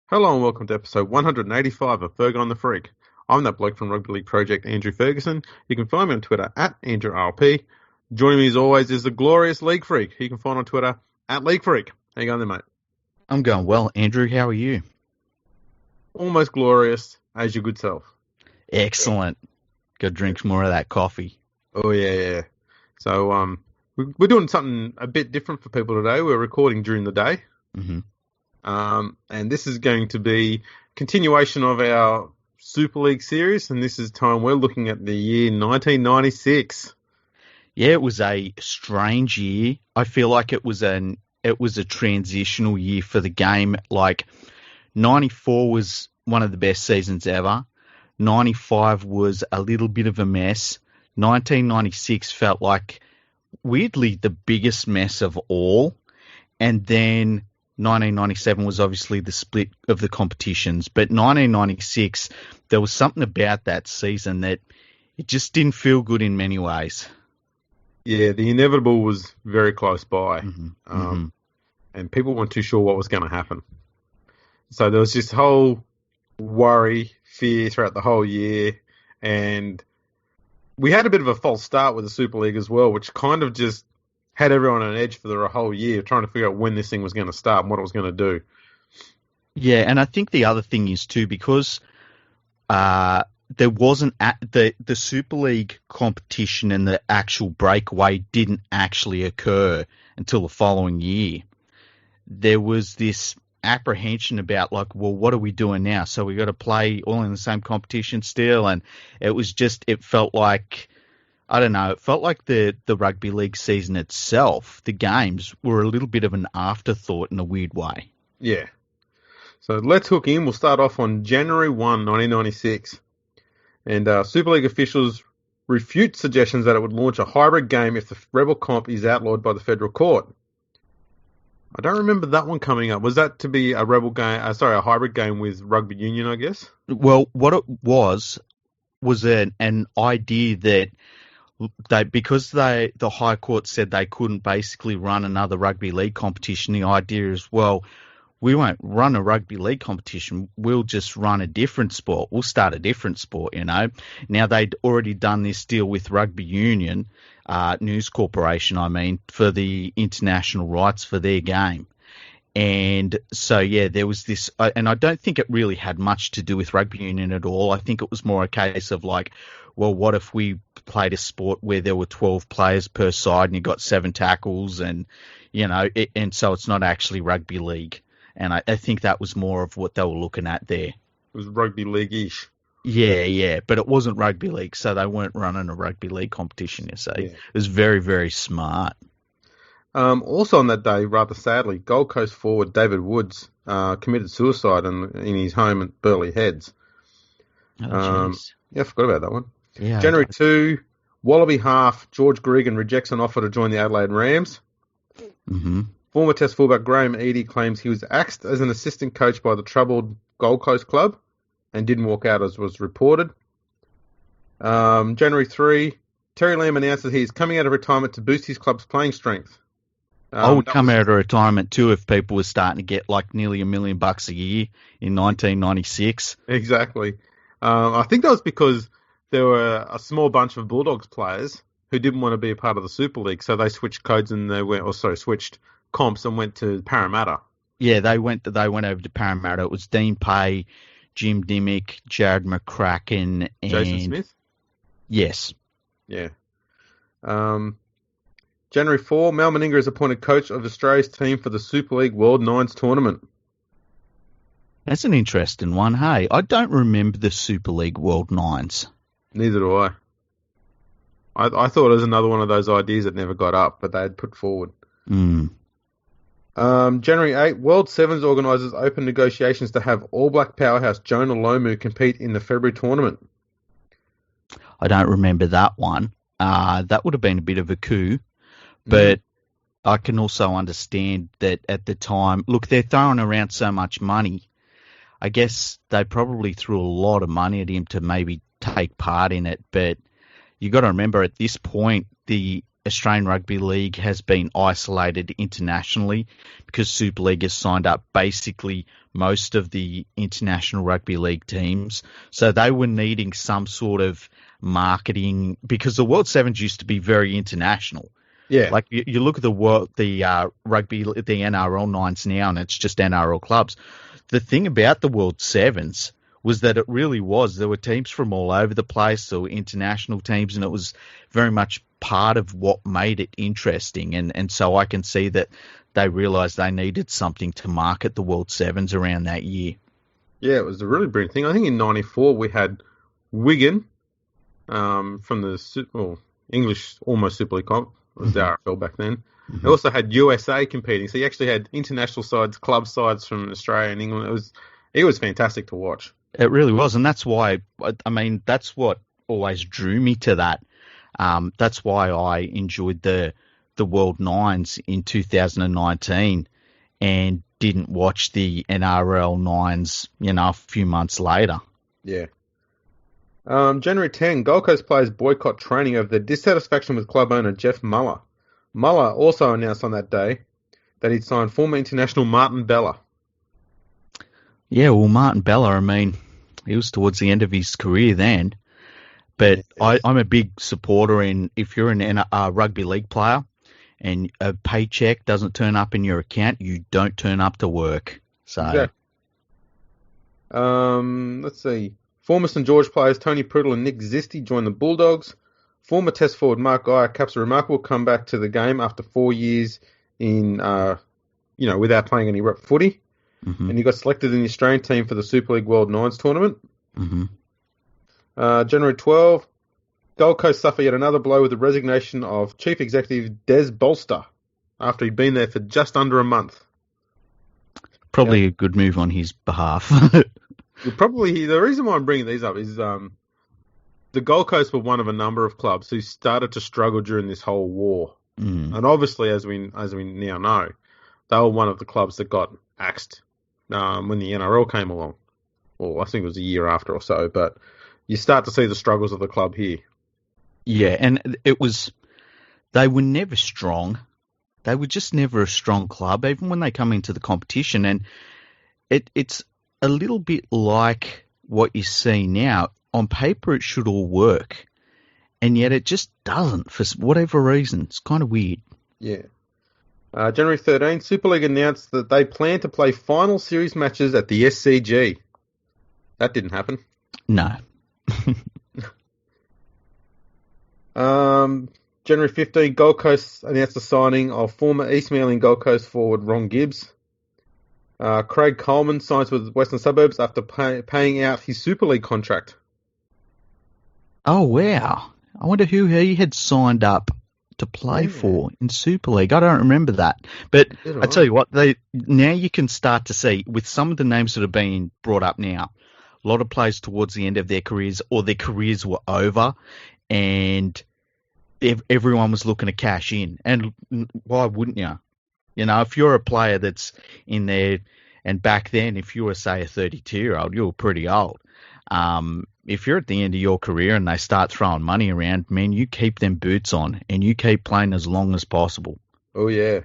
Hello and welcome to episode 185 of Ferg on the Freak. I'm that bloke from Rugby League Project, Andrew Ferguson. You can find me on Twitter at AndrewRP. Joining me as always is the glorious League Freak. You can find on Twitter at League Freak. How you going there, mate? I'm going well, Andrew. How are you? Almost glorious as your good self. Excellent. Go drink more of that coffee. Oh yeah. So we're doing something a bit different for people today. We're recording during the day. Mm-hmm. And this is going to be continuation of our Super League series, and this is time we're looking at the year 1996. Yeah, it was a strange year. I feel like it was a transitional year for the game. Like 94 was one of the best seasons ever. 95 was a little bit of a mess. 1996 felt like weirdly the biggest mess of all. And then 1997 was obviously the split of the competitions, but 1996, there was something about that season that it just didn't feel good in many ways. Yeah, the inevitable was very close by, Mm-hmm. and people weren't too sure what was going to happen. So there was this whole worry, fear throughout the whole year, and we had a bit of a false start with the Super League as well, which kind of just had everyone on edge for the whole year, trying to figure out when this thing was going to start and what it was going to do. Yeah, and I think the other thing is too, because there wasn't the Super League competition and the actual breakaway didn't actually occur until the following year. There was this apprehension about like, well, what are we doing now? So we got to play all in the same competition still, and it felt like, I don't know, it felt like the rugby league season itself, the games were a little bit of an afterthought in a weird way. Yeah. So let's hook in. We'll start off on January 1, 1996. And Super League officials refute suggestions that it would launch a hybrid game if the Rebel comp is outlawed by the federal court. I don't remember that one coming up. Was that to be a Rebel game? A hybrid game with rugby union, I guess? Well, what it was an idea that because the High Court said they couldn't basically run another rugby league competition, the idea is, well, we won't run a rugby league competition. We'll just run a different sport. We'll start a different sport, you know. Now, they'd already done this deal with Rugby Union, News Corporation, for the international rights for their game. And so, yeah, there was this, and I don't think it really had much to do with Rugby Union at all. I think it was more a case of like, well, what if we played a sport where there were 12 players per side and you got 7 tackles and, you know, and so it's not actually rugby league. And I think that was more of what they were looking at there. It was rugby league-ish. Yeah, but it wasn't rugby league, so they weren't running a rugby league competition, you see. Yeah. It was very, very smart. Also on that day, rather sadly, Gold Coast forward David Woods committed suicide in his home at Burleigh Heads. Oh, yeah, I forgot about that one. Yeah, January 2, Wallaby half George Gregan rejects an offer to join the Adelaide Rams. Mm-hmm. Former Test fullback Graham Eadie claims he was axed as an assistant coach by the troubled Gold Coast club and didn't walk out as was reported. January 3, Terry Lamb announced that he is coming out of retirement to boost his club's playing strength. I would come out of retirement too if people were starting to get like nearly $1 million a year in 1996. Exactly. I think that was because there were a small bunch of Bulldogs players who didn't want to be a part of the Super League, so they switched codes and switched comps and went to Parramatta. Yeah, they went over to Parramatta. It was Dean Pay, Jim Dimmick, Jared McCracken, and Jason Smith. Yes. Yeah. January 4, Mal Meninga is appointed coach of Australia's team for the Super League World Nines tournament. That's an interesting one, hey? I don't remember the Super League World Nines. Neither do I. I thought it was another one of those ideas that never got up, but they had put forward. January 8, World Sevens organisers open negotiations to have All Black powerhouse Jonah Lomu compete in the February tournament. I don't remember that one. That would have been a bit of a coup, but I can also understand that at the time, look, they're throwing around so much money. I guess they probably threw a lot of money at him to maybe take part in it, but you got to remember at this point, the Australian Rugby League has been isolated internationally because Super League has signed up basically most of the international Rugby League teams. So they were needing some sort of marketing because the World Sevens used to be very international. Yeah. Like you look at the rugby, the NRL nines now, and it's just NRL clubs. The thing about the World Sevens was that it really was. There were teams from all over the place. There were international teams, and it was very much part of what made it interesting. And so I can see that they realised they needed something to market the World Sevens around that year. Yeah, it was a really brilliant thing. I think in '94 we had Wigan from the English almost Super League comp. It was the RFL back then. Mm-hmm. They also had USA competing, so you actually had international sides, club sides from Australia and England. It was fantastic to watch. It really was, and that's why, I mean, that's what always drew me to that. That's why I enjoyed the World Nines in 2019 and didn't watch the NRL Nines, a few months later. Yeah. January 10, Gold Coast players boycott training over their dissatisfaction with club owner Jeff Muller. Muller also announced on that day that he'd signed former international Martin Bella. Yeah, well, Martin Bella, I mean, he was towards the end of his career then. But I'm a big supporter in if you're a rugby league player and a paycheck doesn't turn up in your account, you don't turn up to work. So, exactly. Let's see. Former St George players Tony Priddle and Nick Zisti joined the Bulldogs. Former Test forward Mark Geyer caps a remarkable comeback to the game after 4 years in, without playing any rep footy. Mm-hmm. And he got selected in the Australian team for the Super League World Nines tournament. Mm-hmm. January 12, Gold Coast suffer yet another blow with the resignation of Chief Executive Des Bolster after he'd been there for just under a month. Probably a good move on his behalf. The reason why I'm bringing these up is the Gold Coast were one of a number of clubs who started to struggle during this whole war. Mm. And obviously, as we now know, they were one of the clubs that got axed when the NRL came along. Well, I think it was a year after or so, but you start to see the struggles of the club here. Yeah, and they were never strong. They were just never a strong club, even when they come into the competition. And it's a little bit like what you see now. On paper, it should all work, and yet it just doesn't for whatever reason. It's kind of weird. Yeah. January 13, Super League announced that they plan to play final series matches at the SCG. That didn't happen. No. January 15, Gold Coast announced the signing of former East Manly Gold Coast forward Ron Gibbs. Craig Coleman signs with Western Suburbs after paying out his Super League contract. Oh, wow. I wonder who he had signed up to play for in Super League. I don't remember that. But I tell you what, now you can start to see, with some of the names that are being brought up now, a lot of players towards the end of their careers or their careers were over and everyone was looking to cash in. And why wouldn't you? If you're a player that's in there, and back then, if you were, say, a 32-year-old, you were pretty old. If you're at the end of your career and they start throwing money around, man, you keep them boots on and you keep playing as long as possible. Oh, yeah.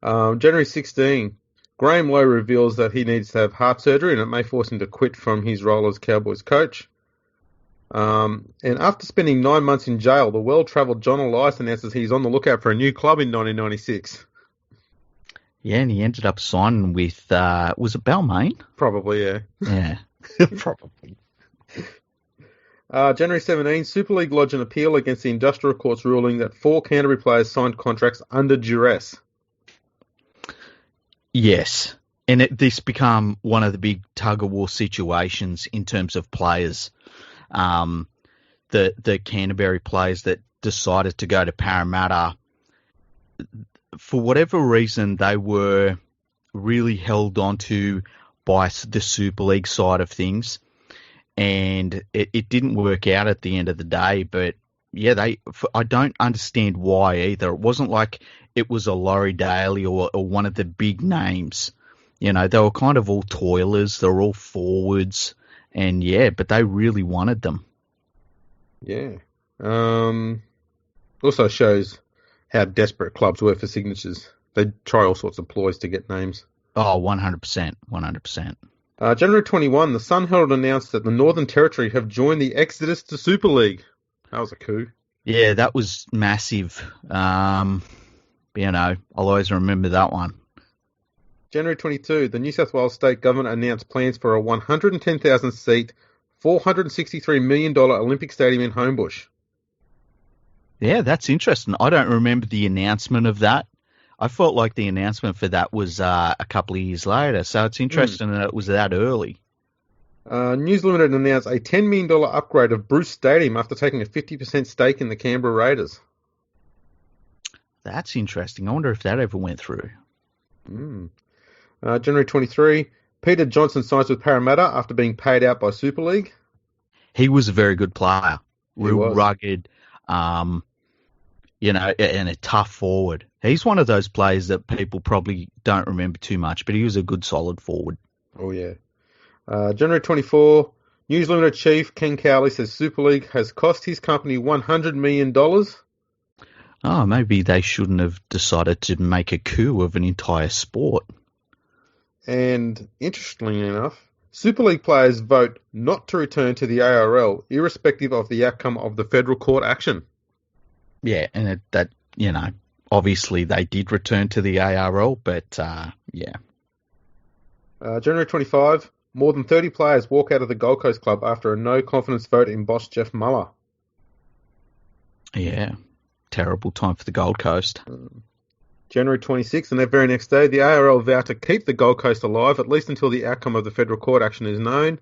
January 16, Graham Lowe reveals that he needs to have heart surgery and it may force him to quit from his role as Cowboys coach. And after spending 9 months in jail, the well-travelled John Elias announces he's on the lookout for a new club in 1996. Yeah, and he ended up signing with, was it Balmain? Probably, yeah. Yeah, probably. January 17, Super League lodged an appeal against the Industrial Court's ruling that 4 Canterbury players signed contracts under duress. Yes, and this became one of the big tug-of-war situations in terms of players. The Canterbury players that decided to go to Parramatta, for whatever reason, they were really held onto by the Super League side of things. And it didn't work out at the end of the day, but yeah, I don't understand why either. It wasn't like it was a Laurie Daly or one of the big names. They were kind of all toilers, they were all forwards, and yeah, but they really wanted them. Yeah. Also shows how desperate clubs were for signatures. They'd try all sorts of ploys to get names. Oh, 100%. 100%. January 21, the Sun Herald announced that the Northern Territory have joined the exodus to Super League. That was a coup. Yeah, that was massive. I'll always remember that one. January 22, the New South Wales state government announced plans for a 110,000-seat, $463 million Olympic stadium in Homebush. Yeah, that's interesting. I don't remember the announcement of that. I felt like the announcement for that was a couple of years later, so it's interesting that it was that early. News Limited announced a $10 million upgrade of Bruce Stadium after taking a 50% stake in the Canberra Raiders. That's interesting. I wonder if that ever went through. January 23, Peter Johnson signs with Parramatta after being paid out by Super League. He was a very good player. Real rugged, and a tough forward. He's one of those players that people probably don't remember too much, but he was a good, solid forward. Oh, yeah. January 24, News Limited chief Ken Cowley says Super League has cost his company $100 million. Oh, maybe they shouldn't have decided to make a coup of an entire sport. And interestingly enough, Super League players vote not to return to the ARL, irrespective of the outcome of the federal court action. Yeah, and obviously they did return to the ARL, but yeah. January 25, more than 30 players walk out of the Gold Coast club after a no-confidence vote in boss Jeff Muller. Yeah, terrible time for the Gold Coast. January 26th, and that very next day, the ARL vowed to keep the Gold Coast alive, at least until the outcome of the federal court action is known.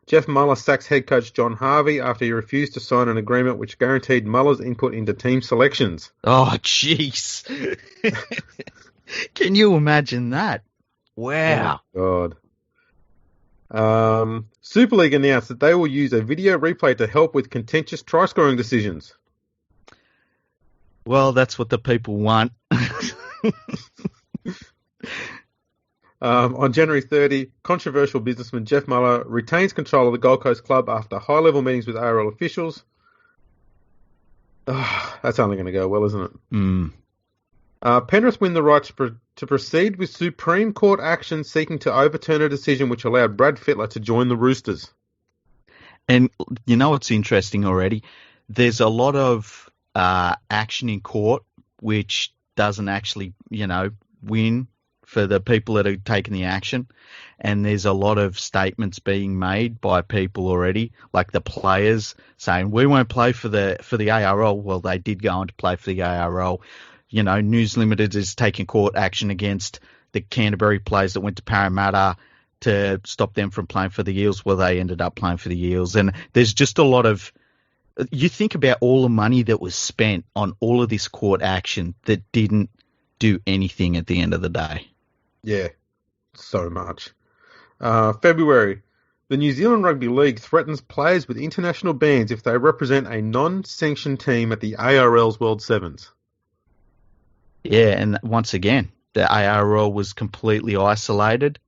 Jeff Muller sacks head coach John Harvey after he refused to sign an agreement which guaranteed Muller's input into team selections. Oh, jeez. Can you imagine that? Wow. Oh, God. Super League announced that they will use a video replay to help with contentious try-scoring decisions. Well, that's what the people want. On January 30, controversial businessman Jeff Muller retains control of the Gold Coast club after high-level meetings with ARL officials. That's only going to go well, isn't it? Penrith win the right to proceed with Supreme Court action seeking to overturn a decision which allowed Brad Fittler to join the Roosters. And you know what's interesting already? There's a lot of action in court which doesn't actually, win for the people that are taking the action. And there's a lot of statements being made by people already, like the players saying, we won't play for the ARL. Well, they did go on to play for the ARL. News Limited is taking court action against the Canterbury players that went to Parramatta to stop them from playing for the Eels. Well, they ended up playing for the Eels. And there's just a lot of, you think about all the money that was spent on all of this court action that didn't do anything at the end of the day. Yeah, so much. February, the New Zealand Rugby League threatens players with international bans if they represent a non-sanctioned team at the ARL's World Sevens. Yeah, and once again, the ARL was completely isolated,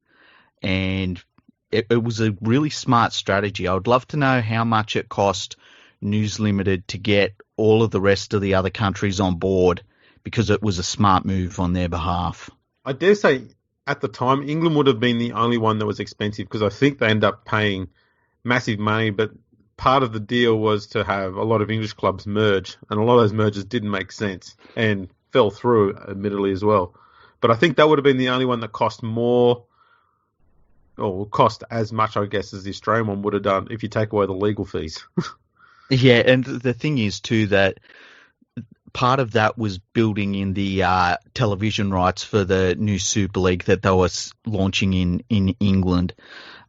and it was a really smart strategy. I would love to know how much it cost News Limited to get all of the rest of the other countries on board, because it was a smart move on their behalf. I dare say at the time, England would have been the only one that was expensive, because I think they ended up paying massive money, but part of the deal was to have a lot of English clubs merge, and a lot of those mergers didn't make sense and fell through, admittedly, as well. But I think that would have been the only one that cost more, or cost as much, I guess, as the Australian one would have done if you take away the legal fees. Yeah, and the thing is, too, that part of that was building in the television rights for the new Super League that they were launching in England.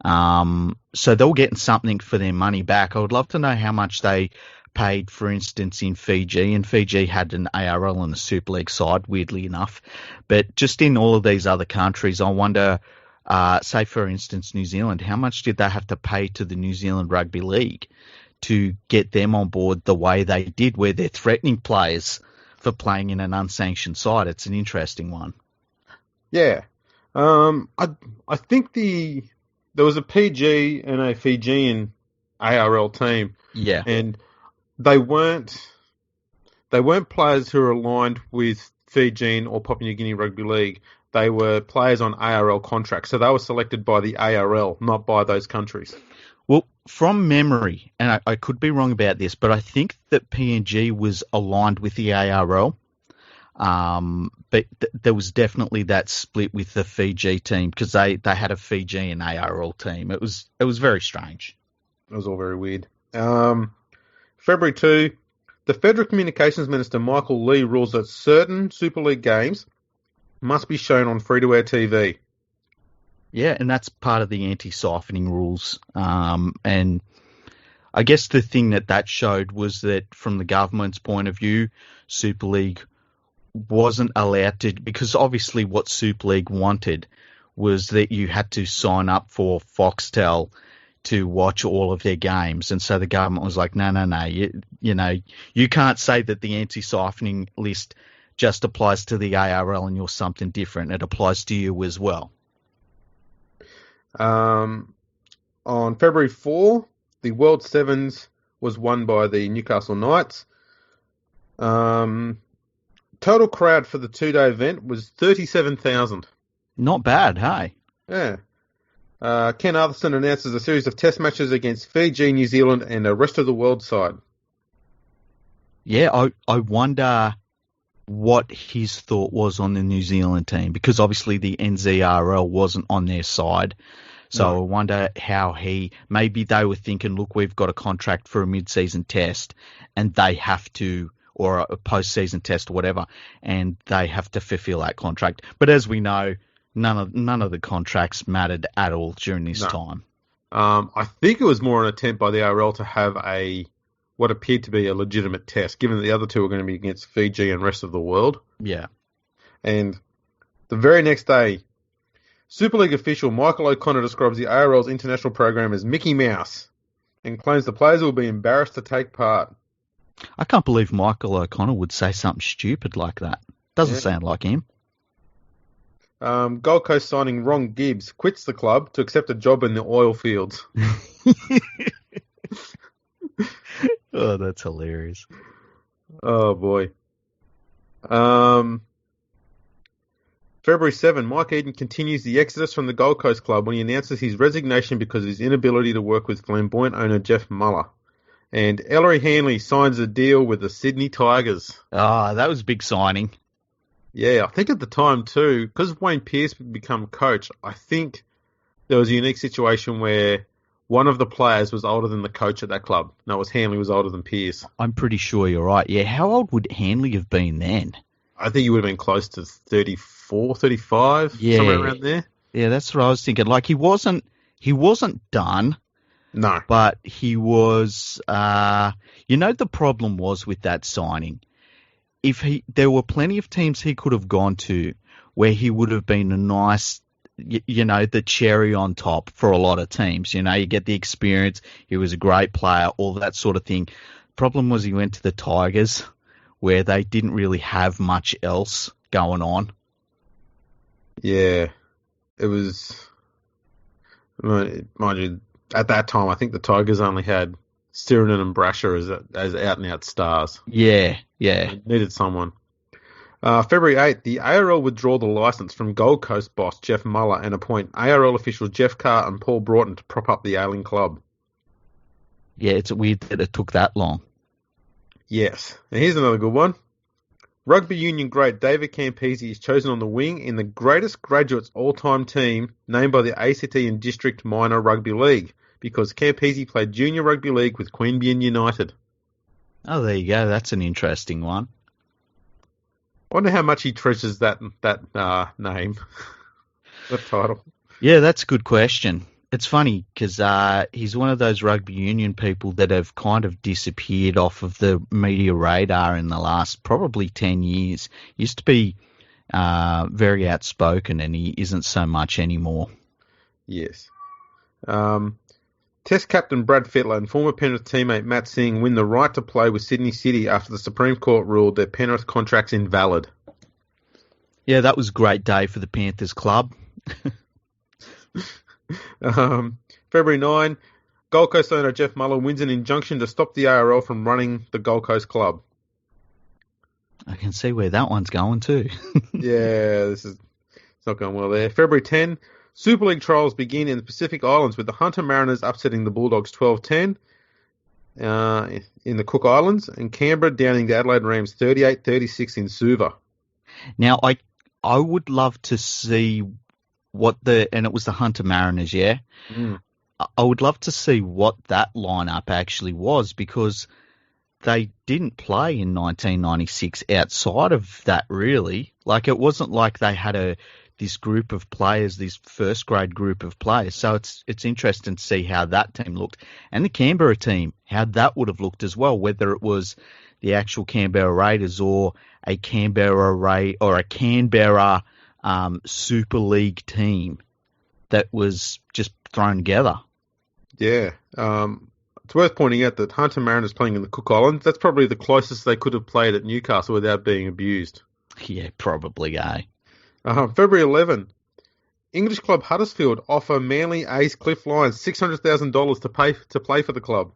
So they were getting something for their money back. I would love to know how much they paid, for instance, in Fiji. And Fiji had an ARL and a Super League side, weirdly enough. But just in all of these other countries, I wonder, say, for instance, New Zealand, how much did they have to pay to the New Zealand Rugby League to get them on board the way they did, where they're threatening players for playing in an unsanctioned side? It's an interesting one. Yeah. I think there was a PG and a Fijian ARL team. Yeah. And they weren't they weren't players who were aligned with Fijian or Papua New Guinea Rugby League. They were players on ARL contracts, so they were selected by the ARL, not by those countries. Well, from memory, and I could be wrong about this, but I think that PNG was aligned with the ARL. But there was definitely that split with the Fiji team because they had a Fijian ARL team. It was very strange. It was all very weird. February 2, the Federal Communications Minister Michael Lee rules that certain Super League games must be shown on free-to-air TV. Yeah, and that's part of the anti-siphoning rules. And I guess the thing that showed was that from the government's point of view, Super League wasn't allowed to, because obviously what Super League wanted was that you had to sign up for Foxtel to watch all of their games. And so the government was like, no, you can't say that the anti-siphoning list just applies to the ARL and you're something different. It applies to you as well. On February 4, the World Sevens was won by the Newcastle Knights. Total crowd for the 2-day event was 37,000. Not bad, hey? Yeah. Ken Arthurson announces a series of test matches against Fiji, New Zealand, and a rest of the world side. Yeah, I wonder what his thought was on the New Zealand team, because obviously the NZRL wasn't on their side. So no. I wonder how maybe they were thinking, look, we've got a contract for a mid-season test and they have to, or a post-season test or whatever, and they have to fulfill that contract. But as we know, none of the contracts mattered at all during this time. I think it was more an attempt by the ARL to have what appeared to be a legitimate test, given that the other two were going to be against Fiji and rest of the world. Yeah. And the very next day, Super League official Michael O'Connor describes the ARL's international program as Mickey Mouse and claims the players will be embarrassed to take part. I can't believe Michael O'Connor would say something stupid like that. Doesn't sound like him. Gold Coast signing Ron Gibbs quits the club to accept a job in the oil fields. Oh, that's hilarious. Oh, boy. February 7, Mike Eden continues the exodus from the Gold Coast club when he announces his resignation because of his inability to work with flamboyant owner Jeff Muller. And Ellery Hanley signs a deal with the Sydney Tigers. Ah, that was a big signing. Yeah, I think at the time too, because Wayne Pearce would become coach, I think there was a unique situation where one of the players was older than the coach at that club. No, it was Hanley was older than Pearce. I'm pretty sure you're right. Yeah, how old would Hanley have been then? I think he would have been close to 34, 35, somewhere around there. Yeah, that's what I was thinking. Like, he wasn't done. No. But he was, the problem was with that signing. There were plenty of teams he could have gone to where he would have been a nice, the cherry on top for a lot of teams. You get the experience. He was a great player, all that sort of thing. Problem was he went to the Tigers where they didn't really have much else going on. Yeah. It was, mind you, at that time, I think the Tigers only had Stirinen and Brasher as out-and-out stars. Yeah. They needed someone. February 8th, the ARL withdraw the licence from Gold Coast boss Jeff Muller and appoint ARL officials Jeff Carr and Paul Broughton to prop up the ailing club. Yeah, it's weird that it took that long. Yes. And here's another good one. Rugby union great David Campese is chosen on the wing in the greatest graduates all-time team named by the ACT and District Minor Rugby League because Campese played junior rugby league with Queanbeyan United. Oh, there you go. That's an interesting one. I wonder how much he treasures that name, that title. Yeah, that's a good question. It's funny because he's one of those rugby union people that have kind of disappeared off of the media radar in the last probably 10 years. He used to be very outspoken and he isn't so much anymore. Yes. Test captain Brad Fittler and former Penrith teammate Matt Singh win the right to play with Sydney City after the Supreme Court ruled their Penrith contracts invalid. Yeah, that was a great day for the Panthers club. February 9, Gold Coast owner Jeff Muller wins an injunction to stop the ARL from running the Gold Coast club. I can see where that one's going too. Yeah, it's not going well there. February 10, Super League trials begin in the Pacific Islands with the Hunter Mariners upsetting the Bulldogs 12-10 in the Cook Islands, and Canberra downing the Adelaide Rams 38-36 in Suva. Now, I would love to see and it was the Hunter Mariners, yeah? Mm. I would love to see what that lineup actually was, because they didn't play in 1996 outside of that, really. Like, it wasn't like they had this group of players, this first grade group of players. So it's interesting to see how that team looked. And the Canberra team, how that would have looked as well, whether it was the actual Canberra Raiders or a Canberra Super League team that was just thrown together. Yeah. It's worth pointing out that Hunter Mariners playing in the Cook Islands, that's probably the closest they could have played at Newcastle without being abused. Yeah, probably, eh? February 11, English club Huddersfield offer Manly ace Cliff Lyons $600,000 to play for the club.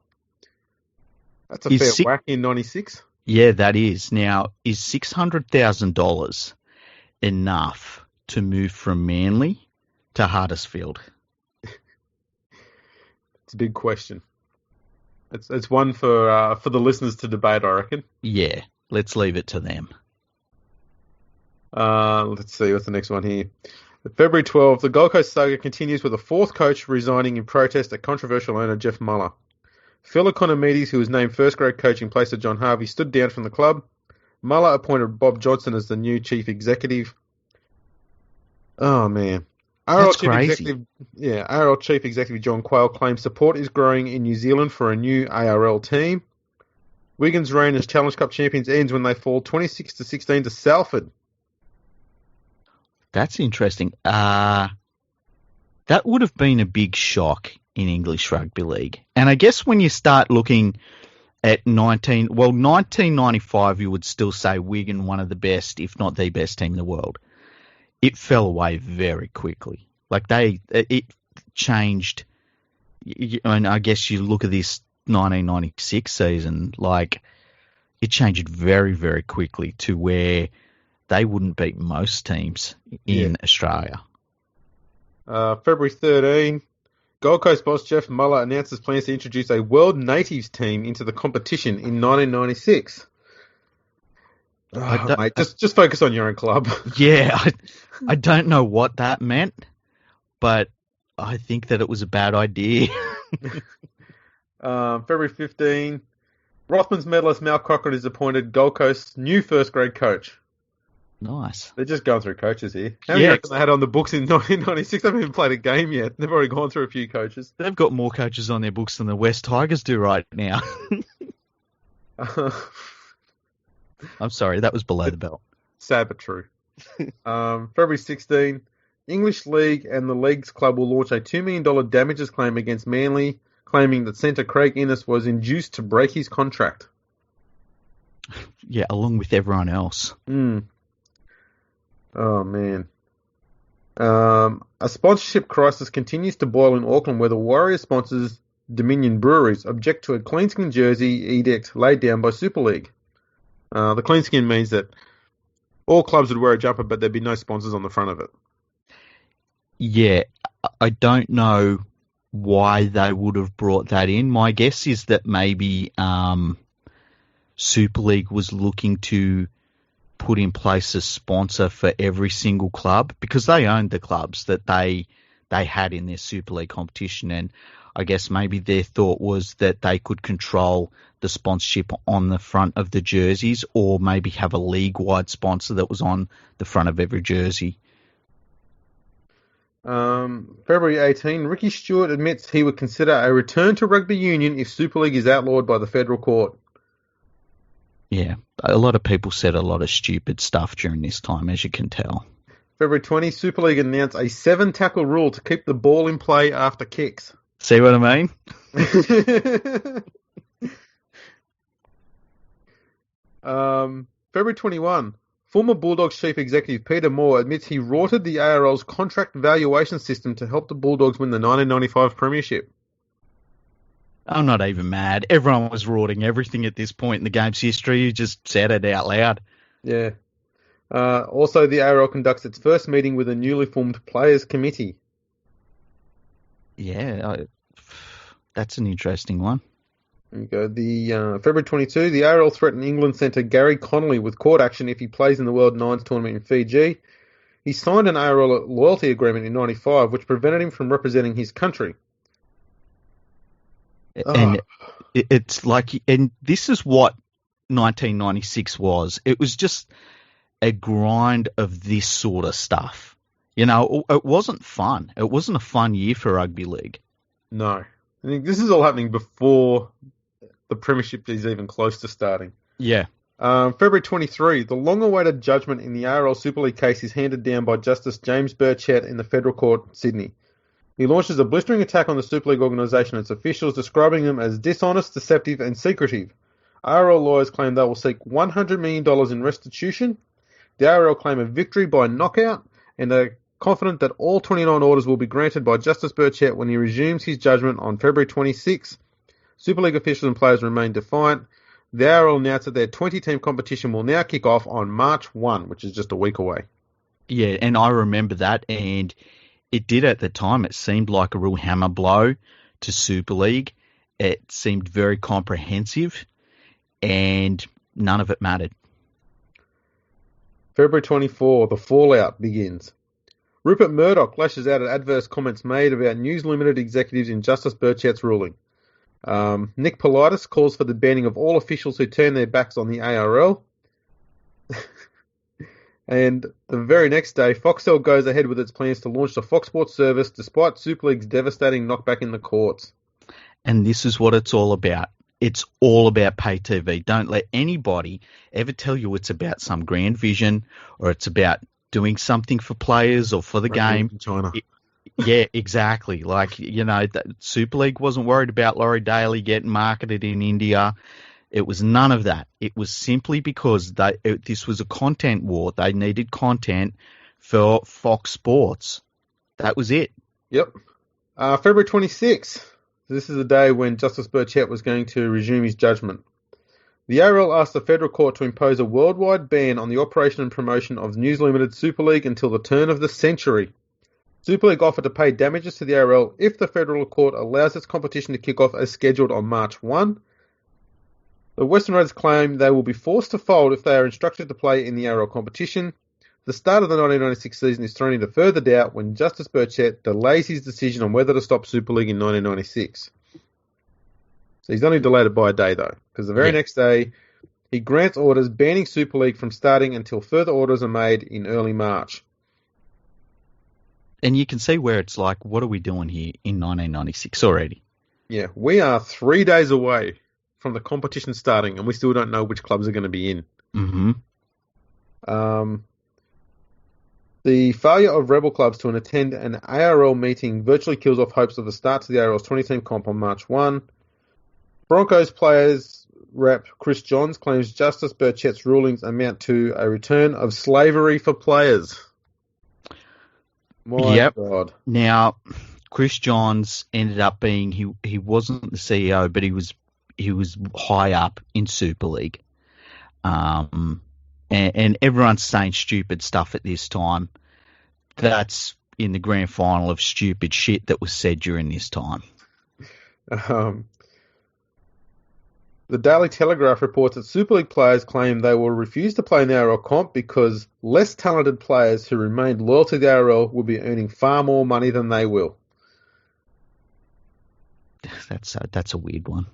That's a fair whack in 96. Yeah, that is. Now, is $600,000 enough to move from Manly to Huddersfield? It's a big question. It's one for the listeners to debate, I reckon. Yeah, let's leave it to them. Let's see, what's the next one here? February 12th, the Gold Coast saga continues with a fourth coach resigning in protest at controversial owner Jeff Muller. Phil Economides, who was named first grade coach in place of John Harvey, stood down from the club. Muller appointed Bob Johnson as the new chief executive. Oh, man. That's crazy. ARL Chief Executive John Quayle claims support is growing in New Zealand for a new ARL team. Wigan's reign as Challenge Cup champions ends when they fall 26-16 to Salford. That's interesting. That would have been a big shock in English Rugby League. And I guess when you start looking at 1995, you would still say Wigan one of the best, if not the best team in the world. It fell away very quickly. Like it changed. And I guess you look at this 1996 season, like it changed very, very quickly to where they wouldn't beat most teams in Australia. February 13, Gold Coast boss Jeff Muller announces plans to introduce a World Natives team into the competition in 1996. Mate, just focus on your own club. Yeah, I don't know what that meant, but I think that it was a bad idea. February 15, Rothmans medalist Mal Cochran is appointed Gold Coast's new first grade coach. Nice. They're just going through coaches here. How many reckon they had on the books in 1996? They haven't even played a game yet. They've already gone through a few coaches. They've got more coaches on their books than the West Tigers do right now. I'm sorry, that was below the belt. Sad but true. February 16, English League and the Leagues Club will launch a $2 million damages claim against Manly, claiming that centre Craig Innes was induced to break his contract. Yeah, along with everyone else. Oh, man. A sponsorship crisis continues to boil in Auckland, where the Warrior sponsors Dominion Breweries object to a clean skin jersey edict laid down by Super League. The clean skin means that all clubs would wear a jumper, but there'd be no sponsors on the front of it. Yeah, I don't know why they would have brought that in. My guess is that maybe Super League was looking to put in place a sponsor for every single club, because they owned the clubs that they had in their Super League competition, and I guess maybe their thought was that they could control the sponsorship on the front of the jerseys, or maybe have a league-wide sponsor that was on the front of every jersey. February 18, Ricky Stewart admits he would consider a return to rugby union if Super League is outlawed by the federal court. Yeah, a lot of people said a lot of stupid stuff during this time, as you can tell. February 20, Super League announced a 7-tackle rule to keep the ball in play after kicks. See what I mean? February 21, former Bulldogs chief executive Peter Moore admits he rorted the ARL's contract valuation system to help the Bulldogs win the 1995 premiership. I'm not even mad. Everyone was rorting everything at this point in the game's history. You just said it out loud. Yeah. Also, the ARL conducts its first meeting with a newly formed players committee. Yeah, that's an interesting one. There you go. The February 22, the ARL threatened England centre Gary Connolly with court action if he plays in the World Nines tournament in Fiji. He signed an ARL loyalty agreement in '95, which prevented him from representing his country. And it's like, and this is what 1996 was. It was just a grind of this sort of stuff. You know, it wasn't fun. It wasn't a fun year for rugby league. No. I think this is all happening before the premiership is even close to starting. Yeah. February 23, the long-awaited judgment in the ARL Super League case is handed down by Justice James Burchett in the Federal Court, Sydney. He launches a blistering attack on the Super League organisation and its officials, describing them as dishonest, deceptive and secretive. ARL lawyers claim they will seek $100 million in restitution. The ARL claim a victory by knockout and are confident that all 29 orders will be granted by Justice Burchett when he resumes his judgment on February 26. Super League officials and players remain defiant. The ARL announced that their 20-team competition will now kick off on March 1, which is just a week away. Yeah, and I remember that, and it did at the time. It seemed like a real hammer blow to Super League. It seemed very comprehensive, and none of it mattered. February 24, the fallout begins. Rupert Murdoch lashes out at adverse comments made about News Limited executives in Justice Burchett's ruling. Nick Politis calls for the banning of all officials who turn their backs on the ARL. And the very next day, Foxtel goes ahead with its plans to launch the Fox Sports service despite Super League's devastating knockback in the courts. And this is what it's all about. It's all about pay TV. Don't let anybody ever tell you it's about some grand vision or it's about doing something for players or for the game. In China. Yeah, exactly. Like, you know, Super League wasn't worried about Laurie Daly getting marketed in India. It was none of that. It was simply because this was a content war. They needed content for Fox Sports. That was it. Yep. February 26th. This is the day when Justice Burchett was going to resume his judgment. The ARL asked the federal court to impose a worldwide ban on the operation and promotion of News Limited Super League until the turn of the century. Super League offered to pay damages to the ARL if the federal court allows its competition to kick off as scheduled on March 1. The Western Raiders claim they will be forced to fold if they are instructed to play in the ARL competition. The start of the 1996 season is thrown into further doubt when Justice Burchett delays his decision on whether to stop Super League in 1996. So he's only delayed it by a day, though, because the very next day he grants orders banning Super League from starting until further orders are made in early March. And you can see where it's like, what are we doing here in 1996 already? Yeah, we are 3 days away from the competition starting, and we still don't know which clubs are going to be in. Mm-hmm. The failure of rebel clubs to attend an ARL meeting virtually kills off hopes of the start to the ARL's 20-team comp on March 1. Broncos players rep Chris Johns claims Justice Burchett's rulings amount to a return of slavery for players. My God. Now, Chris Johns ended up being he wasn't the CEO, but he was high up in Super League. And everyone's saying stupid stuff at this time. That's in the grand final of stupid shit that was said during this time. The Daily Telegraph reports that Super League players claim they will refuse to play in the ARL comp because less talented players who remained loyal to the ARL will be earning far more money than they will. That's a weird one.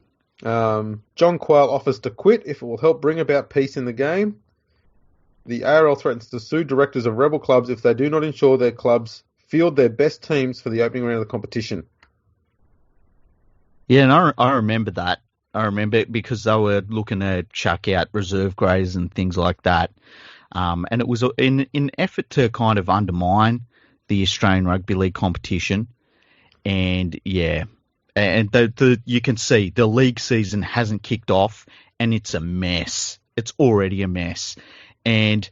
John Quayle offers to quit if it will help bring about peace in the game. The ARL threatens to sue directors of rebel clubs if they do not ensure their clubs field their best teams for the opening round of the competition. Yeah, and I remember that. I remember it because they were looking to chuck out reserve grades and things like that. And it was in an effort to kind of undermine the Australian Rugby League competition. And yeah, and you can see the league season hasn't kicked off and it's a mess. It's already a mess. And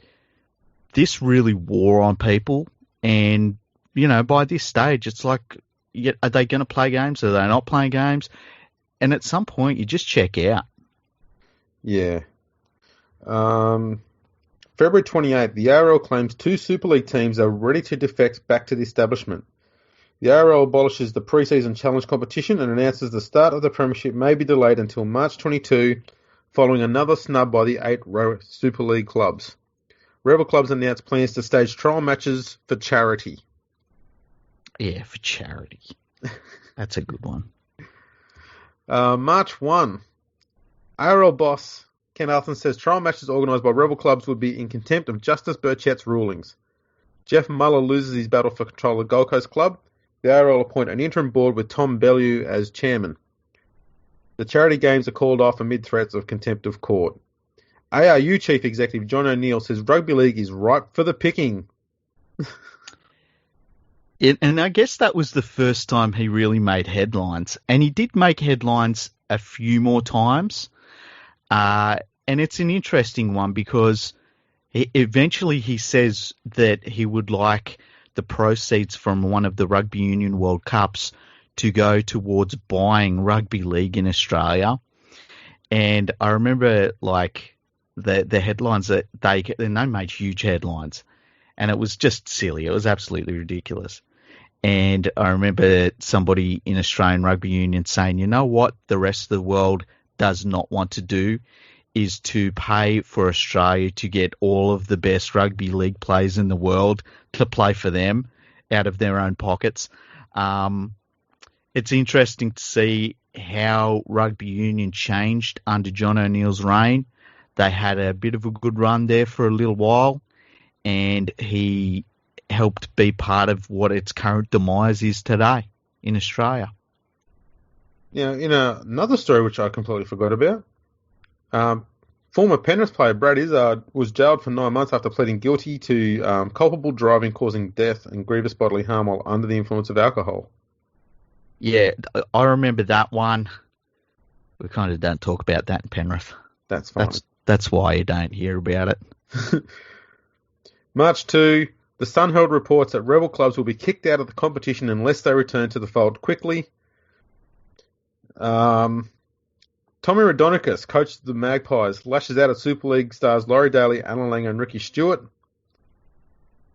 this really wore on people. And, you know, by this stage, it's like, are they going to play games? Are they not playing games? And at some point, you just check out. Yeah. February 28th, the ARL claims 2 Super League teams are ready to defect back to the establishment. The ARL abolishes the pre-season challenge competition and announces the start of the premiership may be delayed until March 22, following another snub by the 8 Super League clubs. Rebel clubs announced plans to stage trial matches for charity. Yeah, for charity. That's a good one. March 1. ARL boss Ken Alton says trial matches organised by rebel clubs would be in contempt of Justice Burchett's rulings. Jeff Muller loses his battle for control of Gold Coast Club. The ARL appoint an interim board with Tom Bellew as chairman. The charity games are called off amid threats of contempt of court. ARU Chief Executive John O'Neill says rugby league is ripe for the picking. And I guess that was the first time he really made headlines. And he did make headlines a few more times. And it's an interesting one because eventually he says that he would like the proceeds from one of the Rugby Union World Cups to go towards buying rugby league in Australia. And I remember like the headlines that they made huge headlines. And it was just silly. It was absolutely ridiculous. And I remember somebody in Australian Rugby Union saying, you know what the rest of the world does not want to do is to pay for Australia to get all of the best rugby league players in the world to play for them out of their own pockets. It's interesting to see how rugby union changed under John O'Neill's reign. They had a bit of a good run there for a little while, and he helped be part of what its current demise is today in Australia. Yeah, in another story which I completely forgot about, former Penrith player Brad Izzard was jailed for 9 months after pleading guilty to culpable driving causing death and grievous bodily harm while under the influence of alcohol. Yeah, I remember that one. We kind of don't talk about that in Penrith. That's fine. That's why you don't hear about it. March 2, the Sun Herald reports that rebel clubs will be kicked out of the competition unless they return to the fold quickly. Tommy Radonicus, coach of the Magpies, lashes out at Super League stars Laurie Daly, Alan Lang and Ricky Stewart.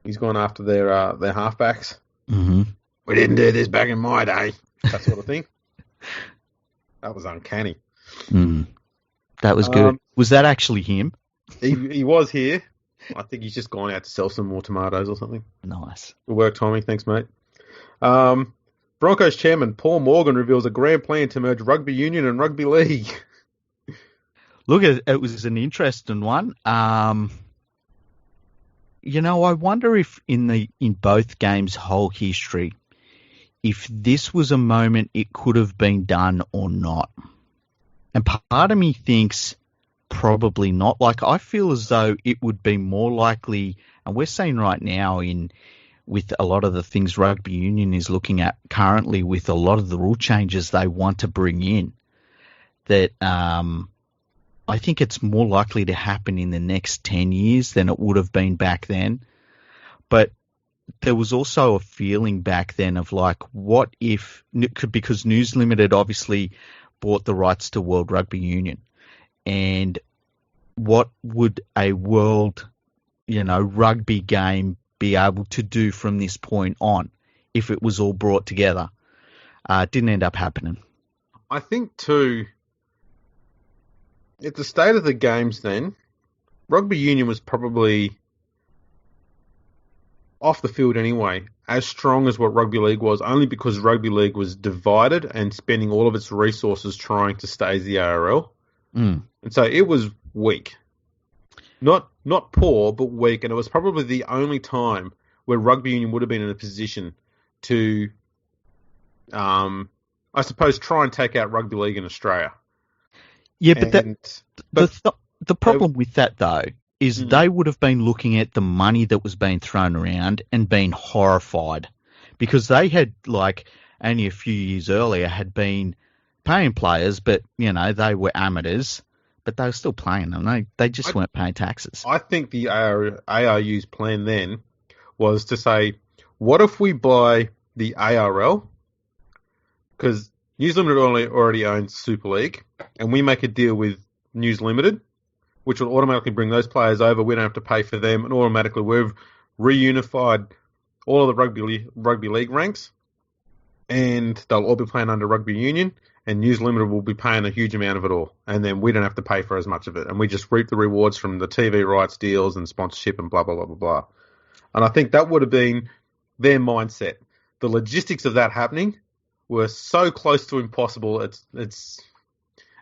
He's gone after their halfbacks. Mm-hmm. We didn't do this back in my day. That sort of thing. That was uncanny. Mm. That was good. Was that actually him? He was here. I think he's just gone out to sell some more tomatoes or something. Nice. Good work, Tommy. Thanks, mate. Broncos chairman Paul Morgan reveals a grand plan to merge rugby union and rugby league. Look, it was an interesting one. I wonder if in both games' whole history, if this was a moment it could have been done or not. And part of me thinks probably not. Like, I feel as though it would be more likely, and we're seeing right now with a lot of the things rugby union is looking at currently with a lot of the rule changes they want to bring in, that I think it's more likely to happen in the next 10 years than it would have been back then. But there was also a feeling back then of like, what if, because News Limited obviously bought the rights to World Rugby Union, and what would a world, rugby game be able to do from this point on if it was all brought together? It didn't end up happening. I think too, at the state of the games then, rugby union was probably off the field anyway, as strong as what rugby league was, only because rugby league was divided and spending all of its resources trying to stay as the ARL. Mm. And so it was weak. Not poor, but weak, and it was probably the only time where rugby union would have been in a position to, I suppose, try and take out rugby league in Australia. Yeah, the problem with that, though, is they would have been looking at the money that was being thrown around and been horrified, because they had, like, only a few years earlier had been paying players, but, they were amateurs, but they were still playing them. They just weren't paying taxes. I think the ARU's plan then was to say, what if we buy the ARL? Because News Limited already owns Super League, and we make a deal with News Limited, which will automatically bring those players over. We don't have to pay for them, and automatically we've reunified all of the rugby league ranks, and they'll all be playing under rugby union, and News Limited will be paying a huge amount of it all, and then we don't have to pay for as much of it, and we just reap the rewards from the TV rights deals and sponsorship and blah, blah, blah, blah, blah. And I think that would have been their mindset. The logistics of that happening were so close to impossible, it's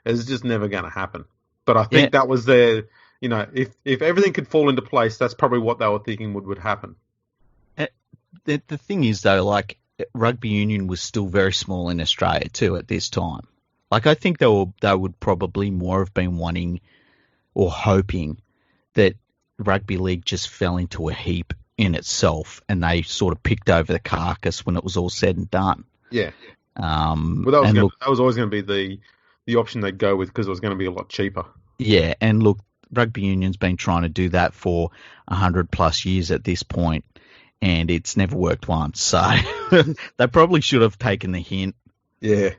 just never going to happen. But I think that was their, if everything could fall into place, that's probably what they were thinking would happen. The thing is, though, like, rugby union was still very small in Australia too at this time. Like, I think they would probably more have been wanting or hoping that rugby league just fell into a heap in itself and they sort of picked over the carcass when it was all said and done. Yeah. That was always going to be the option they'd go with because it was going to be a lot cheaper. Yeah, and look, rugby union's been trying to do that for 100 plus years at this point, and it's never worked once. So they probably should have taken the hint. Yeah.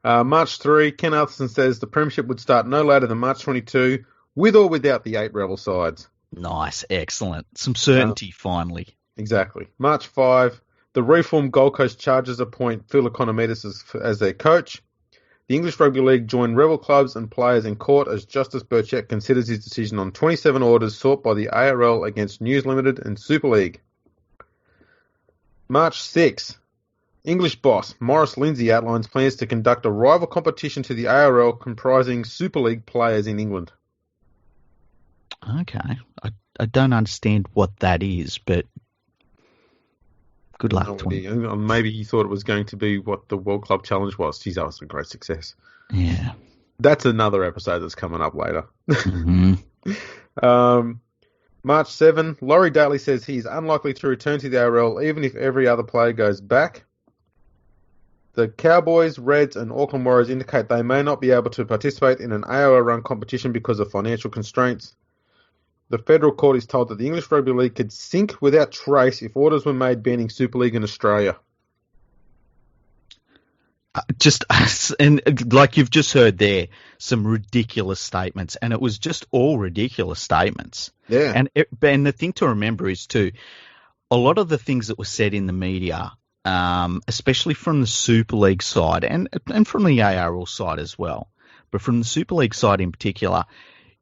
March 3, Ken Atherton says the premiership would start no later than March 22, with or without the 8 rebel sides. Nice, excellent. Some certainty finally. Exactly. March 5, the reformed Gold Coast Chargers appoint Phil Economidis as their coach. The English Rugby League joined rebel clubs and players in court as Justice Burchett considers his decision on 27 orders sought by the ARL against News Limited and Super League. March 6, English boss Maurice Lindsay outlines plans to conduct a rival competition to the ARL comprising Super League players in England. Okay. I don't understand what that is, but good luck to him. Maybe he thought it was going to be what the World Club Challenge was. Geez, that was a great success. Yeah. That's another episode that's coming up later. Mm-hmm. March 7, Laurie Daly says he's unlikely to return to the ARL even if every other player goes back. The Cowboys, Reds and Auckland Warriors indicate they may not be able to participate in an ARL-run competition because of financial constraints. The federal court is told that the English Rugby League could sink without trace if orders were made banning Super League in Australia. And like you've just heard there, some ridiculous statements, and it was just all ridiculous statements. Yeah. And the thing to remember is too, a lot of the things that were said in the media, especially from the Super League side and from the ARL side as well, but from the Super League side in particular,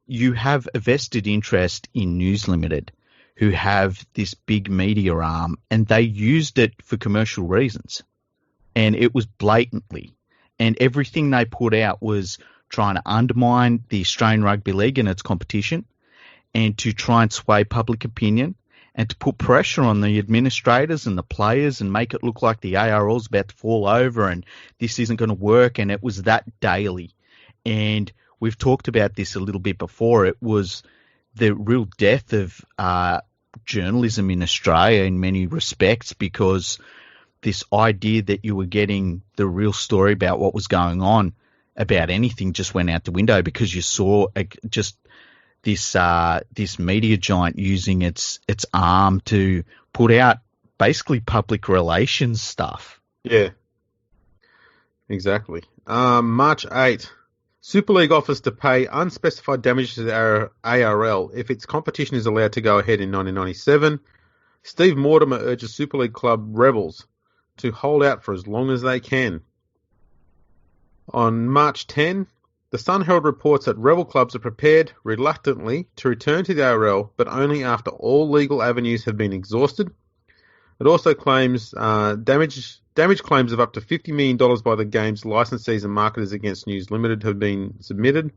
you have a vested interest in News Limited, who have this big media arm, and they used it for commercial reasons. And it was blatantly. And everything they put out was trying to undermine the Australian Rugby League and its competition, and to try and sway public opinion, and to put pressure on the administrators and the players and make it look like the ARL's about to fall over and this isn't going to work. And it was that daily. And we've talked about this a little bit before. It was the real death of journalism in Australia in many respects, because this idea that you were getting the real story about what was going on about anything just went out the window, because you saw just this media giant using its arm to put out basically public relations stuff. Yeah, exactly. March 8, Super League offers to pay unspecified damages to the ARL if its competition is allowed to go ahead in 1997. Steve Mortimer urges Super League club Rebels to hold out for as long as they can. On March 10, the Sun Herald reports that rebel clubs are prepared, reluctantly, to return to the ARL, but only after all legal avenues have been exhausted. It also claims damage claims of up to $50 million by the game's licensees and marketers against News Limited have been submitted.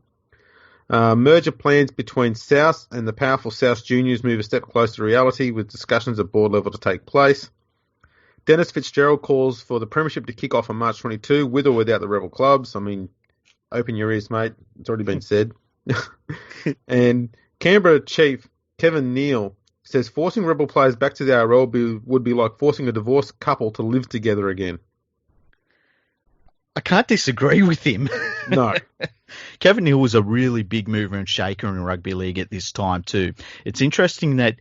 Merger plans between South and the powerful South Juniors move a step closer to reality, with discussions at board level to take place. Dennis Fitzgerald calls for the premiership to kick off on March 22, with or without the rebel clubs. I mean, open your ears, mate. It's already been said. And Canberra chief Kevin Neal says forcing rebel players back to the ARL would be like forcing a divorced couple to live together again. I can't disagree with him. No. Kevin Neal was a really big mover and shaker in rugby league at this time too. It's interesting that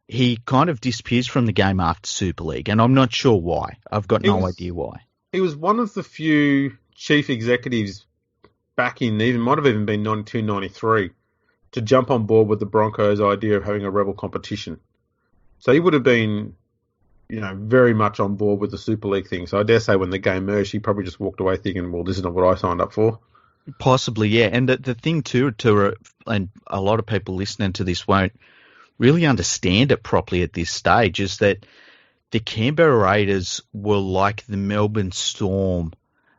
he kind of disappears from the game after Super League, and I'm not sure why. I've got no idea why. He was one of the few chief executives back in, might have even been 92, 93, to jump on board with the Broncos' idea of having a rebel competition. So he would have been, very much on board with the Super League thing. So I dare say when the game merged, he probably just walked away thinking, well, this is not what I signed up for. Possibly, yeah. And the thing too, and a lot of people listening to this won't really understand it properly at this stage, is that the Canberra Raiders were like the Melbourne Storm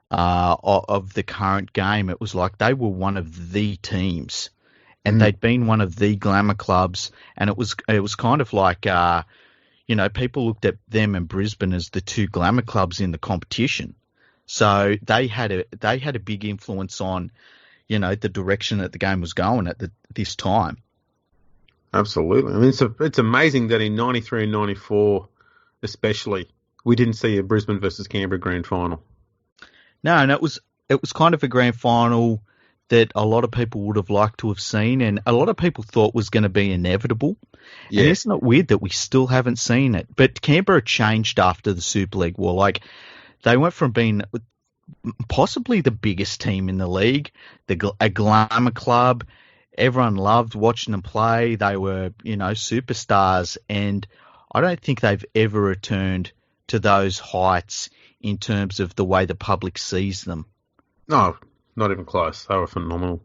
of the current game. It was like they were one of the teams, and they'd been one of the glamour clubs, and it was kind of like people looked at them and Brisbane as the two glamour clubs in the competition. So they had a big influence on, the direction that the game was going at this time. Absolutely. I mean, it's amazing that in 93 and 94, especially, we didn't see a Brisbane versus Canberra grand final. No, and it was kind of a grand final that a lot of people would have liked to have seen, and a lot of people thought was going to be inevitable. Yeah. And isn't it weird that we still haven't seen it? But Canberra changed after the Super League war. Like, they went from being possibly the biggest team in the league, a glamour club. Everyone loved watching them play. They were, superstars. And I don't think they've ever returned to those heights in terms of the way the public sees them. No, not even close. They were phenomenal.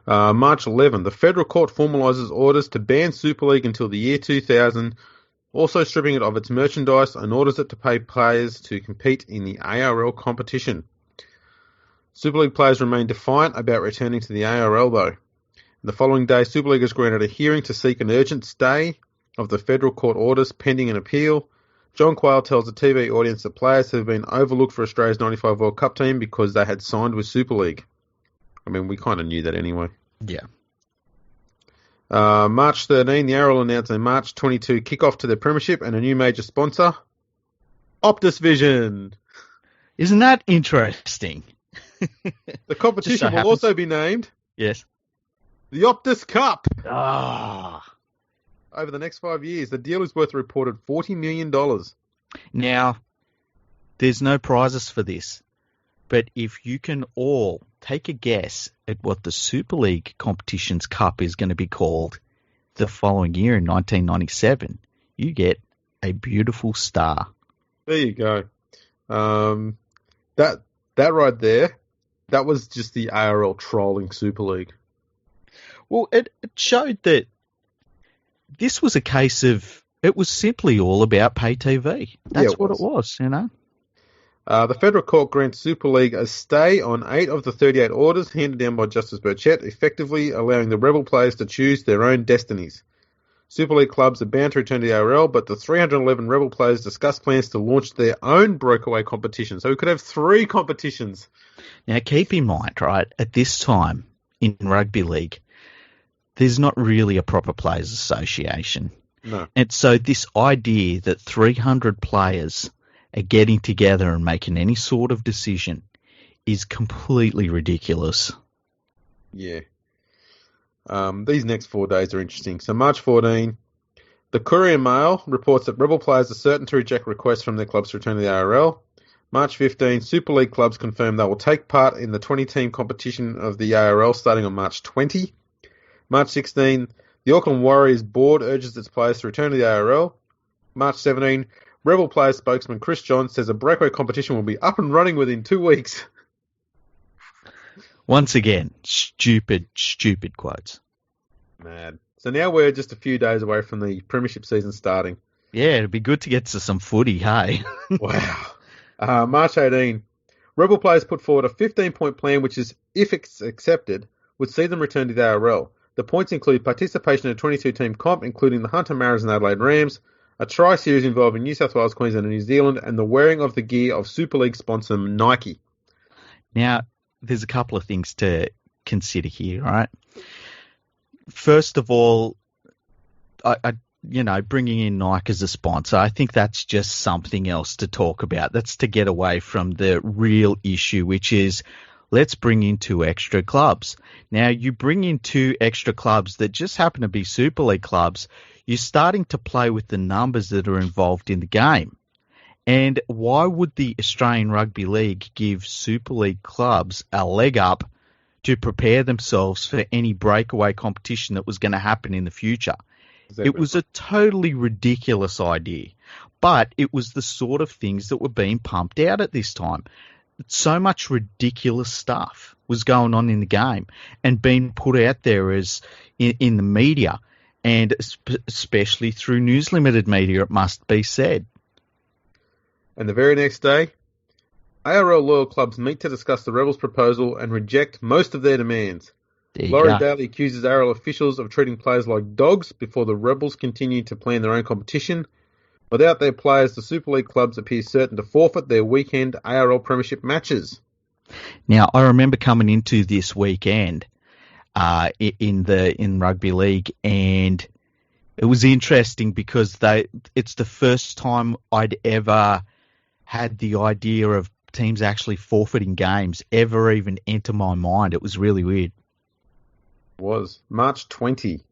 March 11, the federal court formalises orders to ban Super League until the year 2000, also stripping it of its merchandise, and orders it to pay players to compete in the ARL competition. Super League players remain defiant about returning to the ARL, though. The following day, Super League has granted a hearing to seek an urgent stay of the federal court orders pending an appeal. John Quayle tells the TV audience that players have been overlooked for Australia's 95 World Cup team because they had signed with Super League. I mean, we kind of knew that anyway. Yeah. March 13, the ARL announced a March 22 kickoff to their premiership and a new major sponsor, Optus Vision. Isn't that interesting? The competition will also be named the Optus Cup. Over the next 5 years, the deal is worth a reported $40 million. Now, there's no prizes for this, but if you can all take a guess at what the Super League competition's cup is going to be called the following year in 1997, you get a beautiful star. There you go. That right there, that was just the ARL trolling Super League. Well, it showed that this was a case of, it was simply all about pay TV. That's what it was, The federal court grants Super League a stay on 8 of the 38 orders handed down by Justice Burchett, effectively allowing the rebel players to choose their own destinies. Super League clubs are bound to return to the ARL, but the 311 rebel players discuss plans to launch their own breakaway competition. So we could have 3 competitions. Now, keep in mind, right, at this time in Rugby League, there's not really a proper players association. No. And so this idea that 300 players are getting together and making any sort of decision is completely ridiculous. Yeah. These next 4 days are interesting. So March 14, the Courier Mail reports that rebel players are certain to reject requests from their clubs to return to the ARL. March 15, Super League clubs confirm they will take part in the 20-team competition of the ARL starting on March 20. March 16, the Auckland Warriors board urges its players to return to the ARL. March 17, Rebel Players spokesman Chris Johns says a breakaway competition will be up and running within 2 weeks. Once again, stupid quotes. Mad. So now we're just a few days away from the premiership season starting. Yeah, it'd be good to get to some footy, hey? Wow. March 18, Rebel Players put forward a 15-point plan which is, if it's accepted, would see them return to the ARL. The points include participation in a 22-team comp, including the Hunter Mariners and Adelaide Rams, a tri-series involving New South Wales, Queensland and New Zealand, and the wearing of the gear of Super League sponsor Nike. Now, there's a couple of things to consider here, right? First of all, bringing in Nike as a sponsor, I think that's just something else to talk about. That's to get away from the real issue, which is let's bring in 2 extra clubs. Now, you bring in 2 extra clubs that just happen to be Super League clubs, you're starting to play with the numbers that are involved in the game. And why would the Australian Rugby League give Super League clubs a leg up to prepare themselves for any breakaway competition that was going to happen in the future. Exactly. It was a totally ridiculous idea, but it was the sort of things that were being pumped out at this time. So much ridiculous stuff was going on in the game and being put out there as in the media, and especially through News Limited media, it must be said. And the very next day, ARL loyal clubs meet to discuss the Rebels' proposal and reject most of their demands. Laurie Daly accuses ARL officials of treating players like dogs before the Rebels continue to plan their own competition. Without their players, the Super League clubs appear certain to forfeit their weekend ARL Premiership matches. Now, I remember coming into this weekend in Rugby League, and it was interesting because it's the first time I'd ever had the idea of teams actually forfeiting games ever even enter my mind. It was really weird. It was March 20.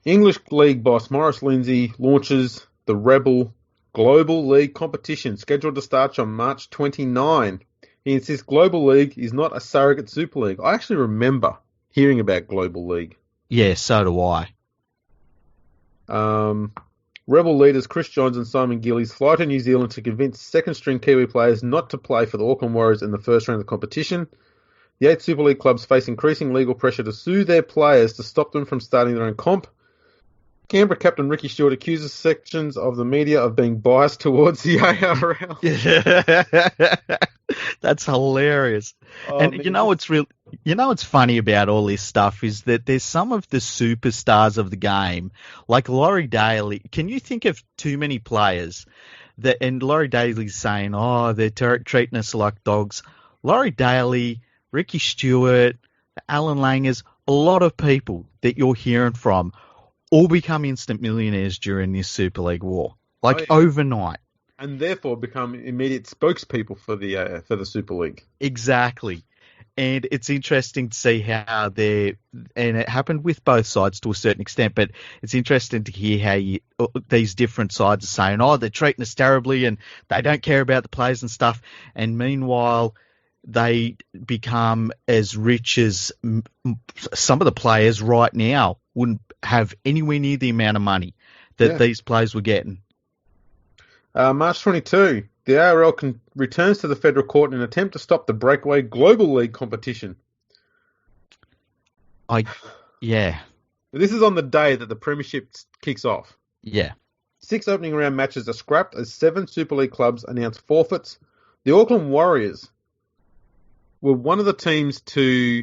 English League boss Maurice Lindsay launches the Rebel Global League competition scheduled to start on March 29. He insists Global League is not a surrogate Super League. I actually remember hearing about Global League. Yeah, so do I. Rebel leaders Chris Johns and Simon Gillies fly to New Zealand to convince second-string Kiwi players not to play for the Auckland Warriors in the first round of the competition. The 8 Super League clubs face increasing legal pressure to sue their players to stop them from starting their own comp. Canberra captain Ricky Stewart accuses sections of the media of being biased towards the ARL. That's hilarious. And what's funny about all this stuff is that there's some of the superstars of the game, like Laurie Daly. Can you think of too many players and Laurie Daly's saying, "Oh, they're treating us like dogs." Laurie Daly, Ricky Stewart, Alan Langers, a lot of people that you're hearing from all become instant millionaires during this Super League war, overnight. And therefore become immediate spokespeople for the Super League. Exactly. And it's interesting to see how and it happened with both sides to a certain extent, but it's interesting to hear how these different sides are saying, "Oh, they're treating us terribly and they don't care about the players and stuff." And meanwhile, they become as rich as some of the players right now wouldn't have anywhere near the amount of money that these players were getting. March 22, the ARL returns to the federal court in an attempt to stop the breakaway Global League competition. This is on the day that the Premiership kicks off. Yeah. 6 opening round matches are scrapped as 7 Super League clubs announce forfeits. The Auckland Warriors were one of the teams to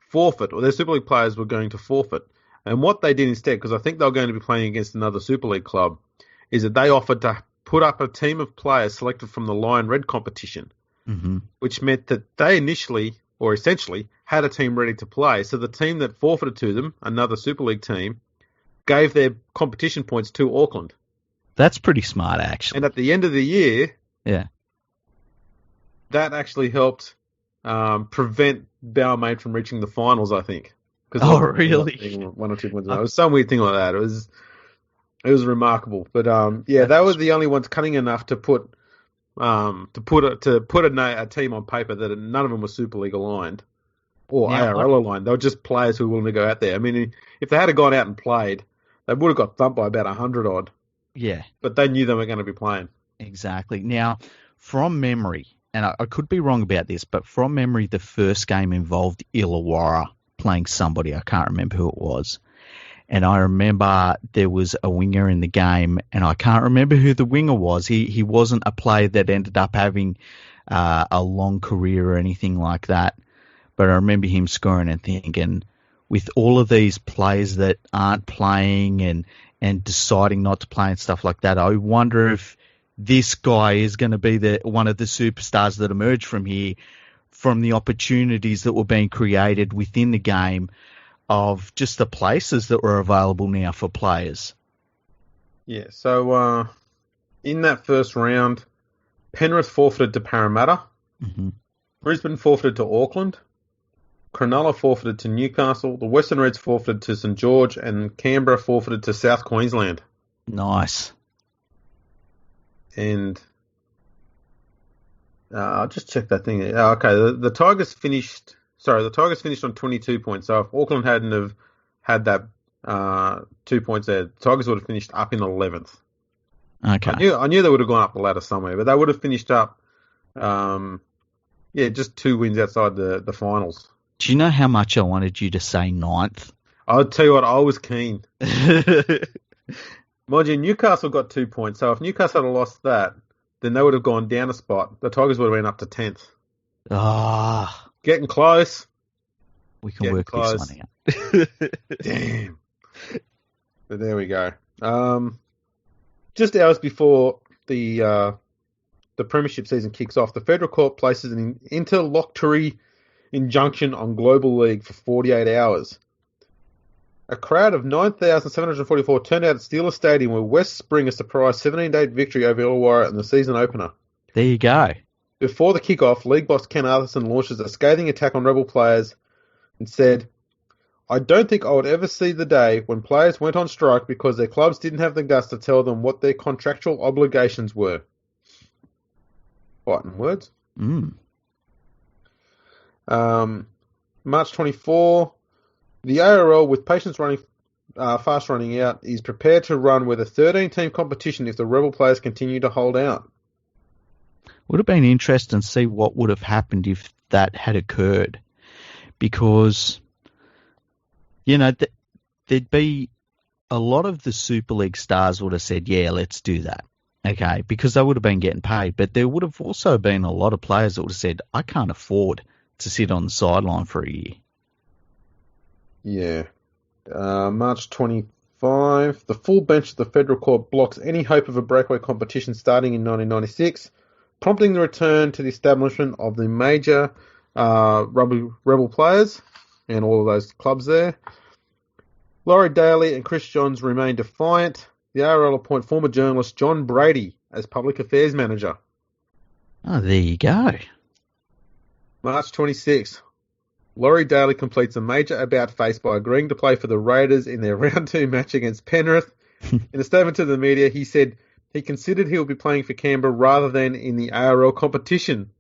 forfeit, or their Super League players were going to forfeit. And what they did instead, because I think they were going to be playing against another Super League club, is that they offered to put up a team of players selected from the Lion Red competition, which meant that they initially, or essentially, had a team ready to play. So the team that forfeited to them, another Super League team, gave their competition points to Auckland. That's pretty smart, actually. And at the end of the year, that actually helped prevent Balmain from reaching the finals, I think. Oh, really? One or two points. It was some weird thing like that. It was remarkable. But they were the only ones cunning enough to put a team on paper that none of them were Super League aligned or ARL aligned. They were just players who were willing to go out there. I mean, if they had gone out and played, they would have got thumped by about 100 odd. Yeah. But they knew they were going to be playing. Exactly. Now, from memory, and I could be wrong about this, but from memory, the first game involved Illawarra playing somebody. I can't remember who it was. And I remember there was a winger in the game, and I can't remember who the winger was. He wasn't a player that ended up having a long career or anything like that. But I remember him scoring and thinking, with all of these players that aren't playing and deciding not to play and stuff like that, I wonder if this guy is going to be one of the superstars that emerge from here, from the opportunities that were being created within the game of just the places that were available now for players. Yeah, so in that first round, Penrith forfeited to Parramatta, Brisbane forfeited to Auckland, Cronulla forfeited to Newcastle, the Western Reds forfeited to St George, and Canberra forfeited to South Queensland. Nice. And I'll just check that thing. Okay, the Tigers finished the Tigers finished on 22 points. So if Auckland hadn't have had that 2 points there, the Tigers would have finished up in 11th. Okay. I knew they would have gone up the ladder somewhere, but they would have finished up, just 2 wins outside the finals. Do you know how much I wanted you to say ninth? I'll tell you what, I was keen. Mind you, Newcastle got 2 points, so if Newcastle had lost that, then they would have gone down a spot. The Tigers would have been up to 10th. Ah, Getting close. we can work this one out. Damn. But there we go. Just hours before the premiership season kicks off, the federal court places an interlocutory injunction on Global League for 48 hours. A crowd of 9,744 turned out at Steelers Stadium where West Spring a surprise 17-8 victory over Illawarra in the season opener. There you go. Before the kickoff, league boss Ken Arthurson launches a scathing attack on Rebel players and said, "I don't think I would ever see the day when players went on strike because their clubs didn't have the guts to tell them what their contractual obligations were." Fighting words. March 24, the ARL, with patients fast running out, is prepared to run with a 13-team competition if the Rebel players continue to hold out. Would have been interesting to see what would have happened if that had occurred. Because, there'd be a lot of the Super League stars would have said, yeah, let's do that. Okay, because they would have been getting paid. But there would have also been a lot of players that would have said, I can't afford to sit on the sideline for a year. Yeah. March 25, the full bench of the federal court blocks any hope of a breakaway competition starting in 1996, prompting the return to the establishment of the major Rebel players and all of those clubs there. Laurie Daly and Chris Johns remain defiant. The ARL appoint former journalist John Brady as public affairs manager. Oh, there you go. March 26, Laurie Daly completes a major about-face by agreeing to play for the Raiders in their round 2 match against Penrith. In a statement to the media, he said he considered he would be playing for Canberra rather than in the ARL competition.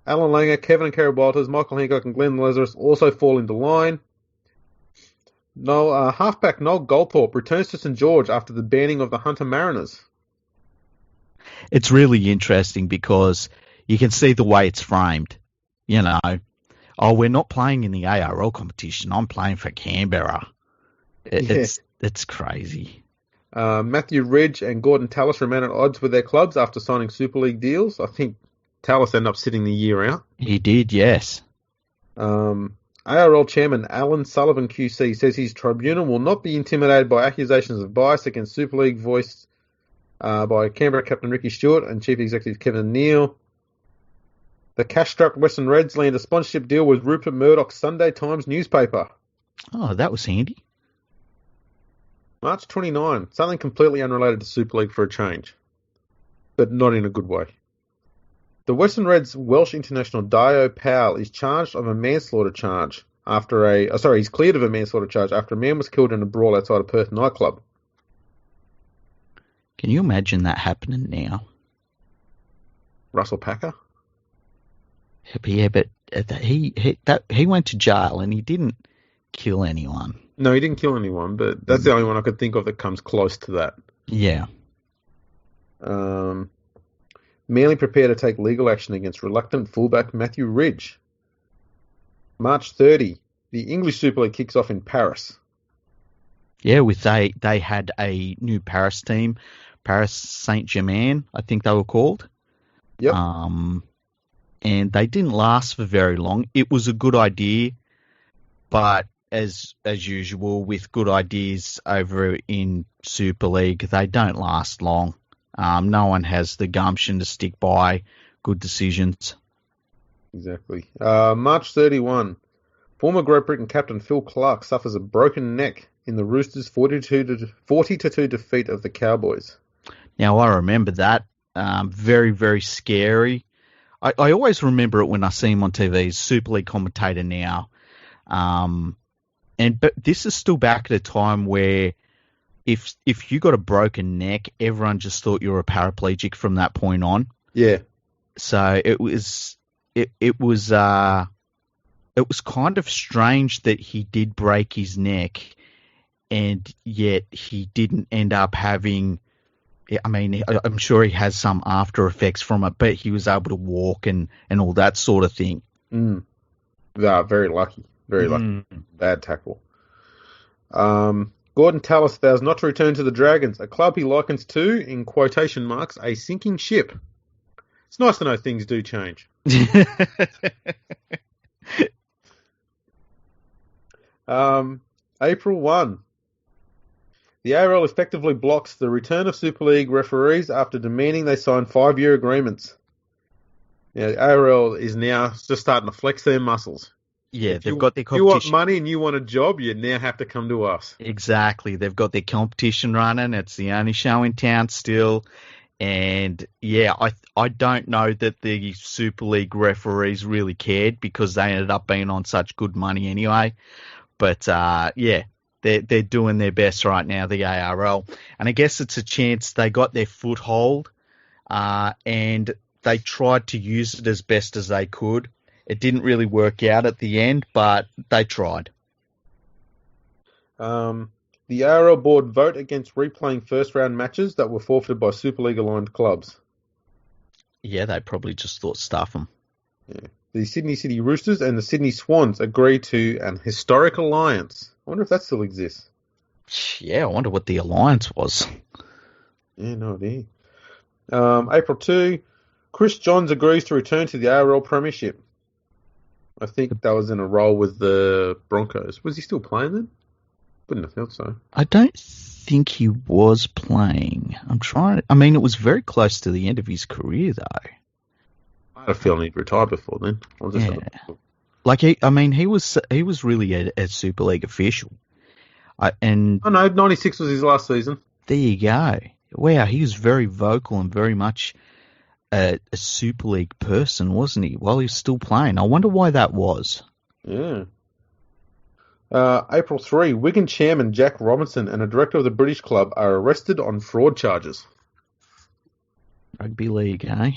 Alan Langer, Kevin and Kerry Walters, Michael Hancock and Glenn Lazarus also fall into line. Halfback Noel Goldthorpe returns to St George after the banning of the Hunter Mariners. It's really interesting because you can see the way it's framed. We're not playing in the ARL competition. I'm playing for Canberra. It's crazy. Matthew Ridge and Gordon Tallis remain at odds with their clubs after signing Super League deals. I think Tallis ended up sitting the year out. He did, yes. ARL chairman Alan Sullivan QC says his tribunal will not be intimidated by accusations of bias against Super League voiced by Canberra captain Ricky Stewart and chief executive Kevin Neal. The cash-strapped Western Reds land a sponsorship deal with Rupert Murdoch's Sunday Times newspaper. Oh, that was handy. March 29, something completely unrelated to Super League for a change, but not in a good way. The Western Reds' Welsh international Dio Powell is charged of a manslaughter charge he's cleared of a manslaughter charge after a man was killed in a brawl outside a Perth nightclub. Can you imagine that happening now? Russell Packer? Yeah, but he went to jail and he didn't kill anyone. No, he didn't kill anyone, but that's the only one I could think of that comes close to that. Yeah. Manly prepare to take legal action against reluctant fullback Matthew Ridge. March 30, the English Super League kicks off in Paris. Yeah, they had a new Paris team, Paris Saint-Germain, I think they were called. Yep. And they didn't last for very long. It was a good idea, but as usual with good ideas over in Super League, they don't last long. No one has the gumption to stick by good decisions. Exactly. March 31, former Great Britain captain Phil Clark suffers a broken neck in the Roosters' 40-2 defeat of the Cowboys. Now, I remember that. Very, very scary. I always remember it when I see him on TV. He's Super League commentator now. But this is still back at a time where if you got a broken neck, everyone just thought you were a paraplegic from that point on. Yeah. So it was it was kind of strange that he did break his neck, and yet he didn't end up having. I mean, I'm sure he has some after effects from it, but he was able to walk and all that sort of thing. Yeah, very lucky. Very lucky. Bad tackle. Gordon Tallis vows not to return to the Dragons, a club he likens to, in quotation marks, a sinking ship. It's nice to know things do change. April 1. The ARL effectively blocks the return of Super League referees after demanding they sign 5-year agreements. Yeah, the ARL is now just starting to flex their muscles. Yeah, If they've got their competition. You want money and you want a job, you now have to come to us. Exactly. They've got their competition running. It's the only show in town still. And, yeah, I don't know that the Super League referees really cared because they ended up being on such good money anyway. But, yeah, they're doing their best right now, the ARL. And I guess it's a chance they got their foothold and they tried to use it as best as they could. It didn't really work out at the end, but they tried. The ARL board vote against replaying first-round matches that were forfeited by Super League-aligned clubs. Yeah, they probably just thought stuff them. Yeah. The Sydney City Roosters and the Sydney Swans agree to an historic alliance. I wonder if that still exists. Yeah, I wonder what the alliance was. Yeah, no idea. April 2, Chris Johns agrees to return to the ARL Premiership. I think that was in a role with the Broncos. Was he still playing then? Wouldn't have felt so. I don't think he was playing. I mean, it was very close to the end of his career, though. I had a feeling he'd retired before then. He was really a Super League official. Oh no, 96 was his last season. There you go. Wow, he was very vocal and very much a Super League person, wasn't he? While he was still playing. I wonder why that was. Yeah. April 3, Wigan chairman Jack Robinson and a director of the British club are arrested on fraud charges. Rugby League, eh?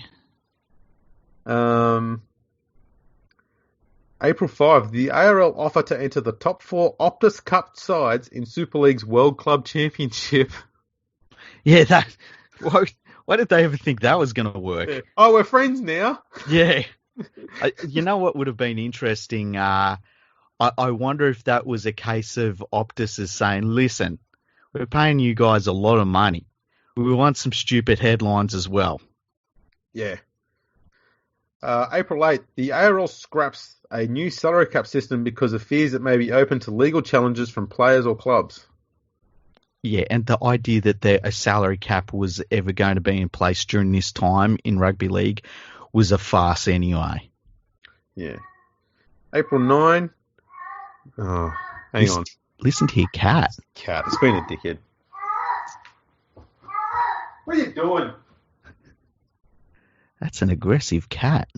April 5, the ARL offer to enter the top 4 Optus Cup sides in Super League's World Club Championship. Yeah, why did they ever think that was going to work? Yeah. Oh, we're friends now. Yeah. You know what would have been interesting? I wonder if that was a case of Optus is saying, listen, we're paying you guys a lot of money. We want some stupid headlines as well. Yeah. April 8, the ARL scraps a new salary cap system because of fears it may be open to legal challenges from players or clubs. Yeah, and the idea that a salary cap was ever going to be in place during this time in Rugby League was a farce anyway. Yeah. April 9. Oh, hang on. Listen to your cat. Cat, it's been a dickhead. What are you doing? That's an aggressive cat.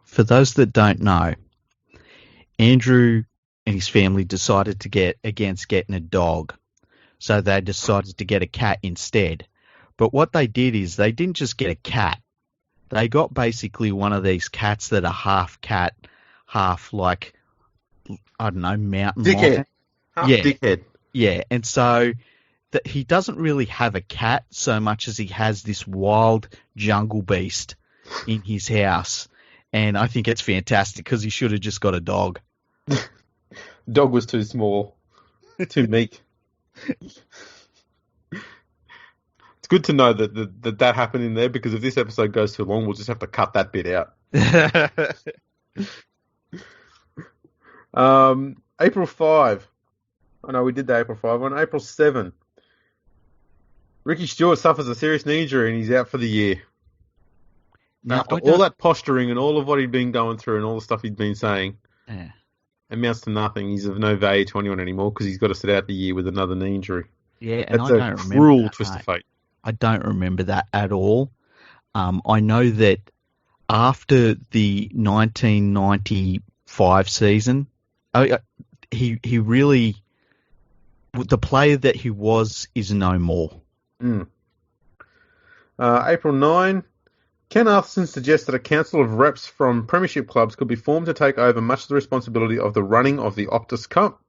For those that don't know, Andrew and his family decided to get against getting a dog. So they decided to get a cat instead. But what they did is they didn't just get a cat. They got basically one of these cats that are half cat, half like, I don't know, mountain lion. Dickhead. Yeah, and so he doesn't really have a cat so much as he has this wild jungle beast in his house. And I think it's fantastic because he should have just got a dog. Dog was too small, too meek. It's good to know that happened in there because if this episode goes too long, we'll just have to cut that bit out. April 5. Oh no, we did the April 5 one. April 7. Ricky Stewart suffers a serious knee injury and he's out for the year. Now, after all that posturing and all of what he'd been going through and all the stuff he'd been saying, amounts to nothing. He's of no value to anyone anymore because he's got to sit out the year with another knee injury. Yeah, and that's a cruel twist of fate. I don't remember that at all. I know that after the 1995 season, he really, the player that he was is no more. April 9, Ken Arthurson suggests that a council of reps from premiership clubs could be formed to take over much of the responsibility of the running of the Optus Cup.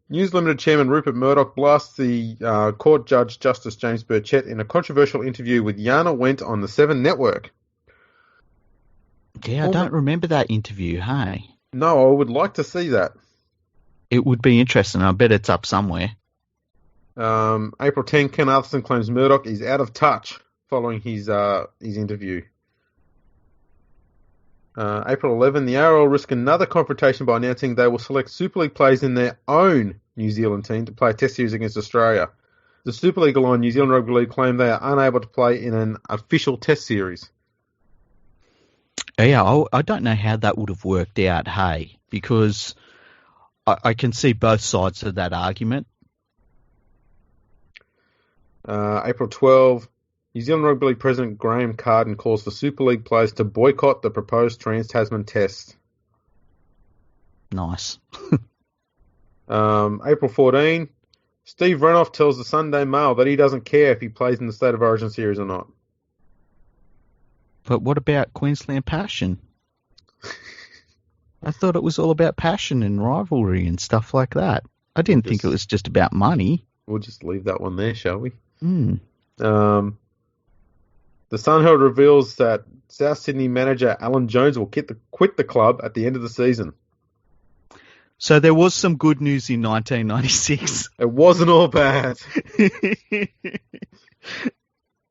News Limited chairman Rupert Murdoch blasts the court judge Justice James Burchett in a controversial interview with Jana Wendt on the Seven Network. Yeah, I don't remember that interview, hey? No, I would like to see that. It would be interesting. I bet it's up somewhere. April 10, Ken Arthurson claims Murdoch is out of touch following his interview. April 11, the ARL risk another confrontation by announcing they will select Super League players in their own New Zealand team to play a test series against Australia. The Super League aligned New Zealand Rugby League claim they are unable to play in an official test series. Yeah, I don't know how that would have worked out, hey, because I can see both sides of that argument. April 12, New Zealand Rugby League President Graham Carden calls for Super League players to boycott the proposed Trans-Tasman test. Nice. April 14, Steve Renouf tells the Sunday Mail that he doesn't care if he plays in the State of Origin series or not. But what about Queensland passion? I thought it was all about passion and rivalry and stuff like that. I didn't think it was just about money. We'll just leave that one there, shall we? Mm. The Sun Herald reveals that South Sydney manager Alan Jones will quit the club at the end of the season. So there was some good news in 1996. It wasn't all bad.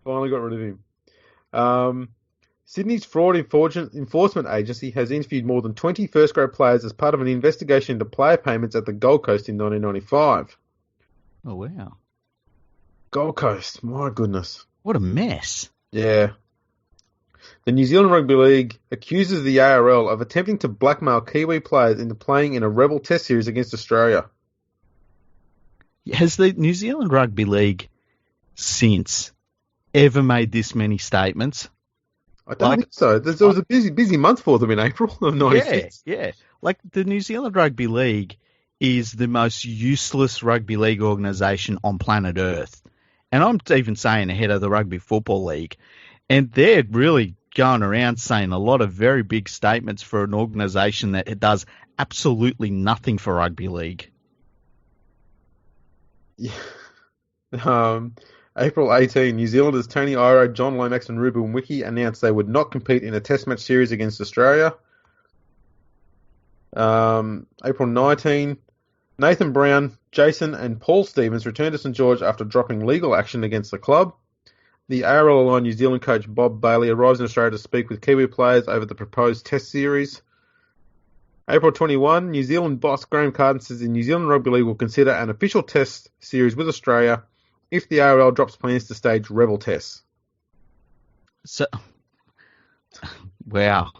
Finally got rid of him. Sydney's Fraud Enforcement Agency has interviewed more than 20 first-grade players as part of an investigation into player payments at the Gold Coast in 1995. Oh, wow. Gold Coast, my goodness. What a mess. Yeah. The New Zealand Rugby League accuses the ARL of attempting to blackmail Kiwi players into playing in a rebel test series against Australia. Has the New Zealand Rugby League since ever made this many statements? I don't think so. There was a busy month for them in April of 96. Yeah. Like, the New Zealand Rugby League is the most useless rugby league organisation on planet Earth. And I'm even saying ahead of the Rugby Football League. And they're really going around saying a lot of very big statements for an organisation that does absolutely nothing for rugby league. Yeah. April 18, New Zealanders Tony Iro, John Lomax and Ruben Wiki announced they would not compete in a test match series against Australia. April 19, Nathan Brown, Jason and Paul Stevens returned to St George after dropping legal action against the club. The ARL aligned New Zealand coach Bob Bailey arrives in Australia to speak with Kiwi players over the proposed test series. April 21, New Zealand boss Graham Carden says the New Zealand Rugby League will consider an official test series with Australia if the ARL drops plans to stage rebel tests. So, wow.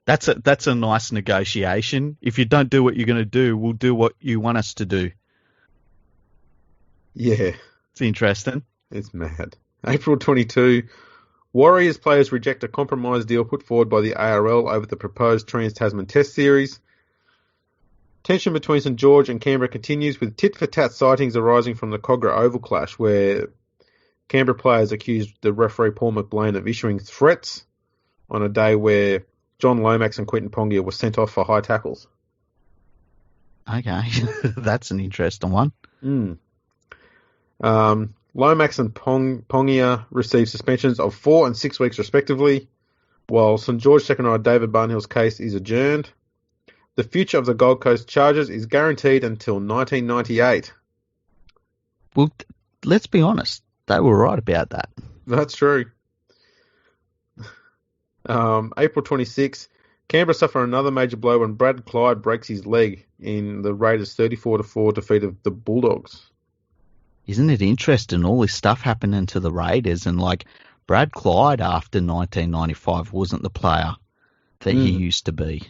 That's a nice negotiation. If you don't do what you're going to do, we'll do what you want us to do. Yeah. It's interesting. It's mad. April 22, Warriors players reject a compromise deal put forward by the ARL over the proposed Trans-Tasman Test Series. Tension between St George and Canberra continues with tit-for-tat sightings arising from the Cogra Oval clash where Canberra players accused the referee Paul McBlain of issuing threats on a day where John Lomax and Quinton Pongia were sent off for high tackles. Okay, that's an interesting one. Lomax and Pongia received suspensions of 4 and 6 weeks respectively, while St George second-rower David Barnhill's case is adjourned. The future of the Gold Coast Chargers is guaranteed until 1998. Well, let's be honest. They were right about that. That's true. April 26, Canberra suffer another major blow when Brad Clyde breaks his leg in the Raiders' 34-4 defeat of the Bulldogs. Isn't it interesting, all this stuff happening to the Raiders, and like Brad Clyde after 1995 wasn't the player that he used to be.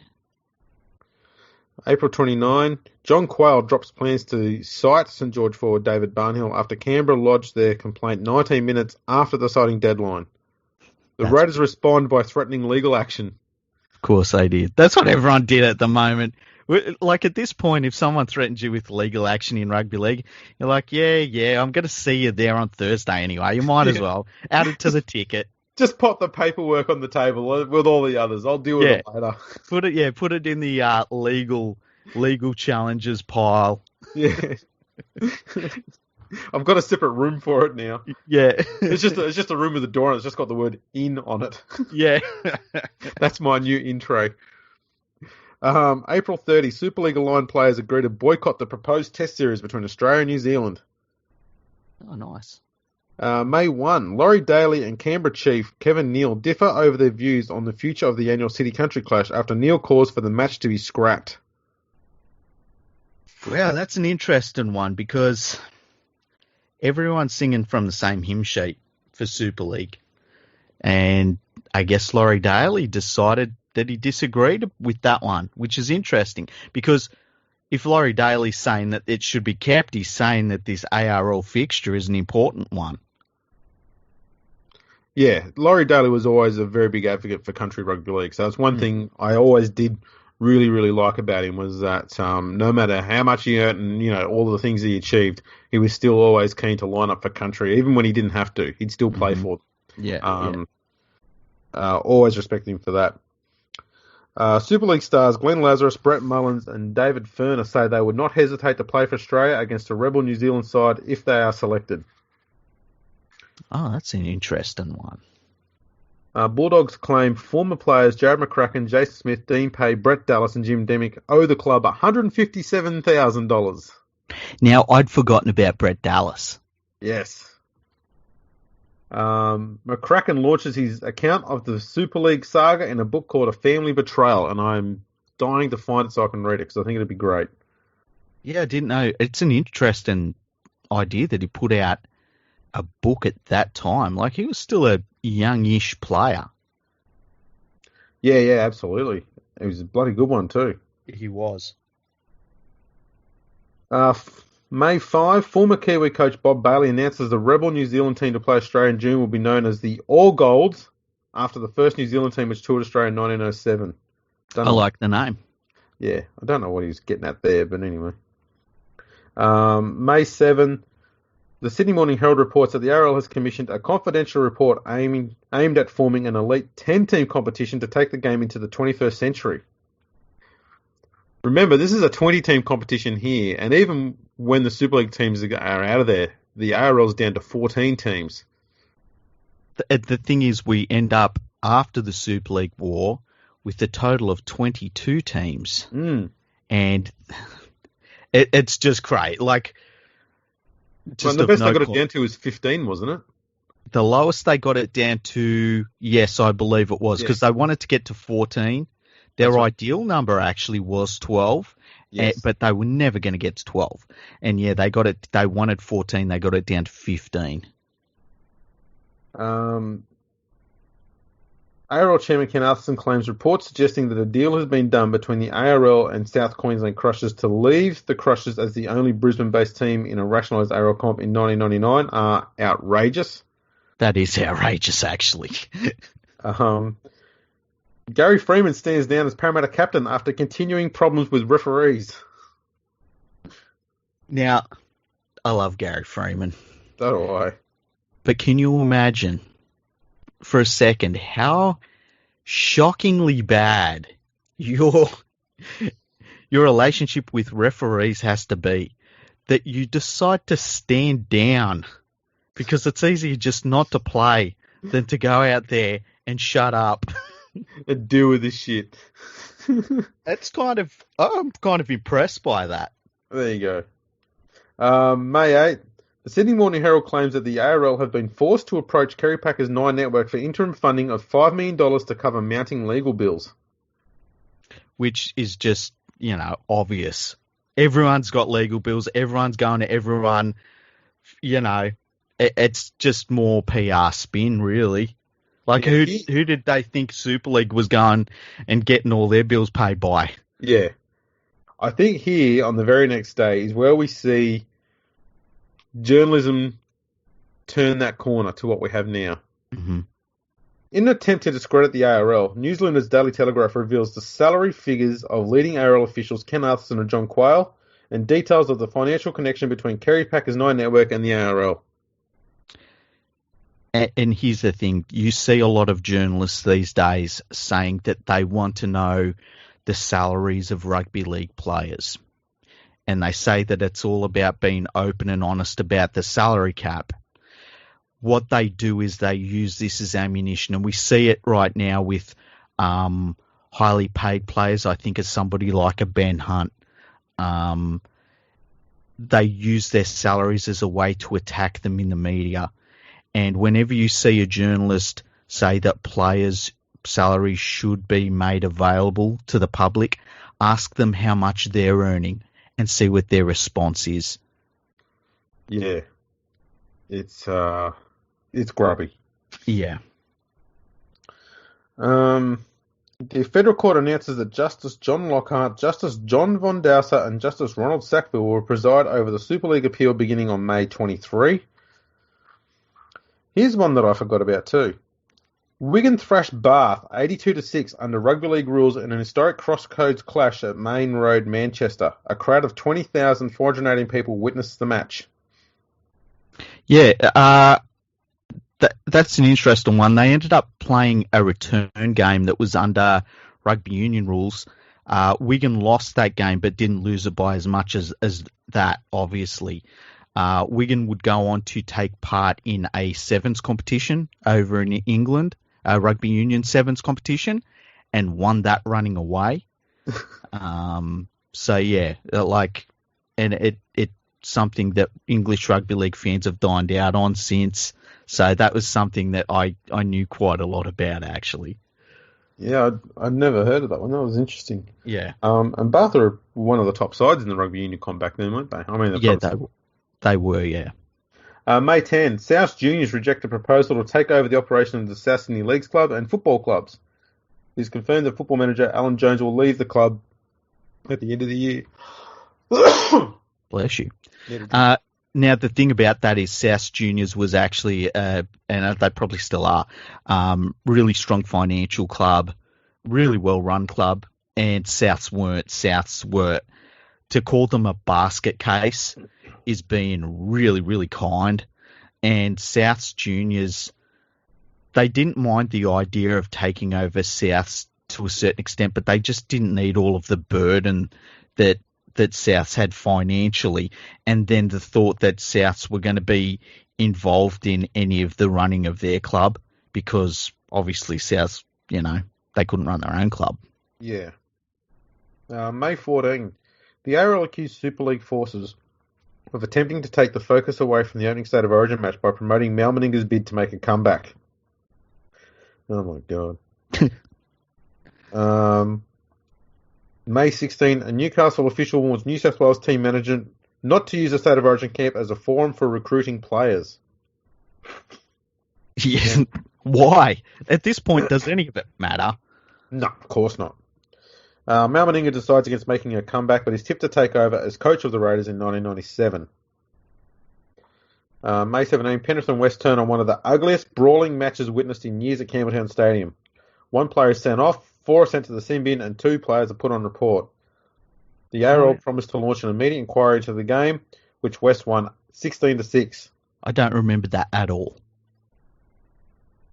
April 29, John Quayle drops plans to cite St George forward David Barnhill after Canberra lodged their complaint 19 minutes after the citing deadline. The Raiders respond by threatening legal action. Of course they did. That's what everyone did at the moment. Like at this point, if someone threatens you with legal action in rugby league, you're like, yeah, I'm going to see you there on Thursday anyway. You might as Yeah. well add it to the ticket. Just pop the paperwork on the table with all the others. I'll deal with Yeah, it later. put it in the legal challenges pile. Yeah. I've got a separate room for it now. Yeah, It's just a room with a door and it's just got the word "in" on it. yeah. That's my new intro. April 30, Super League Aligned players agree to boycott the proposed Test series between Australia and New Zealand. Oh, nice. May 1, Laurie Daly and Canberra Chief Kevin Neal differ over their views on the future of the annual City-Country clash after Neal calls for the match to be scrapped. Well, that's an interesting one because everyone's singing from the same hymn sheet for Super League. And I guess Laurie Daly decided that he disagreed with that one, which is interesting because if Laurie Daly's saying that it should be kept, he's saying that this ARL fixture is an important one. Yeah, Laurie Daly was always a very big advocate for country rugby league. So that's one thing I always did really, really like about him was that no matter how much he earned and, all the things he achieved, he was still always keen to line up for country. Even when he didn't have to, he'd still play for them. Yeah. Always respect him for that. Super League stars Glenn Lazarus, Brett Mullins and David Furner say they would not hesitate to play for Australia against a rebel New Zealand side if they are selected. Oh, that's an interesting one. Bulldogs claim former players Jared McCracken, Jason Smith, Dean Pay, Brett Dallas and Jim Demick owe the club $157,000. Now, I'd forgotten about Brett Dallas. Yes. McCracken launches his account of the Super League saga in a book called A Family Betrayal, and I'm dying to find it so I can read it because I think it'd be great. Yeah, I didn't know. It's an interesting idea that he put out a book at that time. Like, he was still a youngish player. Yeah, absolutely. It was a bloody good one too. He was. May 5, former Kiwi coach Bob Bailey announces the rebel New Zealand team to play Australia in June will be known as the All Golds after the first New Zealand team which toured Australia in 1907. I like the name. Yeah, I don't know what he was getting at there, but anyway. May 7, the Sydney Morning Herald reports that the ARL has commissioned a confidential report aimed at forming an elite 10-team competition to take the game into the 21st century. Remember, this is a 20-team competition here, and even when the Super League teams are out of there, the ARL's down to 14 teams. The thing is, we end up, after the Super League war, with a total of 22 teams. And it's just great. Like, Well, the best they got it down to was 15, wasn't it? The lowest they got it down to, yes, I believe it was, because they wanted to get to 14. Their ideal number actually was 12, but they were never going to get to 12. And yeah, they wanted 14, they got it down to 15. ARL Chairman Ken Atherton claims reports suggesting that a deal has been done between the ARL and South Queensland Crushers to leave the Crushers as the only Brisbane-based team in a rationalised ARL comp in 1999 are outrageous. That is outrageous, actually. Gary Freeman stands down as Parramatta captain after continuing problems with referees. Now, I love Gary Freeman. So do I. But can you imagine for a second how shockingly bad your relationship with referees has to be that you decide to stand down because it's easier just not to play than to go out there and shut up and deal with this shit. I'm kind of impressed by that. There you go. May 8th, the Sydney Morning Herald claims that the ARL have been forced to approach Kerry Packer's Nine Network for interim funding of $5 million to cover mounting legal bills. Which is just, obvious. Everyone's got legal bills. Everyone's going to everyone. It's just more PR spin, really. Like, who did they think Super League was going and getting all their bills paid by? Yeah. I think here, on the very next day, is where we see journalism turn that corner to what we have now. Mm-hmm. In an attempt to discredit the ARL, New Zealand's Daily Telegraph reveals the salary figures of leading ARL officials Ken Arthurson and John Quayle, and details of the financial connection between Kerry Packer's Nine Network and the ARL. And here's the thing, you see a lot of journalists these days saying that they want to know the salaries of rugby league players. And they say that it's all about being open and honest about the salary cap. What they do is they use this as ammunition, and we see it right now with highly paid players. I think of somebody like a Ben Hunt. They use their salaries as a way to attack them in the media. And whenever you see a journalist say that players' salaries should be made available to the public, ask them how much they're earning and see what their response is. Yeah. It's grubby. Yeah. The federal court announces that Justice John Lockhart, Justice John Von Dowser, and Justice Ronald Sackville will preside over the Super League appeal beginning on May 23. Here's one that I forgot about too. Wigan thrashed Bath 82-6 under rugby league rules in an historic crosscodes clash at Main Road, Manchester. A crowd of 20,418 people witnessed the match. Yeah, that's an interesting one. They ended up playing a return game that was under rugby union rules. Wigan lost that game but didn't lose it by as much as that, obviously. Wigan would go on to take part in a sevens competition over in England, a rugby union sevens competition, and won that running away. So yeah, and it's something that English rugby league fans have dined out on since. So that was something that I knew quite a lot about, actually. Yeah, I'd never heard of that one. That was interesting. Yeah. And Bath are one of the top sides in the rugby union comp back then, weren't they? I mean, yeah, they were, yeah. May 10, South Juniors reject a proposal to take over the operation of the South Sydney Leagues Club and football clubs. It is confirmed that football manager Alan Jones will leave the club at the end of the year. Bless you. Now, the thing about that is South Juniors was actually, and they probably still are, really strong financial club, really well-run club, and Souths weren't. Souths were, to call them a basket case is being really, really kind. And Souths Juniors, they didn't mind the idea of taking over Souths to a certain extent, but they just didn't need all of the burden that Souths had financially, and then the thought that Souths were going to be involved in any of the running of their club, because obviously Souths, they couldn't run their own club. Yeah. May 14, the ARL accused Super League forces of attempting to take the focus away from the opening State of Origin match by promoting Mal Meninga's bid to make a comeback. Oh my God. May 16, a Newcastle official warns New South Wales team manager not to use the State of Origin camp as a forum for recruiting players. Yeah. Why? At this point, does any of it matter? No, of course not. Mal Meninga decides against making a comeback, but is tipped to take over as coach of the Raiders in 1997. May 17, Penrith and West turn on one of the ugliest brawling matches witnessed in years at Campbelltown Stadium. One player is sent off, 4 are sent to the sin bin, and 2 players are put on report. The ARL promised to launch an immediate inquiry into the game, which West won 16-6. I don't remember that at all.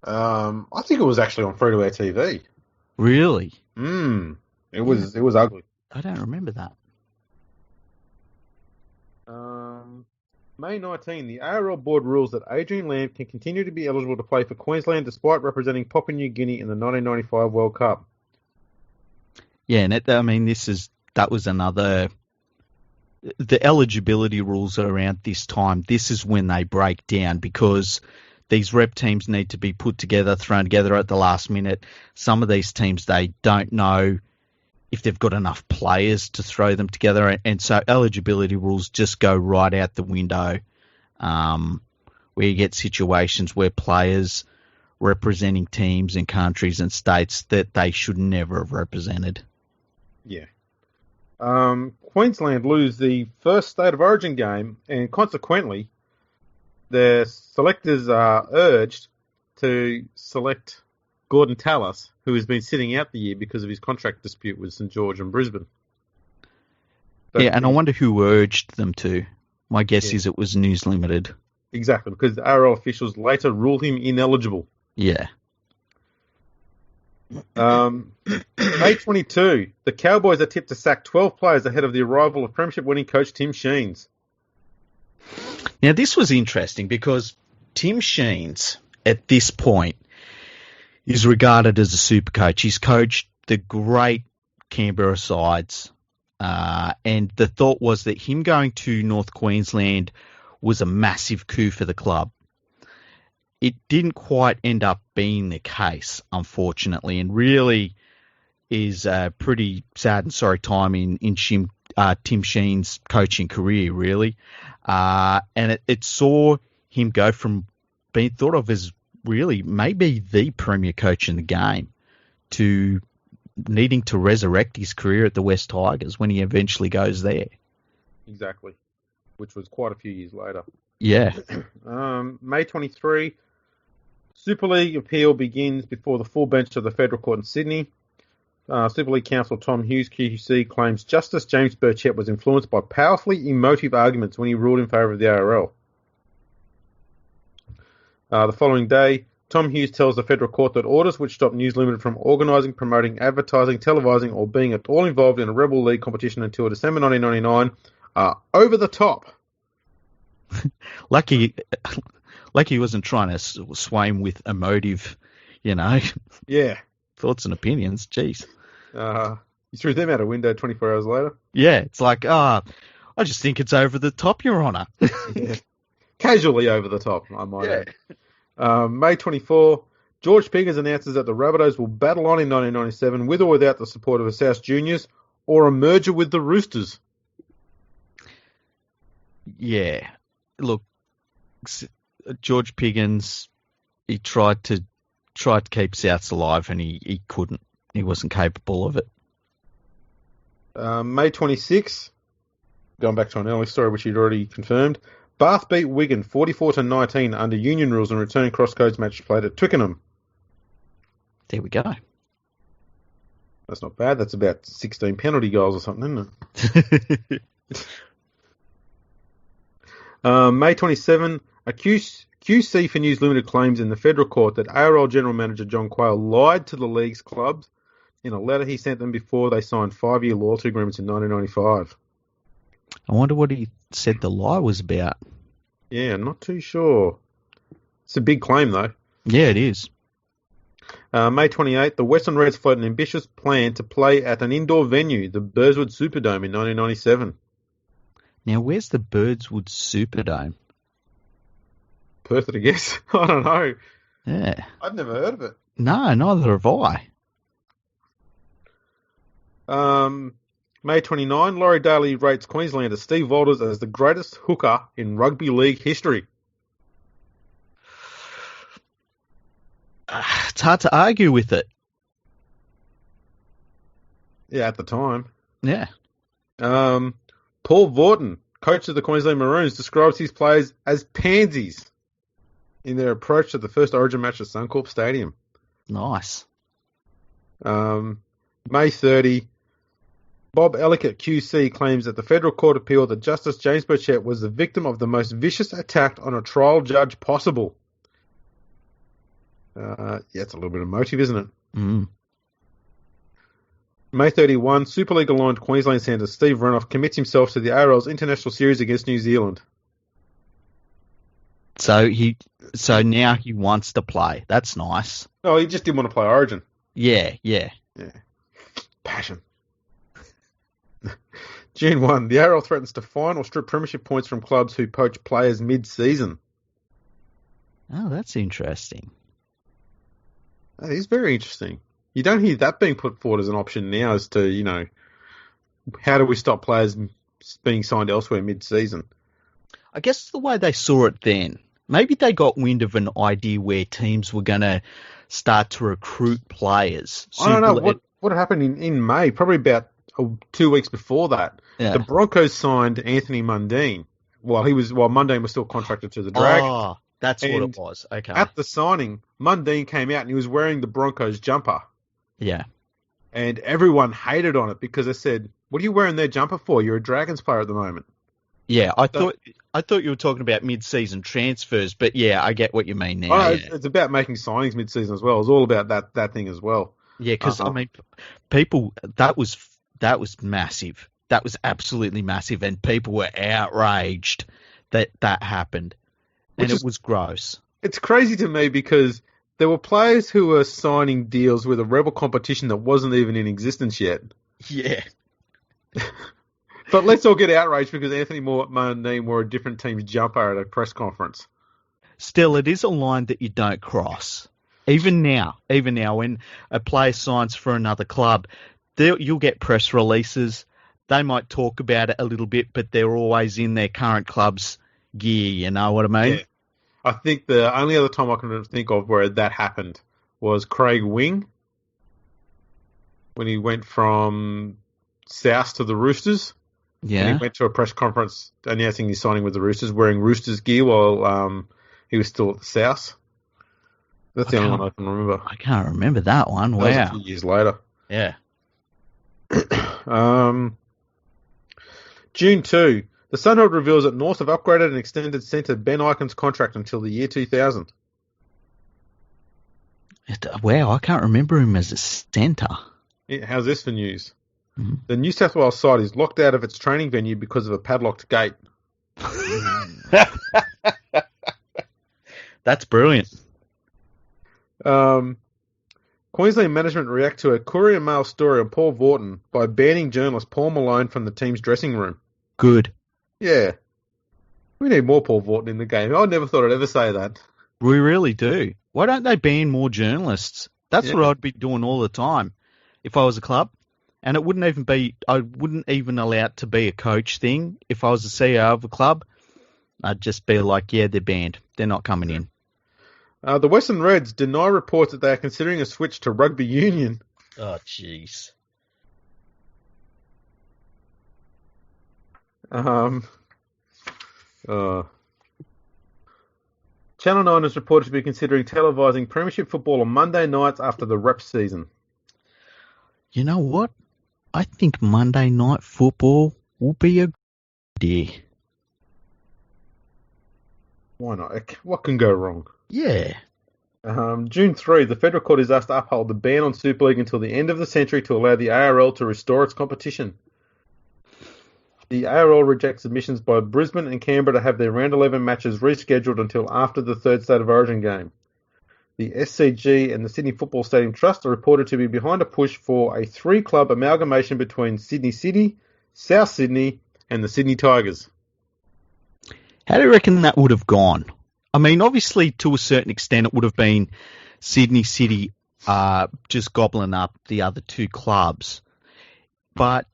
I think it was actually on free-to-air TV. Really? It was ugly. I don't remember that. May 19, the ARL board rules that Adrian Lamb can continue to be eligible to play for Queensland despite representing Papua New Guinea in the 1995 World Cup. Yeah, and that was another. The eligibility rules around this time, this is when they break down, because these rep teams need to be put together, thrown together at the last minute. Some of these teams, they don't know if they've got enough players to throw them together, and so eligibility rules just go right out the window, where you get situations where players representing teams and countries and states that they should never have represented. Yeah. Queensland lose the first State of Origin game, and consequently, their selectors are urged to select Gordon Tallis, who has been sitting out the year because of his contract dispute with St George and Brisbane. But and I wonder who urged them to. My guess Yeah. is it was News Limited. Exactly, because the ARL officials later ruled him ineligible. Yeah. May 22, the Cowboys are tipped to sack 12 players ahead of the arrival of Premiership winning coach Tim Sheens. Now, this was interesting because Tim Sheens, at this point, is regarded as a super coach. He's coached the great Canberra sides, and the thought was that him going to North Queensland was a massive coup for the club. It didn't quite end up being the case, unfortunately, and really is a pretty sad and sorry time in Tim Sheen's coaching career, really. And it saw him go from being thought of as really maybe the premier coach in the game to needing to resurrect his career at the West Tigers when he eventually goes there. Exactly, which was quite a few years later. Yeah. May 23, Super League appeal begins before the full bench of the Federal Court in Sydney. Super League counsel Tom Hughes, QC, claims Justice James Burchett was influenced by powerfully emotive arguments when he ruled in favour of the ARL. The following day, Tom Hughes tells the Federal Court that orders which stop News Limited from organising, promoting, advertising, televising or being at all involved in a Rebel League competition until December 1999 are over the top. Lucky he wasn't trying to sway him with emotive, Yeah. thoughts and opinions. Jeez. You threw them out a window 24 hours later. Yeah, it's like, I just think it's over the top, Your Honour. Yeah. Casually over the top, I might add. May 24, George Piggins announces that the Rabbitohs will battle on in 1997 with or without the support of the South Juniors or a merger with the Roosters. Yeah. Look, George Piggins, he tried to keep Souths alive and he couldn't. He wasn't capable of it. May 26, going back to an early story which you'd already confirmed, Bath beat Wigan 44-19 under union rules in a return cross-codes match played at Twickenham. There we go. That's not bad. That's about 16 penalty goals or something, isn't it? May 27, a QC for News Limited claims in the Federal Court that ARL General Manager John Quayle lied to the league's clubs in a letter he sent them before they signed 5-year loyalty agreements in 1995. I wonder what he said the lie was about. Yeah, not too sure. It's a big claim, though. Yeah, it is. May 28, the Western Reds float an ambitious plan to play at an indoor venue, the Burswood Superdome, in 1997. Now, where's the Birdswood Superdome? Perth, I guess. I don't know. Yeah. I've never heard of it. No, neither have I. May 29, Laurie Daly rates Queenslander Steve Valders as the greatest hooker in rugby league history. It's hard to argue with it. Yeah, at the time. Yeah. Paul Vaughton, coach of the Queensland Maroons, describes his players as pansies in their approach to the first Origin match at Suncorp Stadium. Nice. May 30, Bob Ellicott QC claims that the Federal Court appealed that Justice James Burchett was the victim of the most vicious attack on a trial judge possible. Yeah, it's a little bit emotive, isn't it? Mm. May 31, Super League aligned Queensland centre Steve Renouf commits himself to the ARL's international series against New Zealand. So now he wants to play. That's nice. Oh, he just didn't want to play Origin. Yeah. Passion. June 1, the ARL threatens to fine or strip premiership points from clubs who poach players mid-season. Oh, that's interesting. That is very interesting. You don't hear that being put forward as an option now as to, how do we stop players being signed elsewhere mid-season? I guess the way they saw it then, maybe they got wind of an idea where teams were going to start to recruit players. I don't know. What happened in May, probably about 2 weeks before that. Yeah. The Broncos signed Anthony Mundine while Mundine was still contracted to the Dragons. Oh, That's what And it was. Okay. at the signing, Mundine came out and he was wearing the Broncos jumper. Yeah. And everyone hated on it because they said, "What are you wearing their jumper for? You're a Dragons player at the moment." Yeah, I So, thought you were talking about mid-season transfers, but yeah, I get what you mean oh now. no, Yeah, it's about making signings mid-season as well. It's all about that thing as well. yeah, because I Um, mean, people that was massive. That was absolutely massive, and people were outraged that happened, and which it is was gross. it's crazy to me because there were players who were signing deals with a rebel competition that wasn't even in existence yet. Yeah, But let's all get outraged because Anthony Mundine wore a different team's jumper at a press conference. still, it is a line that you don't cross. Even now, when a player signs for another club, you'll get press releases. They might talk about it a little bit, but they're always in their current club's gear. You know what I mean? Yeah. I think the only other time I can think of where that happened was Craig Wing when he went from South to the Roosters. And he Yeah. went to a press conference announcing he's signing with the Roosters, wearing Roosters gear while he was still at the South. That's the only one I can remember. I can't remember that one. That was a Wow. few years later. Yeah. June 2. The Sun Herald reveals that North have upgraded and extended centre Ben Ikin's contract until the year 2000. Wow, I can't remember him as a centre. How's this for news? Mhm. The New South Wales side is locked out of its training venue because of a padlocked gate. That's brilliant. Queensland management react to a Courier Mail story on Paul Vaughton by banning journalist Paul Malone from the team's dressing room. Good. Yeah. We need more Paul Vaughton in the game. I never thought I'd ever say that. We really do. Why don't they ban more journalists? That's Yeah. what I'd be doing all the time if I was a club. And I wouldn't even allow it to be a coach thing. If I was the CEO of a club, I'd just be like, yeah, they're banned. They're not coming in. The Western Reds deny reports that they are considering a switch to rugby union. Oh, jeez. Channel 9 is reported to be considering televising premiership football on Monday nights after the rep season. You know what? I think Monday night football will be a good idea. Why not? What can go wrong? Yeah. June 3, the Federal Court is asked to uphold the ban on Super League until the end of the century to allow the ARL to restore its competition. The ARL rejects submissions by Brisbane and Canberra to have their round 11 matches rescheduled until after the third State of Origin game. The SCG and the Sydney Football Stadium Trust are reported to be behind a push for a three-club amalgamation between Sydney City, South Sydney, and the Sydney Tigers. How do you reckon that would have gone? I mean, obviously, to a certain extent, it would have been Sydney City just gobbling up the other two clubs. But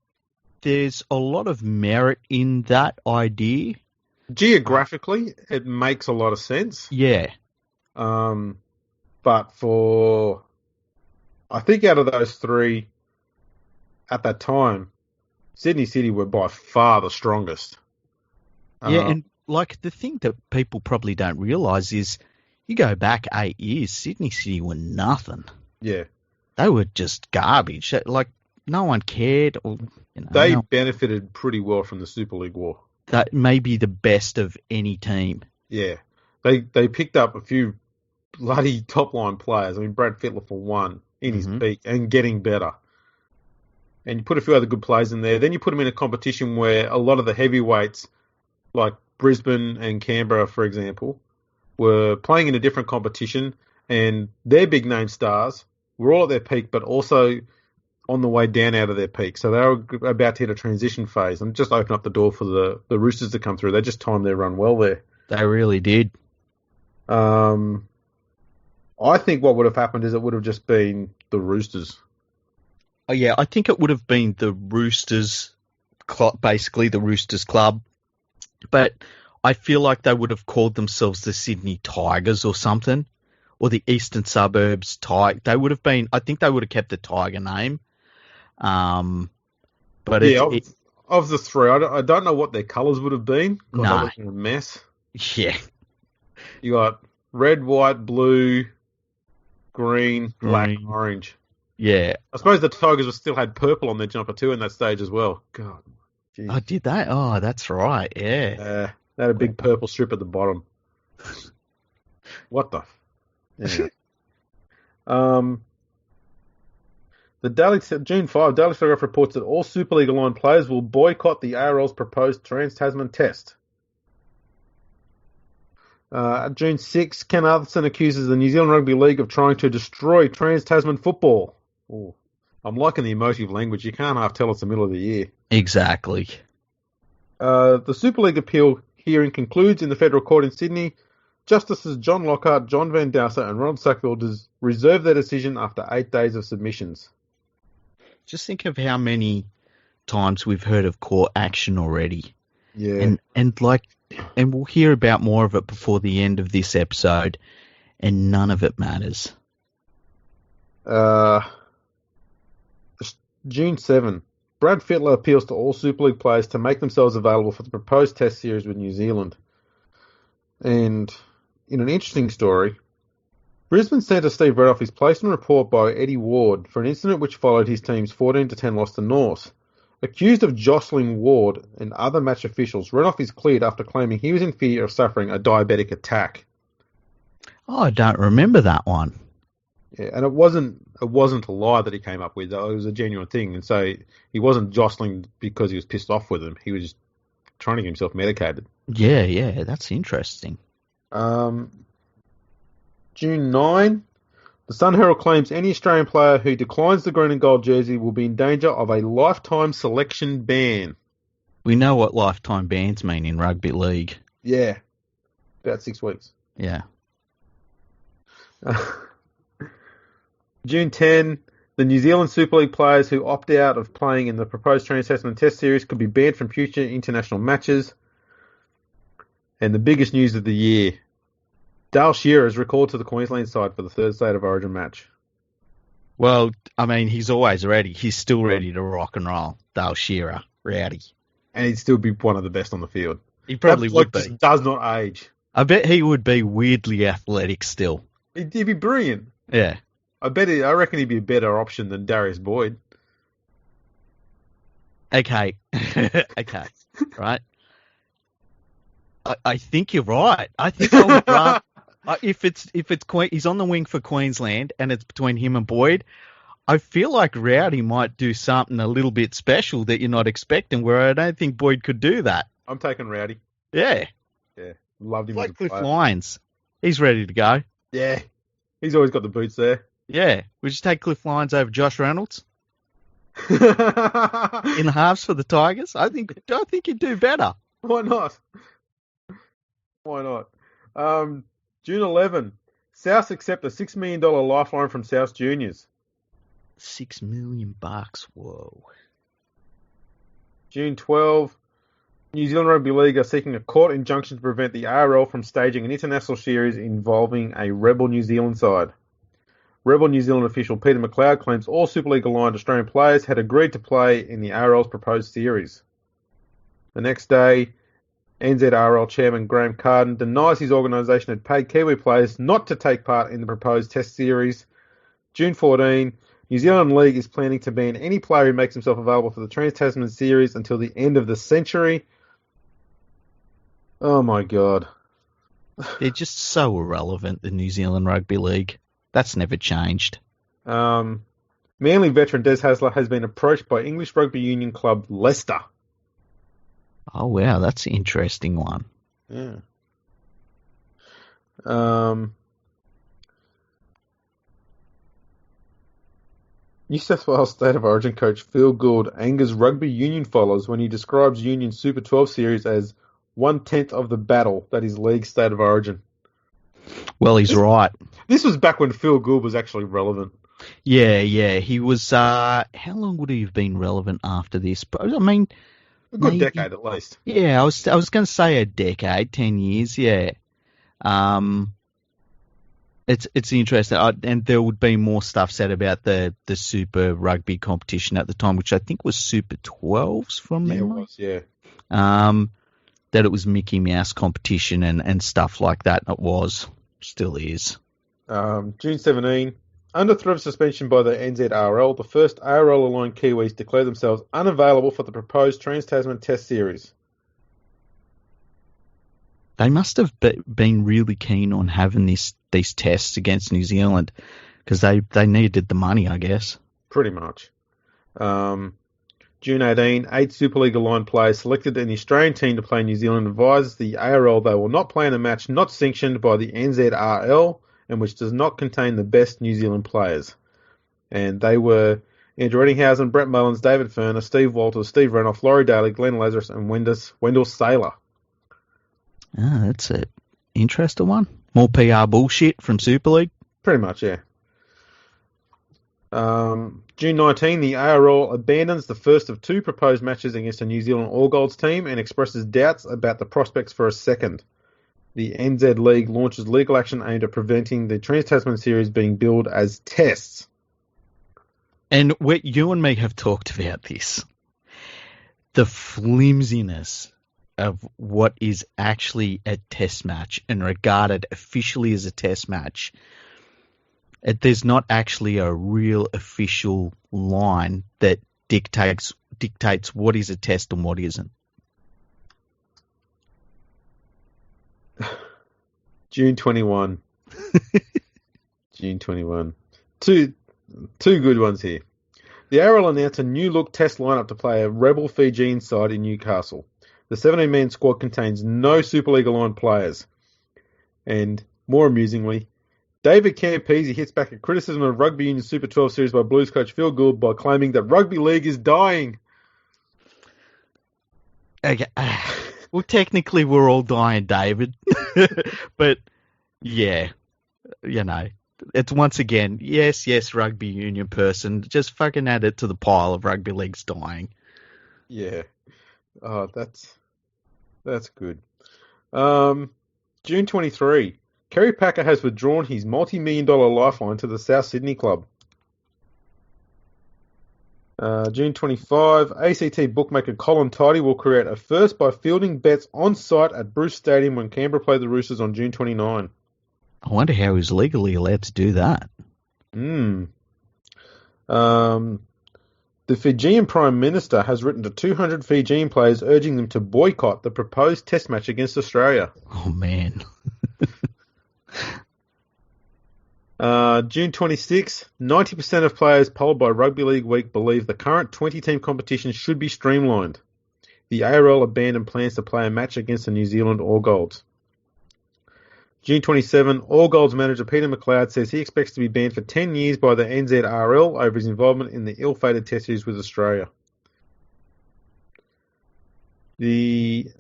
there's a lot of merit in that idea. Geographically, it makes a lot of sense. Yeah. But I think out of those three, at that time, Sydney City were by far the strongest. Yeah, and like the thing that people probably don't realise is you go back 8 years, Sydney City were nothing. Yeah. They were just garbage. Like, no one cared. Or, they benefited pretty well from the Super League war. That may be the best of any team. Yeah. They picked up a few bloody top-line players. I mean, Brad Fittler for one, in his peak, and getting better. And you put a few other good players in there. Then you put them in a competition where a lot of the heavyweights, like Brisbane and Canberra, for example, were playing in a different competition, and their big-name stars were all at their peak, but also on the way down out of their peak. So they were about to hit a transition phase and just open up the door for the Roosters to come through. They just timed their run well there. They really did. I think what would have happened is it would have just been the Roosters. Oh, yeah, I think it would have been the Roosters, basically the Roosters club. But I feel like they would have called themselves the Sydney Tigers or something, or the Eastern Suburbs Tigers. They would have been. I think they would have kept the Tiger name. But yeah, of the three, I don't know what their colours would have been. No, a mess. Yeah, You got red, white, blue, green, black, Green. orange. Yeah. I suppose the Tigers still had purple on their jumper too in that stage as well. God, jeez. Oh, did they? Oh, that's right. Yeah. They had a big purple strip at the bottom. What the? Yeah. June 5, Daily Telegraph reports that all Super League aligned players will boycott the ARL's proposed Trans-Tasman test. June 6, Ken Arthurson accuses the New Zealand Rugby League of trying to destroy Trans-Tasman football. Ooh. I'm liking the emotive language. You can't half tell it's the middle of the year. Exactly. The Super League appeal hearing concludes in the Federal Court in Sydney. Justices John Lockhart, John Van Douser and Ronald Sackville reserve their decision after 8 days of submissions. Just think of how many times we've heard of court action already. Yeah. And we'll hear about more of it before the end of this episode, and none of it matters. June 7. Brad Fittler appeals to all Super League players to make themselves available for the proposed test series with New Zealand. And in an interesting story, Brisbane centre Steve Redoff is placed on report by Eddie Ward for an incident which followed his team's 14-10 loss to North. Accused of jostling Ward and other match officials, Redoff is cleared after claiming he was in fear of suffering a diabetic attack. Oh, I don't remember that one. Yeah, and it wasn't a lie that he came up with. It was a genuine thing, and so he wasn't jostling because he was pissed off with him. He was just trying to get himself medicated. Yeah, that's interesting. June 9, the Sun Herald claims any Australian player who declines the green and gold jersey will be in danger of a lifetime selection ban. We know what lifetime bans mean in rugby league. Yeah, about 6 weeks. Yeah. June 10, the New Zealand Super League players who opt out of playing in the proposed Trans-Tasman Test Series could be banned from future international matches. And the biggest news of the year, Dale Shearer is recalled to the Queensland side for the third State of Origin match. Well, I mean, he's always ready. He's still ready to rock and roll. Dale Shearer, rowdy. And he'd still be one of the best on the field. He probably would be. Just does not age. I bet he would be weirdly athletic still. He'd be brilliant. Yeah. I reckon he'd be a better option than Darius Boyd. Okay. Okay. Right. I think you're right. I think I would rather, if he's on the wing for Queensland and it's between him and Boyd, I feel like Rowdy might do something a little bit special that you're not expecting, where I don't think Boyd could do that. I'm taking Rowdy. Yeah. Yeah. Loved him. Like Cliff Lyons. He's ready to go. Yeah. He's always got the boots there. Yeah. Would you take Cliff Lyons over Josh Reynolds? In the halves for the Tigers? I think you'd do better. Why not? Why not? June 11. South accept a $6 million lifeline from South Juniors. $6 million. Whoa. June 12. New Zealand Rugby League are seeking a court injunction to prevent the ARL from staging an international series involving a rebel New Zealand side. Rebel New Zealand official Peter McLeod claims all Super League aligned Australian players had agreed to play in the ARL's proposed series. The next day, NZRL chairman Graham Carden denies his organisation had paid Kiwi players not to take part in the proposed test series. June 14, New Zealand League is planning to ban any player who makes himself available for the Trans-Tasman series until the end of the century. Oh my God. They're just so irrelevant, the New Zealand Rugby League. That's never changed. Manly veteran Des Hasler has been approached by English rugby union club Leicester. Oh, wow, that's an interesting one. Yeah. New South Wales State of Origin coach Phil Gould angers rugby union followers when he describes Union Super 12 series as 1/10 of the battle that is league State of Origin. Well, he's right. This was back when Phil Gould was actually relevant. Yeah. He was, how long would he have been relevant after this? I mean, A good decade at least. Yeah, I was going to say a decade, 10 years, yeah. It's interesting, and there would be more stuff said about the Super Rugby competition at the time, which I think was Super 12s from memory. Yeah, it was, yeah. that it was Mickey Mouse competition and stuff like that. And it was, still is. June 17, under threat of suspension by the NZRL, the first ARL-aligned Kiwis declared themselves unavailable for the proposed Trans-Tasman Test Series. They must have been really keen on having these tests against New Zealand because they needed the money, I guess. Pretty much. June 18, 8 Super League aligned players selected in the Australian team to play New Zealand advised the ARL they will not play in a match not sanctioned by the NZRL and which does not contain the best New Zealand players. And they were Andrew Eddinghausen, Brett Mullins, David Furner, Steve Walters, Steve Renoff, Laurie Daly, Glenn Lazarus, and Wendell Saylor. Ah, that's an interesting one. More PR bullshit from Super League? Pretty much, yeah. June 19, the ARL abandons the first of 2 proposed matches against a New Zealand All Golds team and expresses doubts about the prospects for a second. The NZ League launches legal action aimed at preventing the Trans-Tasman Series being billed as tests. And you and me have talked about this. The flimsiness of what is actually a test match and regarded officially as a test match. There's not actually a real official line that dictates what is a test and what isn't. June 21. June 21. Two good ones here. The ARL announced a new look test lineup to play a Rebel Fijian side in Newcastle. The 17-man squad contains no Super League aligned players. And more amusingly, David Campese hits back at criticism of Rugby Union Super 12 series by Blues coach Phil Gould by claiming that Rugby League is dying. Okay. Well, technically we're all dying, David. But, yeah, it's once again, yes, Rugby Union person, just fucking add it to the pile of Rugby League's dying. Yeah. Oh, that's good. June 23. Kerry Packer has withdrawn his multi-million-dollar lifeline to the South Sydney club. June 25, ACT bookmaker Colin Tidy will create a first by fielding bets on site at Bruce Stadium when Canberra play the Roosters on June 29. I wonder how he's legally allowed to do that. The Fijian Prime Minister has written to 200 Fijian players urging them to boycott the proposed test match against Australia. Oh, man. June 26, 90% of players polled by Rugby League Week believe the current 20-team competition should be streamlined. The ARL abandoned plans to play a match against the New Zealand All Golds. June 27, All Golds manager Peter McLeod says he expects to be banned for 10 years by the NZRL over his involvement in the ill-fated test series with Australia. The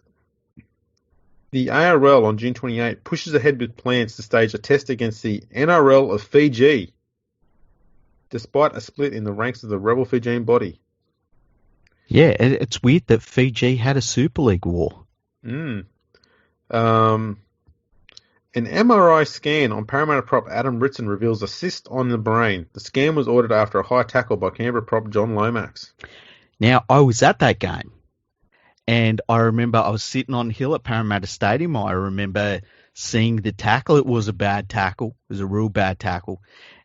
ARL on June 28 pushes ahead with plans to stage a test against the NRL of Fiji, despite a split in the ranks of the rebel Fijian body. Yeah, it's weird that Fiji had a Super League war. An MRI scan on Parramatta prop Adam Ritson reveals a cyst on the brain. The scan was ordered after a high tackle by Canberra prop John Lomax. Now, I was at that game, and I remember I was sitting on the hill at Parramatta Stadium. I remember seeing the tackle. It was a bad tackle. It was a real bad tackle.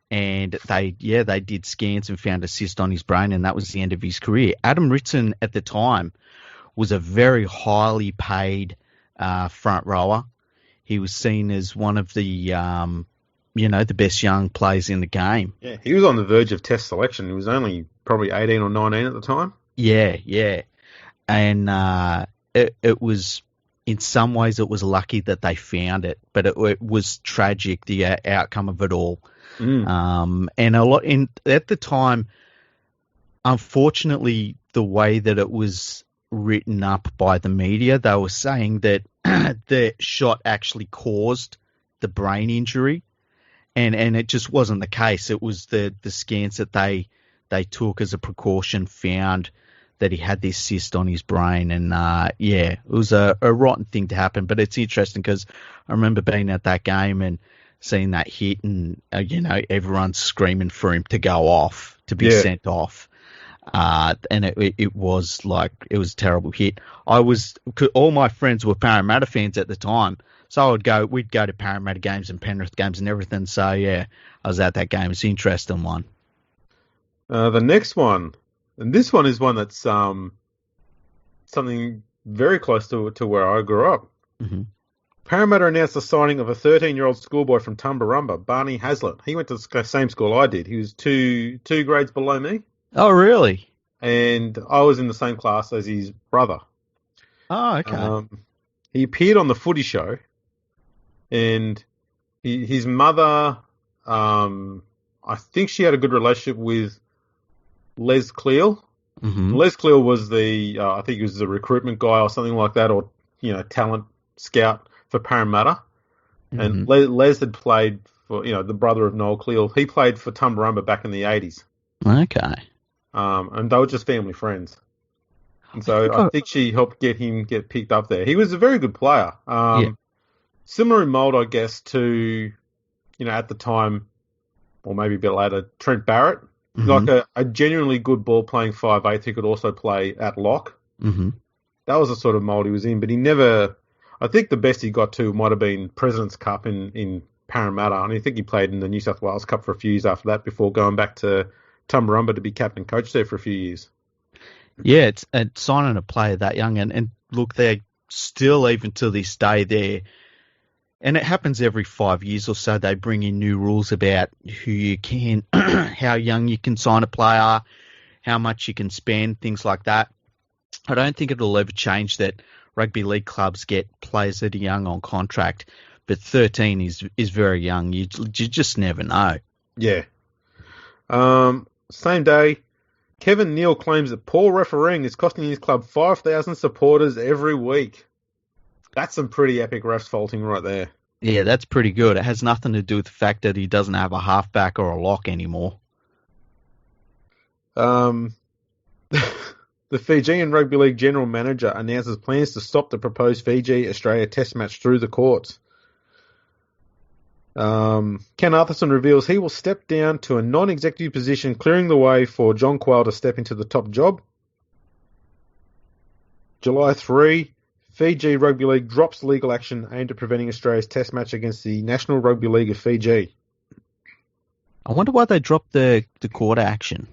And they did scans and found a cyst on his brain, and that was the end of his career. Adam Ritson at the time was a very highly paid front rower. He was seen as one of the, the best young players in the game. Yeah, he was on the verge of test selection. He was only probably 18 or 19 at the time. Yeah. And it was, in some ways, it was lucky that they found it, but it was tragic, the outcome of it all. And at the time, unfortunately, the way that it was written up by the media, they were saying that the shot actually caused the brain injury, and it just wasn't the case. It was the scans that they took as a precaution found that he had this cyst on his brain, and it was a rotten thing to happen. But it's interesting because I remember being at that game and seeing that hit, and everyone's screaming for him to go off, to be sent off. And it was it was a terrible hit. All my friends were Parramatta fans at the time, so we'd go to Parramatta games and Penrith games and everything. So yeah, I was at that game. It's an interesting one. The next one, and this one is one that's something very close to where I grew up. Mm-hmm. Parramatta announced the signing of a 13-year-old schoolboy from Tumbarumba, Barney Hazlitt. He went to the same school I did. He was two grades below me. Oh, really? And I was in the same class as his brother. Oh, okay. He appeared on the Footy Show, and his mother, I think she had a good relationship with Les Cleal. Mm-hmm. Les Cleal was I think he was the recruitment guy or something like that, or talent scout for Parramatta. Mm-hmm. And Les had played for the brother of Noel Cleal. He played for Tumbarumba back in the 80s. Okay. And they were just family friends. And so I think she helped get him get picked up there. He was a very good player. Similar in mould, I guess, to, at the time, or maybe a bit later, Trent Barrett. Mm-hmm. Like a genuinely good ball-playing 5'8" who could also play at lock. Mm-hmm. That was the sort of mould he was in, but he never... I think the best he got to might have been President's Cup in Parramatta, and I think he played in the New South Wales Cup for a few years after that before going back to Tumbarumba to be captain coach there for a few years. Yeah, it's signing a player that young, and look, they're still, even to this day, there. And it happens every 5 years or so. They bring in new rules about who you can, how young you can sign a player, how much you can spend, things like that. I don't think it'll ever change that rugby league clubs get players that are young on contract, but 13 is very young. You just never know. Yeah. Same day, Kevin Neal claims that poor refereeing is costing his club 5,000 supporters every week. That's some pretty epic refs faulting right there. Yeah, that's pretty good. It has nothing to do with the fact that he doesn't have a halfback or a lock anymore. The Fijian Rugby League General Manager announces plans to stop the proposed Fiji-Australia Test match through the courts. Ken Arthurson reveals he will step down to a non-executive position, clearing the way for John Quayle to step into the top job. July 3, Fiji Rugby League drops legal action aimed at preventing Australia's Test match against the National Rugby League of Fiji. I wonder why they dropped the court action.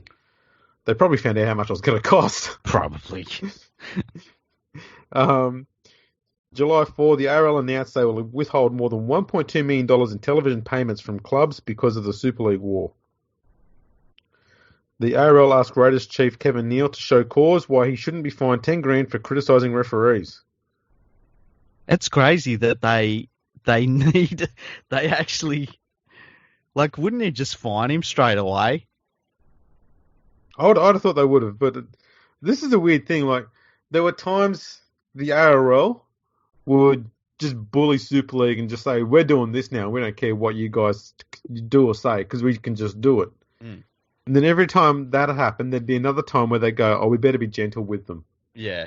They probably found out how much it was going to cost. Probably. July 4, the ARL announced they will withhold more than $1.2 million in television payments from clubs because of the Super League war. The ARL asked Raiders chief Kevin Neal to show cause why he shouldn't be fined $10,000 for criticising referees. It's crazy that they actually, wouldn't they just fine him straight away? I'd have thought they would have, but this is a weird thing. There were times the ARL would just bully Super League and just say, we're doing this now. We don't care what you guys do or say because we can just do it. Mm. And then every time that happened, there'd be another time where they go, we better be gentle with them. Yeah.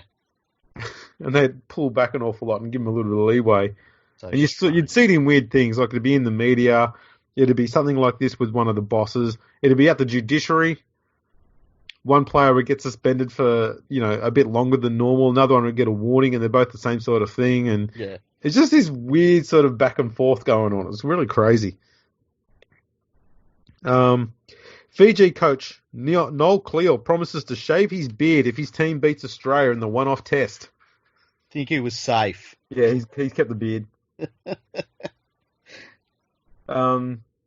And they'd pull back an awful lot and give them a little bit of leeway. And you'd see it in weird things, like it'd be in the media. It'd be something like this with one of the bosses. It'd be at the judiciary. One player would get suspended for, a bit longer than normal. Another one would get a warning, and they're both the same sort of thing. And yeah, it's just this weird sort of back and forth going on. It's really crazy. Fiji coach Noel Cleal promises to shave his beard if his team beats Australia in the one-off test. Think he was safe. Yeah, he's kept the beard.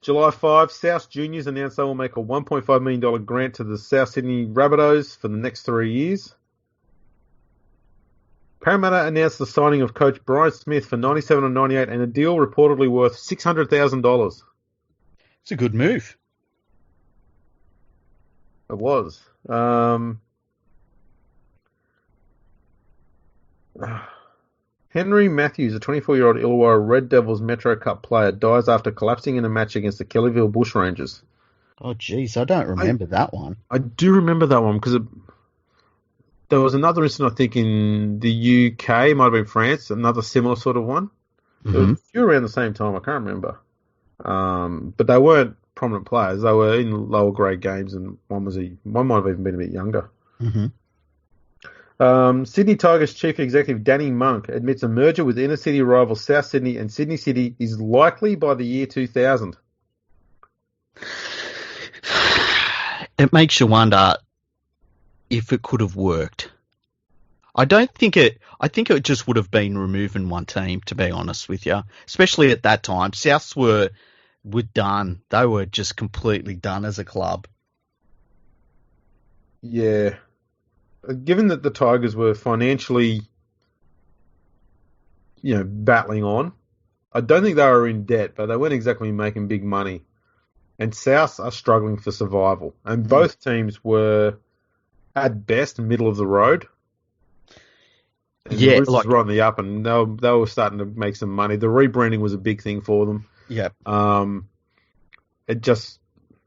July 5, South Juniors announced they will make a $1.5 million grant to the South Sydney Rabbitohs for the next 3 years. Parramatta announced the signing of coach Brian Smith for $97 and $98 and a deal reportedly worth $600,000. It's a good move. It was. Henry Matthews, a 24-year-old Illawarra Red Devils Metro Cup player, dies after collapsing in a match against the Kellyville Bushrangers. Oh, jeez, I don't remember that one. I do remember that one because there was another incident, I think, in the UK, might have been France, another similar sort of one. Mm-hmm. There was a few around the same time, I can't remember. But they weren't prominent players. They were in lower grade games, and one might have even been a bit younger. Mm-hmm. Sydney Tigers chief executive Danny Monk admits a merger with inner city rivals South Sydney and Sydney City is likely by the year 2000. It makes you wonder if it could have worked. I think it just would have been removing one team, to be honest with you. Especially at that time. Souths were done. They were just completely done as a club. Yeah. Given that the Tigers were financially, battling on, I don't think they were in debt, but they weren't exactly making big money. And Souths are struggling for survival. And both teams were, at best, middle of the road. And the Roosters were on the up, and they were starting to make some money. The rebranding was a big thing for them. Yeah. It just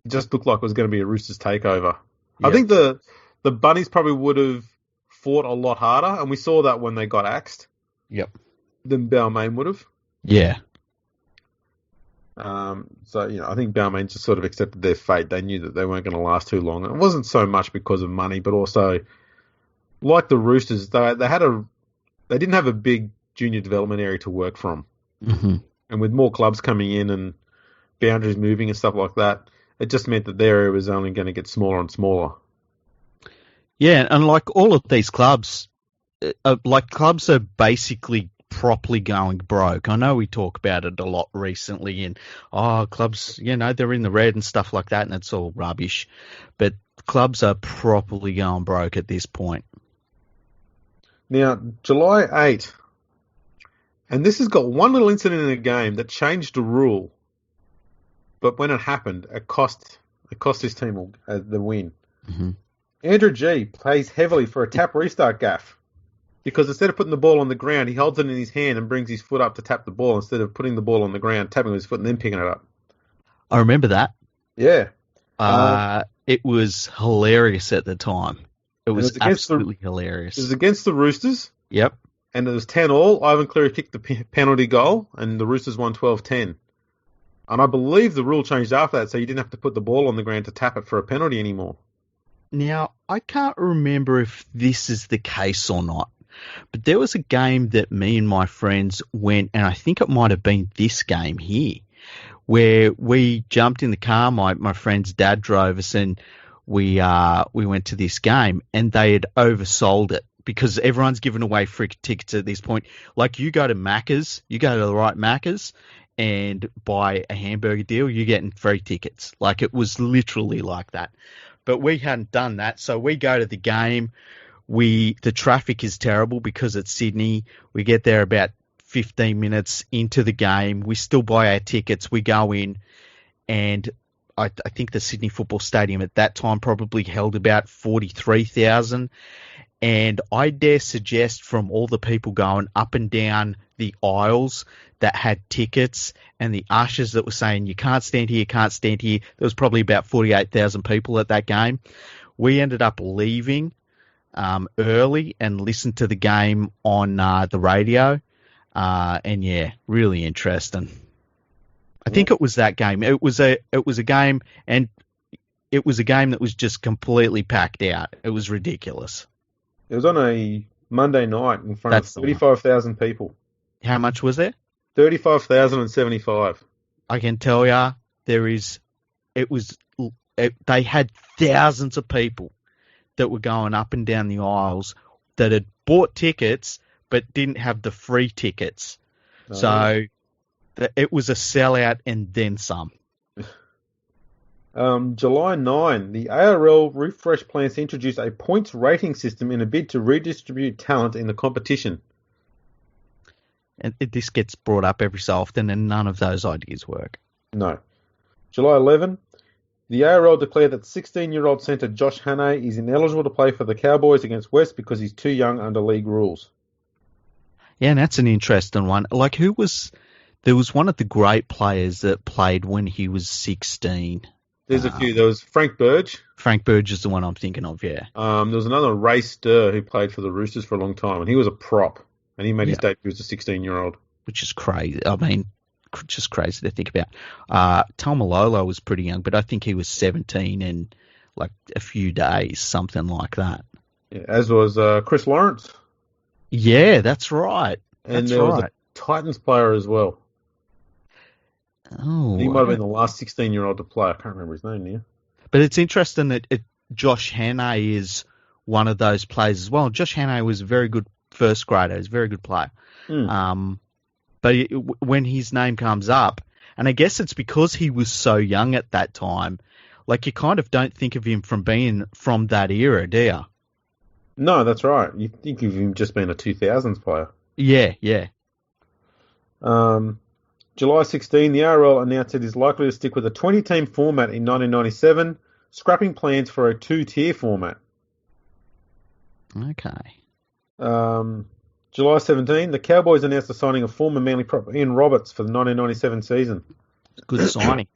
looked like it was going to be a Roosters takeover. Yep. I think the Bunnies probably would have fought a lot harder, and we saw that when they got axed. Yep. Than Balmain would have. Yeah. I think Balmain just sort of accepted their fate. They knew that they weren't going to last too long. It wasn't so much because of money, but also, like the Roosters, they didn't have a big junior development area to work from. Mm-hmm. And with more clubs coming in and boundaries moving and stuff like that, it just meant that their area was only going to get smaller and smaller. Yeah, and like all of these clubs, clubs are basically properly going broke. I know we talk about it a lot recently, and clubs, they're in the red and stuff like that, and it's all rubbish. But clubs are properly going broke at this point. Now, July 8, and this has got one little incident in a game that changed the rule, but when it happened, it cost his team the win. Mm-hmm. Andrew G plays heavily for a tap restart gaff because instead of putting the ball on the ground, he holds it in his hand and brings his foot up to tap the ball instead of putting the ball on the ground, tapping with his foot and then picking it up. I remember that. Yeah. It was hilarious at the time. It was absolutely hilarious. It was against the Roosters. Yep. And it was 10-all. Ivan Cleary kicked the penalty goal, and the Roosters won 12-10. And I believe the rule changed after that, so you didn't have to put the ball on the ground to tap it for a penalty anymore. Now, I can't remember if this is the case or not, but there was a game that me and my friends went, and I think it might have been this game here, where we jumped in the car. My friend's dad drove us, and we went to this game, and they had oversold it because everyone's giving away free tickets at this point. Like, you go to Macca's, you go to the right Macca's, and buy a hamburger deal, you're getting free tickets. Like, it was literally like that. But we hadn't done that, so we go to the game. The traffic is terrible because it's Sydney. We get there about 15 minutes into the game. We still buy our tickets. We go in, and I think the Sydney Football Stadium at that time probably held about 43,000. And I dare suggest from all the people going up and down the aisles that had tickets and the ushers that were saying, you can't stand here, can't stand here. There was probably about 48,000 people at that game. We ended up leaving early and listened to the game on the radio. And yeah, really interesting. I think it was that game. It was a game, and it was a game that was just completely packed out. It was ridiculous. It was on a Monday night in front of 35,000 people. How much was there? 35,075. I can tell you, they had thousands of people that were going up and down the aisles that had bought tickets but didn't have the free tickets. Oh. So it was a sellout and then some. July 9, the ARL refresh plans to introduce a points rating system in a bid to redistribute talent in the competition. And this gets brought up every so often, and none of those ideas work. No. July 11, the ARL declared that 16-year-old centre Josh Hannay is ineligible to play for the Cowboys against West because he's too young under league rules. Yeah, and that's an interesting one. Like, there was one of the great players that played when he was 16. There's a few. There was Frank Burge. Frank Burge is the one I'm thinking of, yeah. There was another Ray Sturr who played for the Roosters for a long time, and he was a prop, and he made his debut as a 16-year-old. Which is crazy. I mean, just crazy to think about. Taumalolo was pretty young, but I think he was 17 in like a few days, something like that. Yeah, as was Chris Lawrence. Yeah, that's right. And there was a Titans player as well. Oh, he might have been the last 16-year-old to play. I can't remember his name now. But it's interesting that Josh Hannay is one of those players as well. Josh Hannay was a very good first grader. He's a very good player. But when his name comes up, and I guess it's because he was so young at that time, like you kind of don't think of him from being from that era, do you? No, that's right. You think of him just being a 2000s player. Yeah. July 16, the RL announced it is likely to stick with a 20-team format in 1997, scrapping plans for a 2-tier format. Okay. July 17, the Cowboys announced the signing of former Manly prop Ian Roberts for the 1997 season. Good signing.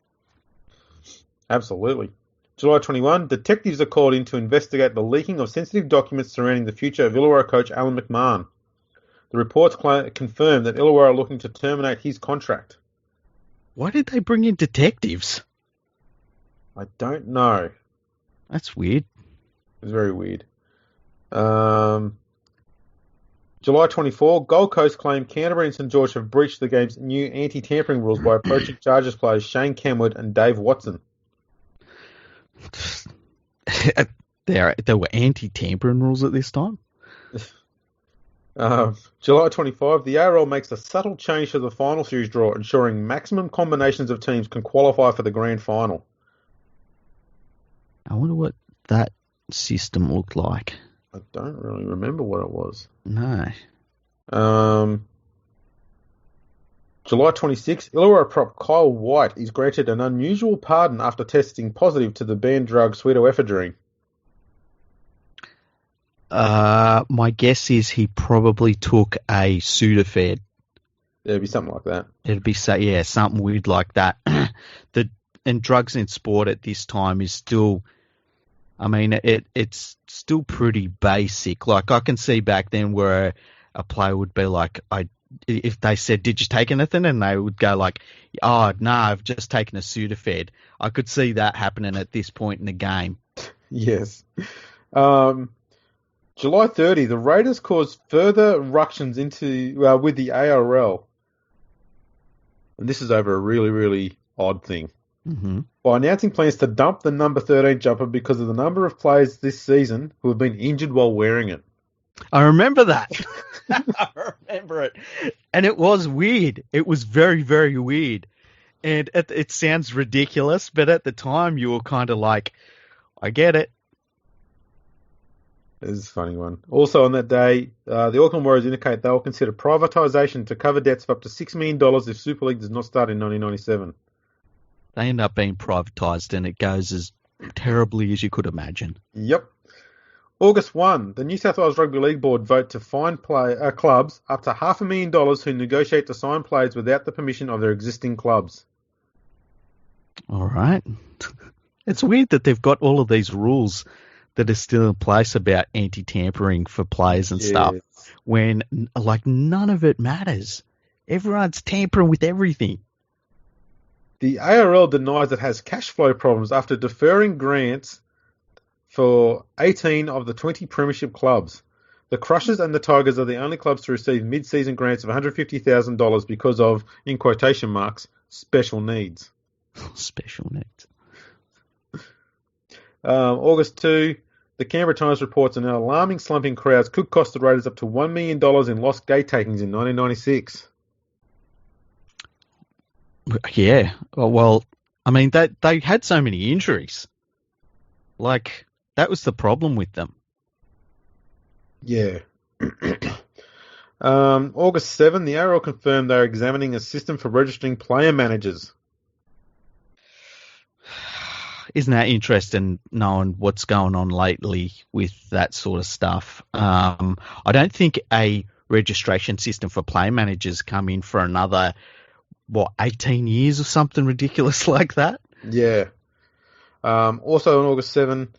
Absolutely. July 21, detectives are called in to investigate the leaking of sensitive documents surrounding the future of Illawarra coach Alan McMahon. The reports confirm that Illawarra are looking to terminate his contract. Why did they bring in detectives? I don't know. That's weird. It's very weird. July 24, Gold Coast claim Canterbury and St George have breached the game's new anti-tampering rules by approaching Chargers players Shane Kenwood and Dave Watson. There were anti-tampering rules at this time? July 25, the ARL makes a subtle change to the final series draw, ensuring maximum combinations of teams can qualify for the grand final. I wonder what that system looked like. I don't really remember what it was. No. July 26, Illawarra prop Kyle White is granted an unusual pardon after testing positive to the banned drug pseudoephedrine. My guess is he probably took a Sudafed. It'd be something like that. It'd be something weird like that. And drugs in sport at this time is still, I mean, it's still pretty basic. Like I can see back then where a player would be like, if they said, "Did you take anything?" and they would go like, "Oh no, I've just taken a Sudafed." I could see that happening at this point in the game. Yes. July 30, the Raiders caused further ructions with the ARL. And this is over a really, really odd thing. Mm-hmm. By announcing plans to dump the number 13 jumper because of the number of players this season who have been injured while wearing it. I remember that. I remember it. And it was weird. It was very, very weird. And it sounds ridiculous, but at the time you were kind of like, I get it. This is a funny one. Also on that day, the Auckland Warriors indicate they will consider privatisation to cover debts of up to $6 million if Super League does not start in 1997. They end up being privatised and it goes as terribly as you could imagine. Yep. August 1, the New South Wales Rugby League Board vote to fine clubs up to $500,000 who negotiate to sign players without the permission of their existing clubs. All right. It's weird that they've got all of these rules that are still in place about anti-tampering for players and stuff when, like, none of it matters. Everyone's tampering with everything. The ARL denies it has cash flow problems after deferring grants for 18 of the 20 premiership clubs. The Crushers and the Tigers are the only clubs to receive mid-season grants of $150,000 because of, in quotation marks, special needs. Special needs. August 2, the Canberra Times reports an alarming slump in crowds could cost the Raiders up to $1 million in lost gate takings in 1996. Yeah. Well, I mean, they had so many injuries. Like, that was the problem with them. Yeah. August 7, the ARL confirmed they are examining a system for registering player managers. Isn't that interesting knowing what's going on lately with that sort of stuff? I don't think a registration system for player managers come in for another, 18 years or something ridiculous like that? Yeah. Also on August 7,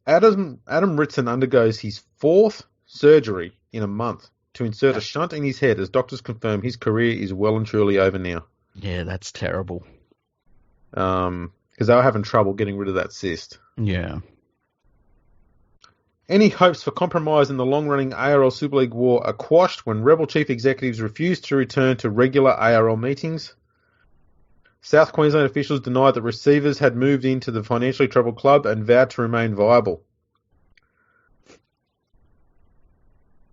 Adam Ritson undergoes his 4th surgery in a month to insert a shunt in his head as doctors confirm his career is well and truly over now. Yeah, that's terrible. Because they were having trouble getting rid of that cyst. Yeah. Any hopes for compromise in the long-running ARL Super League war are quashed when Rebel chief executives refused to return to regular ARL meetings. South Queensland officials denied that receivers had moved into the financially troubled club and vowed to remain viable.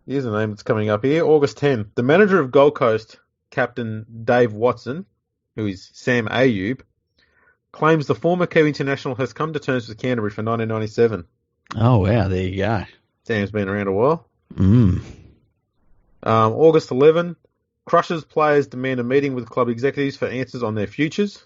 Here's a name that's coming up here. August 10. The manager of Gold Coast, Captain Dave Watson, who is Sam Ayub, claims the former Kiwi international has come to terms with Canterbury for 1997. Oh, wow. There you go. Sam's been around a while. Mm. August 11. Crushers players demand a meeting with club executives for answers on their futures.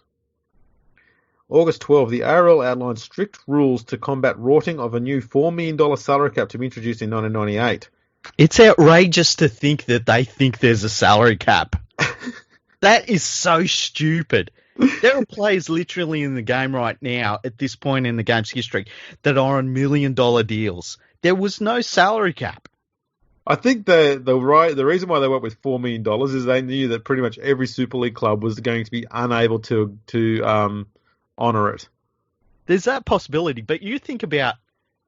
August 12. The ARL outlines strict rules to combat rorting of a new $4 million salary cap to be introduced in 1998. It's outrageous to think that they think there's a salary cap. That is so stupid. There are players literally in the game right now, at this point in the game's history, that are on $1 million deals. There was no salary cap. I think the reason why they went with $4 million is they knew that pretty much every Super League club was going to be unable to honour it. There's that possibility, but you think about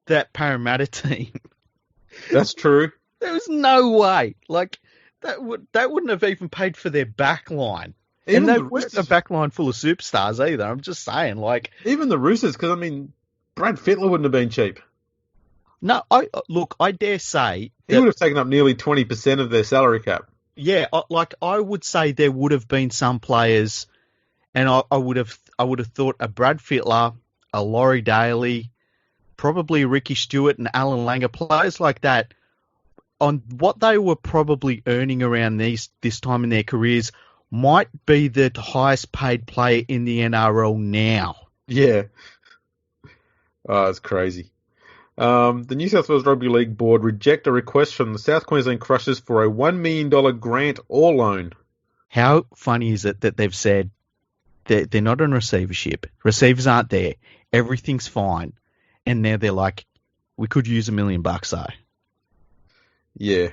that Parramatta team. That's true. There was no way. Like, that wouldn't have even paid for their back line. Even and they the weren't a Roosters, back line full of superstars either. I'm just saying, like... even the Roosters, because, I mean, Brad Fittler wouldn't have been cheap. No, I dare say... He would have taken up nearly 20% of their salary cap. Yeah, I would say there would have been some players, and I would have thought a Brad Fittler, a Laurie Daly, probably Ricky Stewart and Alan Langer, players like that, on what they were probably earning around this time in their careers, might be the highest paid player in the NRL now. Yeah. Oh, it's crazy. The New South Wales Rugby League Board reject a request from the South Queensland Crushers for a $1 million grant or loan. How funny is it that they've said they're not in receivership, receivers aren't there, everything's fine, and now they're like, we could use $1 million though. Yeah.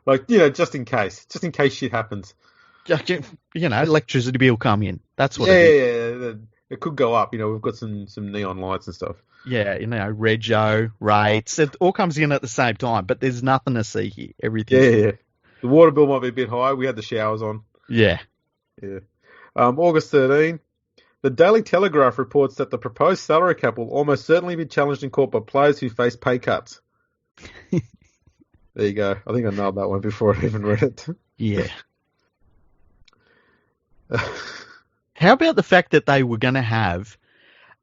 Like, you know, just in case shit happens. You know, electricity bill come in. That's what Yeah, it is. yeah. It could go up. You know, we've got some neon lights and stuff. Yeah, you know, rego, rates, it all comes in at the same time, but there's nothing to see here. Everything. Yeah. The water bill might be a bit high. We had the showers on. Yeah. Yeah. August 13. The Daily Telegraph reports that the proposed salary cap will almost certainly be challenged in court by players who face pay cuts. There you go. I think I nailed that one before I even read it. Yeah. How about the fact that they were going to have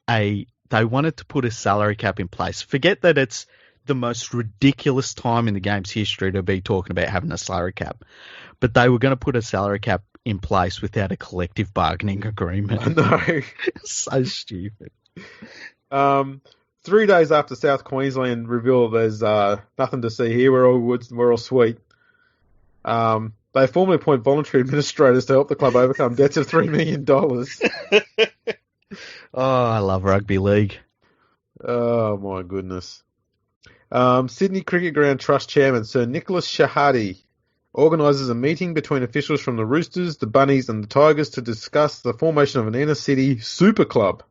they wanted to put a salary cap in place. Forget that it's the most ridiculous time in the game's history to be talking about having a salary cap. But they were going to put a salary cap in place without a collective bargaining agreement. I know. So stupid. 3 days after South Queensland revealed there's nothing to see here, we're all sweet. They formally appoint voluntary administrators to help the club overcome debts of $3 million. Oh, I love rugby league. Oh, my goodness. Sydney Cricket Ground Trust Chairman Sir Nicholas Shahadi organises a meeting between officials from the Roosters, the Bunnies and the Tigers to discuss the formation of an inner city super club.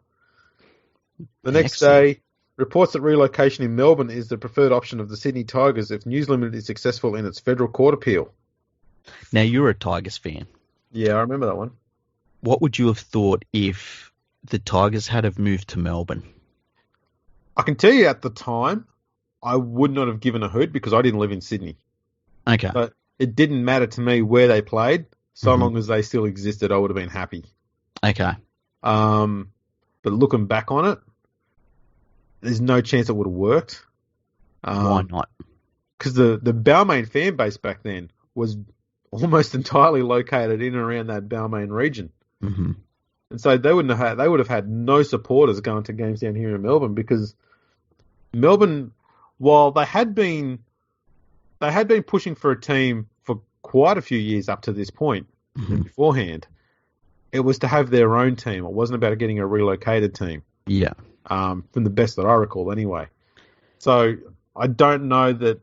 The next day, reports that relocation in Melbourne is the preferred option of the Sydney Tigers if News Limited is successful in its federal court appeal. Now, you're a Tigers fan. Yeah, I remember that one. What would you have thought if the Tigers had have moved to Melbourne? I can tell you at the time, I would not have given a hoot because I didn't live in Sydney. Okay. But it didn't matter to me where they played. So long as they still existed, I would have been happy. Okay. But looking back on it, there's no chance it would have worked. Why not? Because the Balmain fan base back then was almost entirely located in and around that Balmain region. Mm-hmm. And so they would have had no supporters going to games down here in Melbourne because Melbourne, while they had been pushing for a team for quite a few years up to this point beforehand, it was to have their own team. It wasn't about getting a relocated team. Yeah. From the best that I recall anyway. So I don't know that,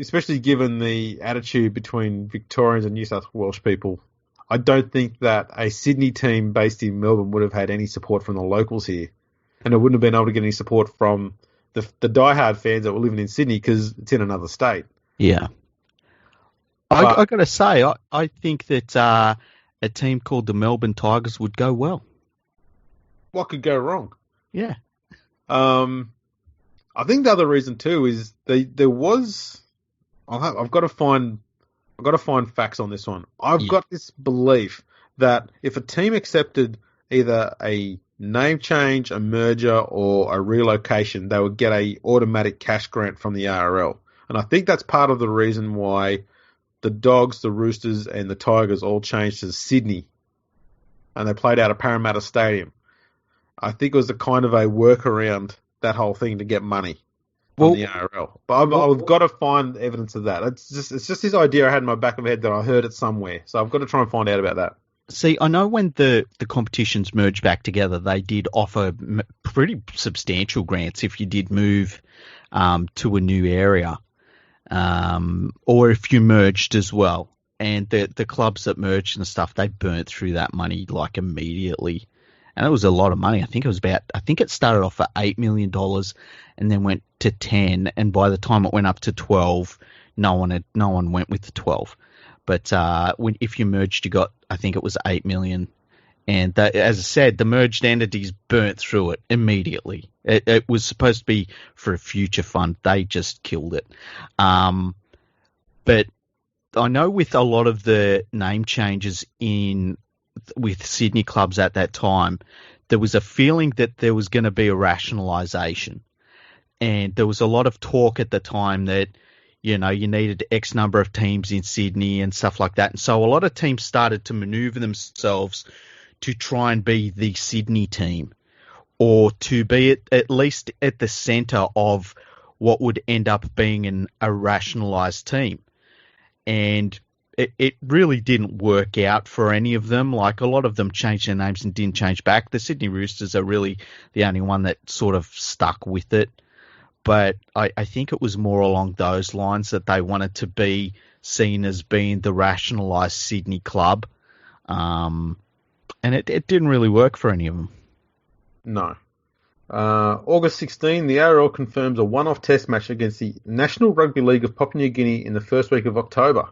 especially given the attitude between Victorians and New South Welsh people, I don't think that a Sydney team based in Melbourne would have had any support from the locals here. And it wouldn't have been able to get any support from the diehard fans that were living in Sydney because it's in another state. Yeah. I got to say, I think that a team called the Melbourne Tigers would go well. What could go wrong? Yeah. I think the other reason too is there was. I've got to find facts on this one. I've got this belief that if a team accepted either a name change, a merger, or a relocation, they would get a automatic cash grant from the ARL. And I think that's part of the reason why the Dogs, the Roosters, and the Tigers all changed to Sydney, and they played out of Parramatta Stadium. I think it was a kind of a workaround, that whole thing, to get money from the ARL. But I've got to find evidence of that. It's just this idea I had in my back of my head that I heard it somewhere. So I've got to try and find out about that. See, I know when the competitions merged back together, they did offer pretty substantial grants if you did move to a new area, or if you merged as well. And the clubs that merged and stuff, they burnt through that money like immediately. And it was a lot of money. I think it started off at $8 million and then went to 10. And by the time it went up to 12, no one went with the 12. But if you merged, you got, I think it was 8 million. And as I said, the merged entities burnt through it immediately. It was supposed to be for a future fund. They just killed it. But I know with a lot of the name changes with Sydney clubs at that time, there was a feeling that there was going to be a rationalisation. And there was a lot of talk at the time that, you needed X number of teams in Sydney and stuff like that. And so a lot of teams started to manoeuvre themselves to try and be the Sydney team, or to be at least at the centre of what would end up being a rationalised team. And it really didn't work out for any of them. Like, a lot of them changed their names and didn't change back. The Sydney Roosters are really the only one that sort of stuck with it. But I think it was more along those lines, that they wanted to be seen as being the rationalised Sydney club. And it didn't really work for any of them. No. August 16, the ARL confirms a one-off test match against the National Rugby League of Papua New Guinea in the first week of October.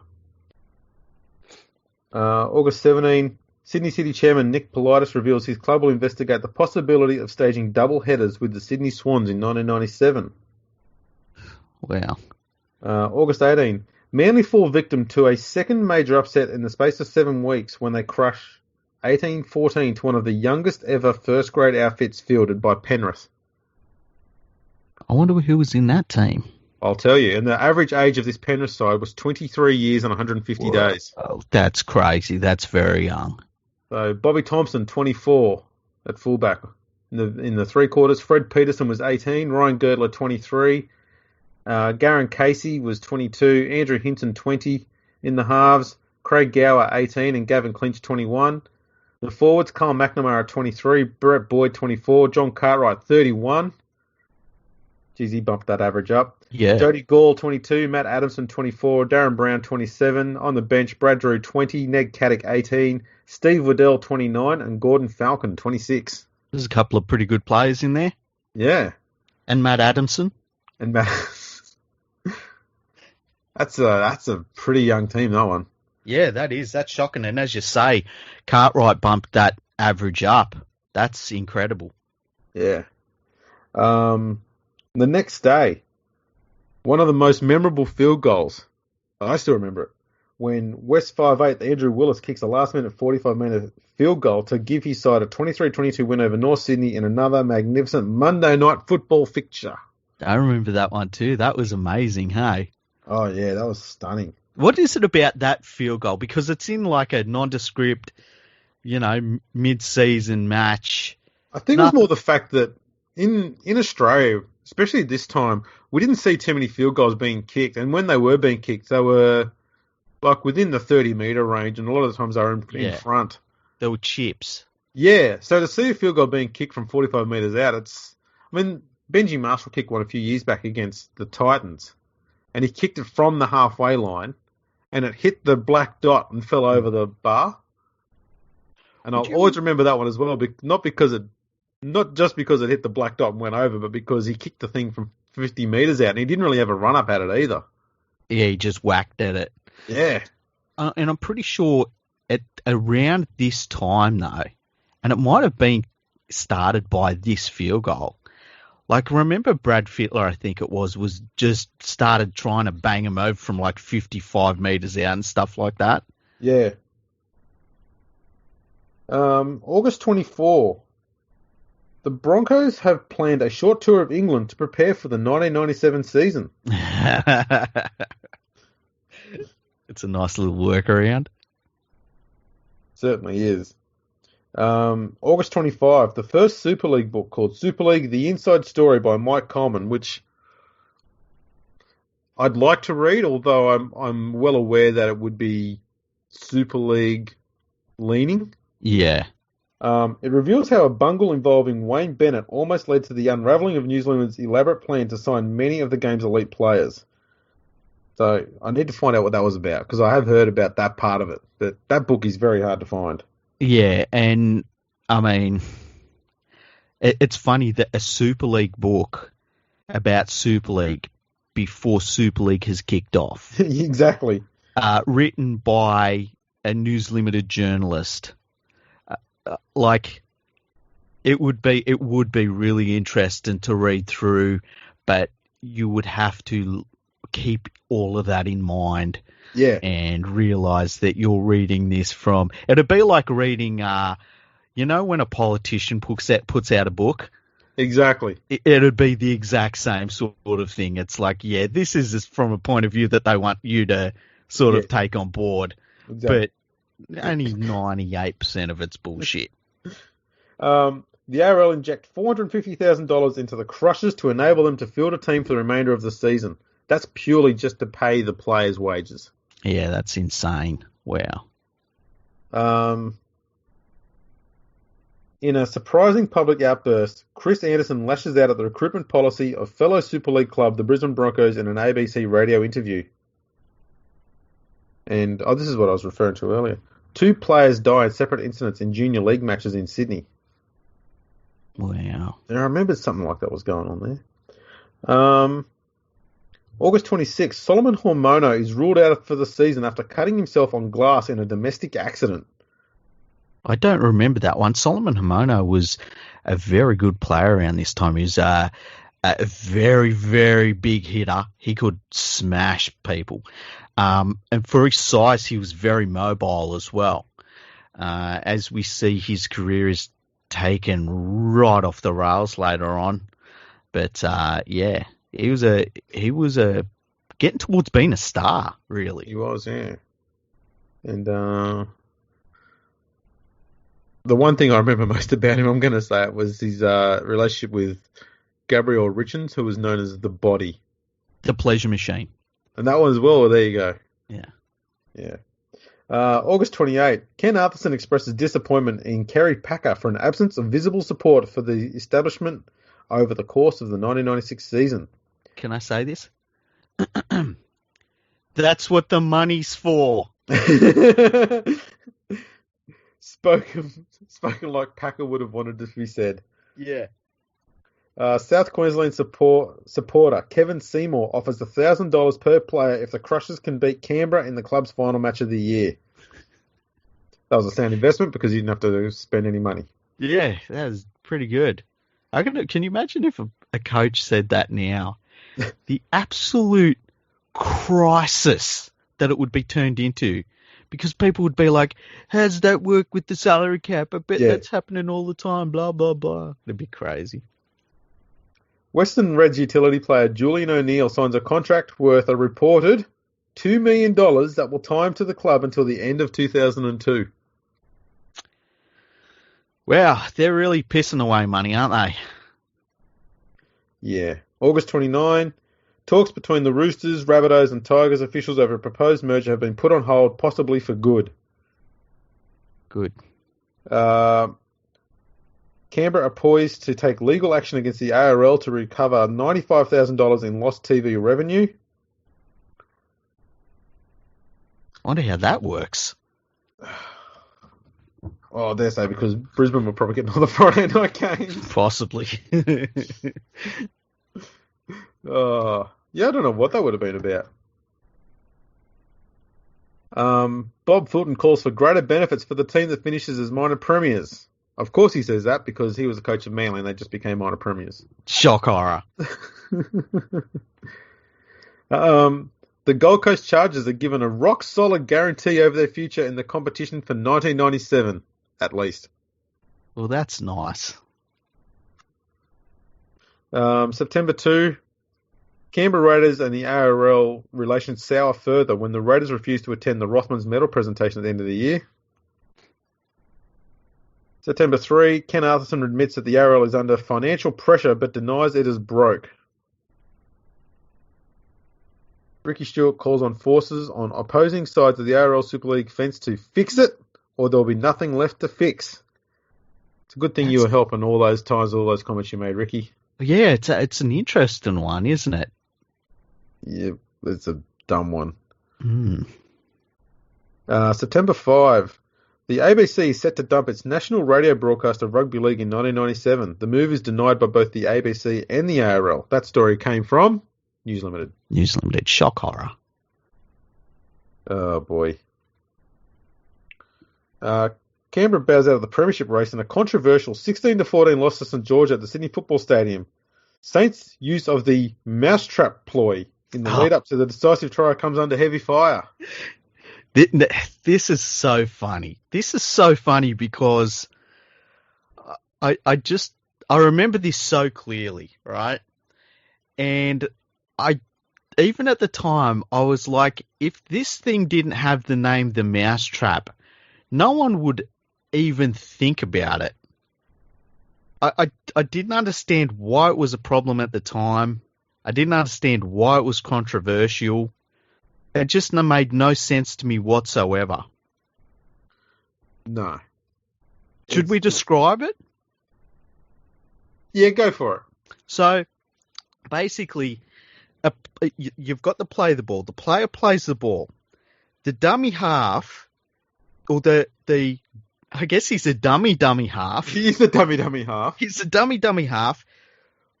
August 17, Sydney City Chairman Nick Politis reveals his club will investigate the possibility of staging double headers with the Sydney Swans in 1997. Wow. August 18, Manly fall victim to a second major upset in the space of 7 weeks when they crush 18-14 to one of the youngest ever first grade outfits fielded by Penrith. I wonder who was in that team. I'll tell you. And the average age of this Penrith side was 23 years and 150 days. Oh, that's crazy. That's very young. So Bobby Thompson, 24 at fullback. In the three quarters, Fred Peterson was 18, Ryan Girdler, 23, Garen Casey was 22, Andrew Hinton, 20 in the halves, Craig Gower, 18, and Gavin Clinch, 21. The forwards, Carl McNamara, 23, Brett Boyd, 24, John Cartwright, 31. Geez, he bumped that average up. Yeah. Jody Gall, 22, Matt Adamson, 24, Darren Brown, 27. On the bench, Brad Drew, 20, Ned Caddick, 18, Steve Waddell, 29, and Gordon Falcon, 26. There's a couple of pretty good players in there. Yeah. And Matt Adamson. And Matt... That's a pretty young team, that one. Yeah, that is. That's shocking. And as you say, Cartwright bumped that average up. That's incredible. Yeah. The next day, one of the most memorable field goals, I still remember it, when West 5'8", Andrew Willis kicks a last-minute 45-metre field goal to give his side a 23-22 win over North Sydney in another magnificent Monday night football fixture. I remember that one too. That was amazing, hey? Oh, yeah, that was stunning. What is it about that field goal? Because it's in like a nondescript, mid-season match. I think it was more the fact that in Australia, especially this time, we didn't see too many field goals being kicked. And when they were being kicked, they were like within the 30-metre range, and a lot of the times they were in front. They were chips. Yeah, so to see a field goal being kicked from 45 metres out, Benji Marshall kicked one a few years back against the Titans. and he kicked it from the halfway line, and it hit the black dot and fell over the bar. And I'll always remember that one as well, not just because it hit the black dot and went over, but because he kicked the thing from 50 metres out, and he didn't really have a run up at it either. Yeah, he just whacked at it. Yeah. And I'm pretty sure at around this time, though, and it might have been started by this field goal. Like, remember Brad Fittler, I think it was just started trying to bang him over from like 55 metres out and stuff like that? Yeah. August 24. The Broncos have planned a short tour of England to prepare for the 1997 season. It's a nice little workaround. Certainly is. August 25, the first Super League book called Super League, The Inside Story by Mike Coleman, which I'd like to read, although I'm well aware that it would be Super League leaning. Yeah. It reveals how a bungle involving Wayne Bennett almost led to the unravelling of New Zealand's elaborate plan to sign many of the game's elite players. So I need to find out what that was about, because I have heard about that part of it. But that book is very hard to find. Yeah, and I mean, it's funny that a Super League book about Super League before Super League has kicked off. Exactly. Written by a News Limited journalist. Like, it would be really interesting to read through, but you would have to keep all of that in mind. Yeah. And realize that you're reading this from... It'd be like reading, when a politician puts out a book? Exactly. It'd be the exact same sort of thing. It's like, yeah, this is from a point of view that they want you to sort of take on board. Exactly. But only 98% of it's bullshit. The ARL inject $450,000 into the Crushers to enable them to field a team for the remainder of the season. That's purely just to pay the players' wages. Yeah, that's insane. Wow. In a surprising public outburst, Chris Anderson lashes out at the recruitment policy of fellow Super League club, the Brisbane Broncos, in an ABC radio interview. And, this is what I was referring to earlier. 2 players died in separate incidents in junior league matches in Sydney. Wow. And I remember something like that was going on there. August 26th, Solomon Hormono is ruled out for the season after cutting himself on glass in a domestic accident. I don't remember that one. Solomon Hormono was a very good player around this time. He was a very, very big hitter. He could smash people. And for his size, he was very mobile as well. As we see, his career is taken right off the rails later on. But, yeah. He was getting towards being a star, really. He was, yeah. And the one thing I remember most about him, I'm going to say it, was his relationship with Gabrielle Richards, who was known as the Body. The Pleasure Machine. And that one as well, there you go. Yeah. Yeah. August 28, Ken Arthurson expresses disappointment in Kerry Packer for an absence of visible support for the establishment over the course of the 1996 season. Can I say this? That's what the money's for. Spoken like Packer would have wanted to be said. Yeah. South Queensland supporter Kevin Seymour offers $1,000 per player if the Crushers can beat Canberra in the club's final match of the year. That was a sound investment because you didn't have to spend any money. Yeah, that was pretty good. Can you imagine if a coach said that now? The absolute crisis that it would be turned into, because people would be like, how does that work with the salary cap? I bet that's happening all the time, blah, blah, blah. It'd be crazy. Western Reds utility player Julian O'Neill signs a contract worth a reported $2 million that will tie him to the club until the end of 2002. Wow, they're really pissing away money, aren't they? Yeah. August 29, talks between the Roosters, Rabbitohs and Tigers officials over a proposed merger have been put on hold, possibly for good. Good. Canberra are poised to take legal action against the ARL to recover $95,000 in lost TV revenue. wonder how that works. Oh, I dare say because Brisbane will probably get another Friday night game. Possibly. Yeah, I don't know what that would have been about. Bob Thornton calls for greater benefits for the team that finishes as minor premiers. Of course he says that because he was the coach of Manly and they just became minor premiers. Shock horror. The Gold Coast Chargers are given a rock-solid guarantee over their future in the competition for 1997, at least. Well, that's nice. September 2, Canberra Raiders and the ARL relations sour further when the Raiders refused to attend the Rothmans medal presentation at the end of the year. September 3, Ken Arthurson admits that the ARL is under financial pressure but denies it is broke. Ricky Stewart calls on forces on opposing sides of the ARL Super League fence to fix it or there'll be nothing left to fix. It's a good thing you were helping all those times, all those comments you made, Ricky. Yeah, it's an interesting one, isn't it? Yeah, it's a dumb one. Mm. September 5. The ABC is set to dump its national radio broadcast of Rugby League in 1997. The move is denied by both the ABC and the ARL. That story came from News Limited. News Limited. Shock horror. Oh, boy. Canberra bows out of the premiership race in a controversial 16-14 loss to St George at the Sydney Football Stadium. Saints' use of the mousetrap ploy in the lead-up to the decisive try comes under heavy fire. This is so funny. This is so funny because I remember this so clearly, right? And even at the time, I was like, if this thing didn't have the name The Mousetrap, no one would even think about it. I didn't understand why it was a problem at the time. I didn't understand why it was controversial. It just made no sense to me whatsoever. No. Should we describe it? Yeah, go for it. So, basically, you've got to play the ball. The player plays the ball. The dummy half, or I guess he's a dummy half. He's a dummy half. He's a dummy half.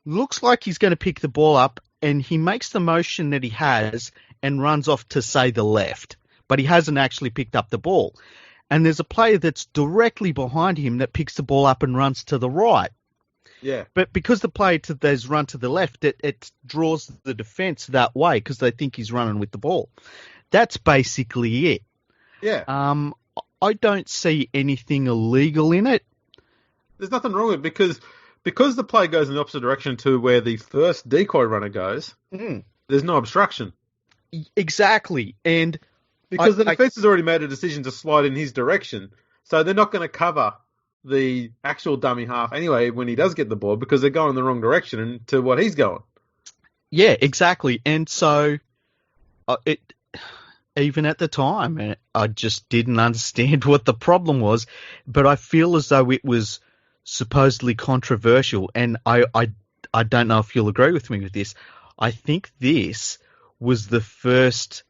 Looks like he's going to pick the ball up, and he makes the motion that he has and runs off to, say, the left. But he hasn't actually picked up the ball. And there's a player that's directly behind him that picks the ball up and runs to the right. Yeah. But because the player there's run to the left, it draws the defence that way because they think he's running with the ball. That's basically it. Yeah. I don't see anything illegal in it. There's nothing wrong with it because the play goes in the opposite direction to where the first decoy runner goes, there's no obstruction. Exactly. And because the defence has already made a decision to slide in his direction, so they're not going to cover the actual dummy half anyway when he does get the ball because they're going in the wrong direction to what he's going. Yeah, exactly. And so even at the time, I just didn't understand what the problem was, but I feel as though it was supposedly controversial, and I don't know if you'll agree with me with this. I think this was the first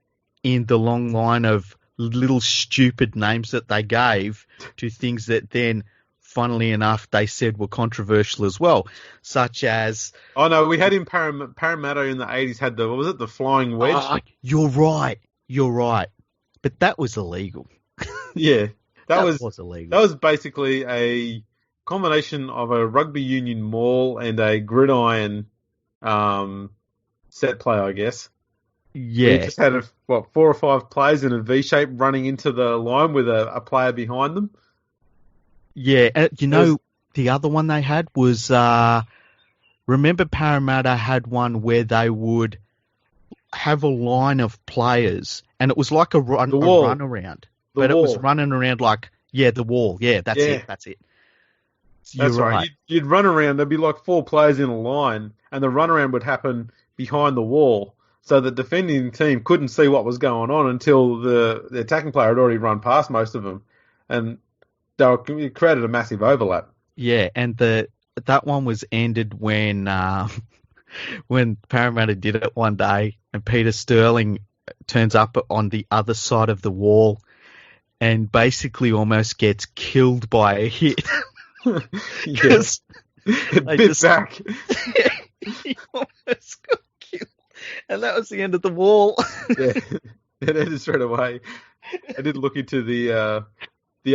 in the long line of little stupid names that they gave to things that then, funnily enough, they said were controversial as well, such as... Oh, no, we had in Parramatta in the 80s had the flying wedge? You're right. But that was illegal. Yeah. That was illegal. That was basically a combination of a rugby union maul and a gridiron set play, I guess. Yeah. We just had 4 or 5 players in a V shape running into the line with a player behind them. Yeah, the other one they had was, remember Parramatta had one where they would have a line of players, and it was like a run around. It was running around like, the wall. Yeah, that's it. That's right. You'd run around, there'd be like 4 players in a line, and the runaround would happen behind the wall, so the defending team couldn't see what was going on until the attacking player had already run past most of them, and it created a massive overlap. Yeah, and that one was ended when Parramatta did it one day, and Peter Sterling turns up on the other side of the wall and basically almost gets killed by a hit. Yeah. It bit back. He almost got killed. And that was the end of the wall. Yeah. It ended straight away. I did look into the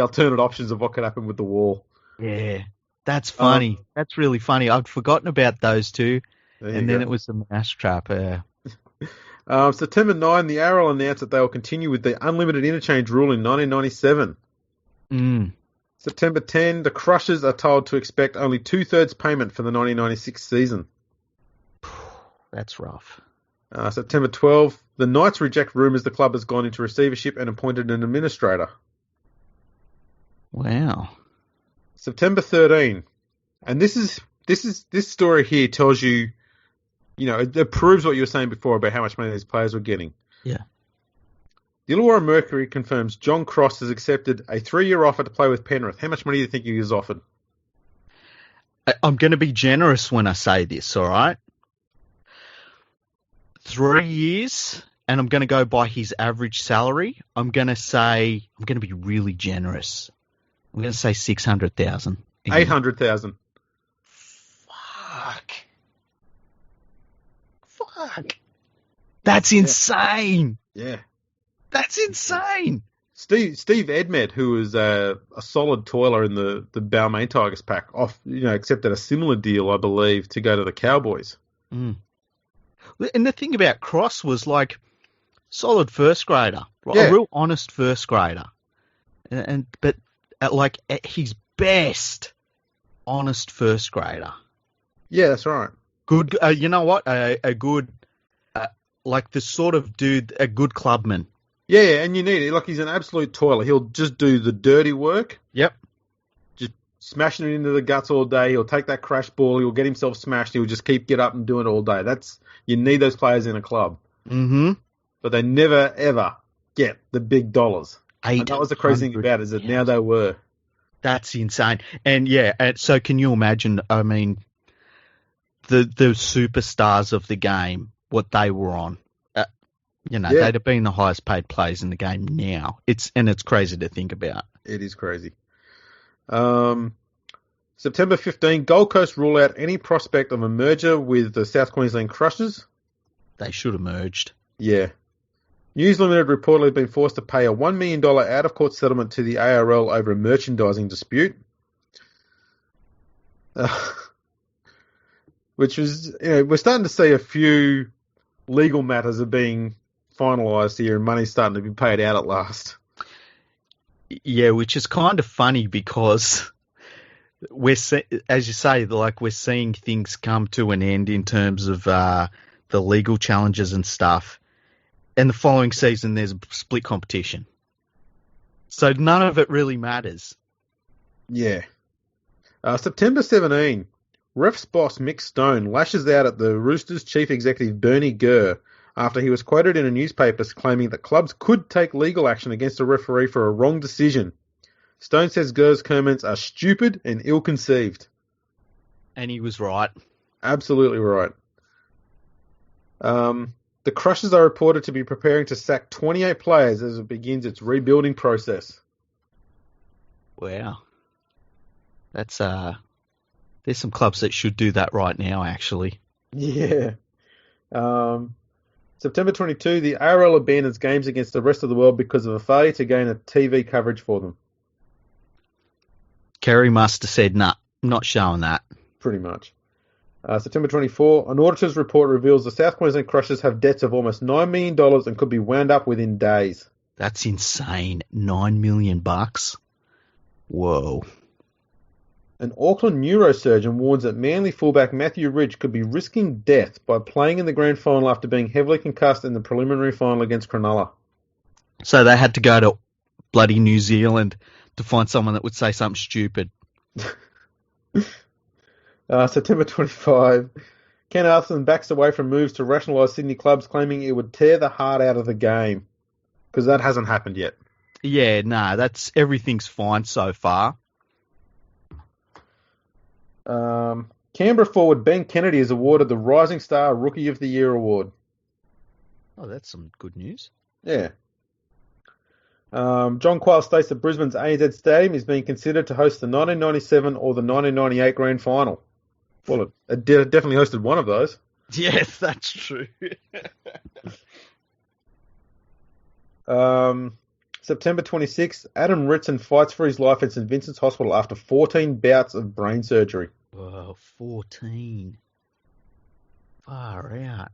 alternate options of what could happen with the wall. Yeah. That's funny. That's really funny. I'd forgotten about those two. And then it was the mousetrap. September 9, the ARL announced that they will continue with the unlimited interchange rule in 1997. September 10, the Crushers are told to expect only 2/3 payment for the 1996 season. That's rough. September 12, the Knights reject rumours the club has gone into receivership and appointed an administrator. Wow. September 13, and this story here tells you, it proves what you were saying before about how much money these players were getting. Yeah. The Illawarra Mercury confirms John Cross has accepted a 3-year offer to play with Penrith. How much money do you think he was offered? I'm going to be generous when I say this, all right? 3 years, and I'm going to go by his average salary. I'm going to be really generous. I'm going to say 600,000. 800,000. Fuck. That's insane. Yeah. That's insane. Steve Edmed, who was a solid toiler in the Balmain Tigers pack, accepted a similar deal, I believe, to go to the Cowboys. Mm. And the thing about Cross was like solid first grader, Yeah. a real honest first grader, but at his best, honest first grader. Yeah, that's right. Good. You know what? A good, like the sort of dude, a good clubman. Yeah, and you need it. Like, he's an absolute toiler. He'll just do the dirty work. Yep. Just smashing it into the guts all day. He'll take that crash ball. He'll get himself smashed. He'll just get up and do it all day. You need those players in a club. Mm-hmm. But they never, ever get the big dollars. And that was the crazy thing about it, is that now they were. That's insane. And so can you imagine, I mean, the superstars of the game, what they were on? They'd have been the highest paid players in the game now. It's crazy to think about. It is crazy. September 15, Gold Coast rule out any prospect of a merger with the South Queensland Crushers. They should have merged. Yeah. News Limited reportedly been forced to pay a $1 million out-of-court settlement to the ARL over a merchandising dispute. Which was, we're starting to see a few legal matters are being finalised here and money's starting to be paid out at last. Yeah, which is kind of funny because as you say, like we're seeing things come to an end in terms of the legal challenges and stuff. And the following season, there's a split competition. So none of it really matters. Yeah. September 17, refs boss Mick Stone lashes out at the Roosters chief executive Bernie Gurr after he was quoted in a newspaper claiming that clubs could take legal action against a referee for a wrong decision. Stone says Gurr's comments are stupid and ill-conceived. And he was right. Absolutely right. The Crushers are reported to be preparing to sack 28 players as it begins its rebuilding process. Wow. That's there's some clubs that should do that right now, actually. Yeah. September 22, the ARL abandons games against the rest of the world because of a failure to gain a TV coverage for them. Kerry must have said, nah, I'm not showing that. Pretty much. September 24, an auditor's report reveals the South Queensland Crushers have debts of almost $9 million and could be wound up within days. That's insane. $9 million. Whoa. An Auckland neurosurgeon warns that Manly fullback Matthew Ridge could be risking death by playing in the grand final after being heavily concussed in the preliminary final against Cronulla. So they had to go to bloody New Zealand to find someone that would say something stupid. September 25, Ken Arthurson backs away from moves to rationalise Sydney clubs, claiming it would tear the heart out of the game. Because that hasn't happened yet. Yeah, everything's fine so far. Canberra forward Ben Kennedy is awarded the Rising Star Rookie of the Year award. Oh, that's some good news. Yeah. John Quayle states that Brisbane's ANZ Stadium is being considered to host the 1997 or the 1998 Grand Final. Well, it definitely hosted one of those. Yes, that's true. September 26th, Adam Ritson fights for his life at St Vincent's Hospital after 14 bouts of brain surgery. Whoa, 14. Far out.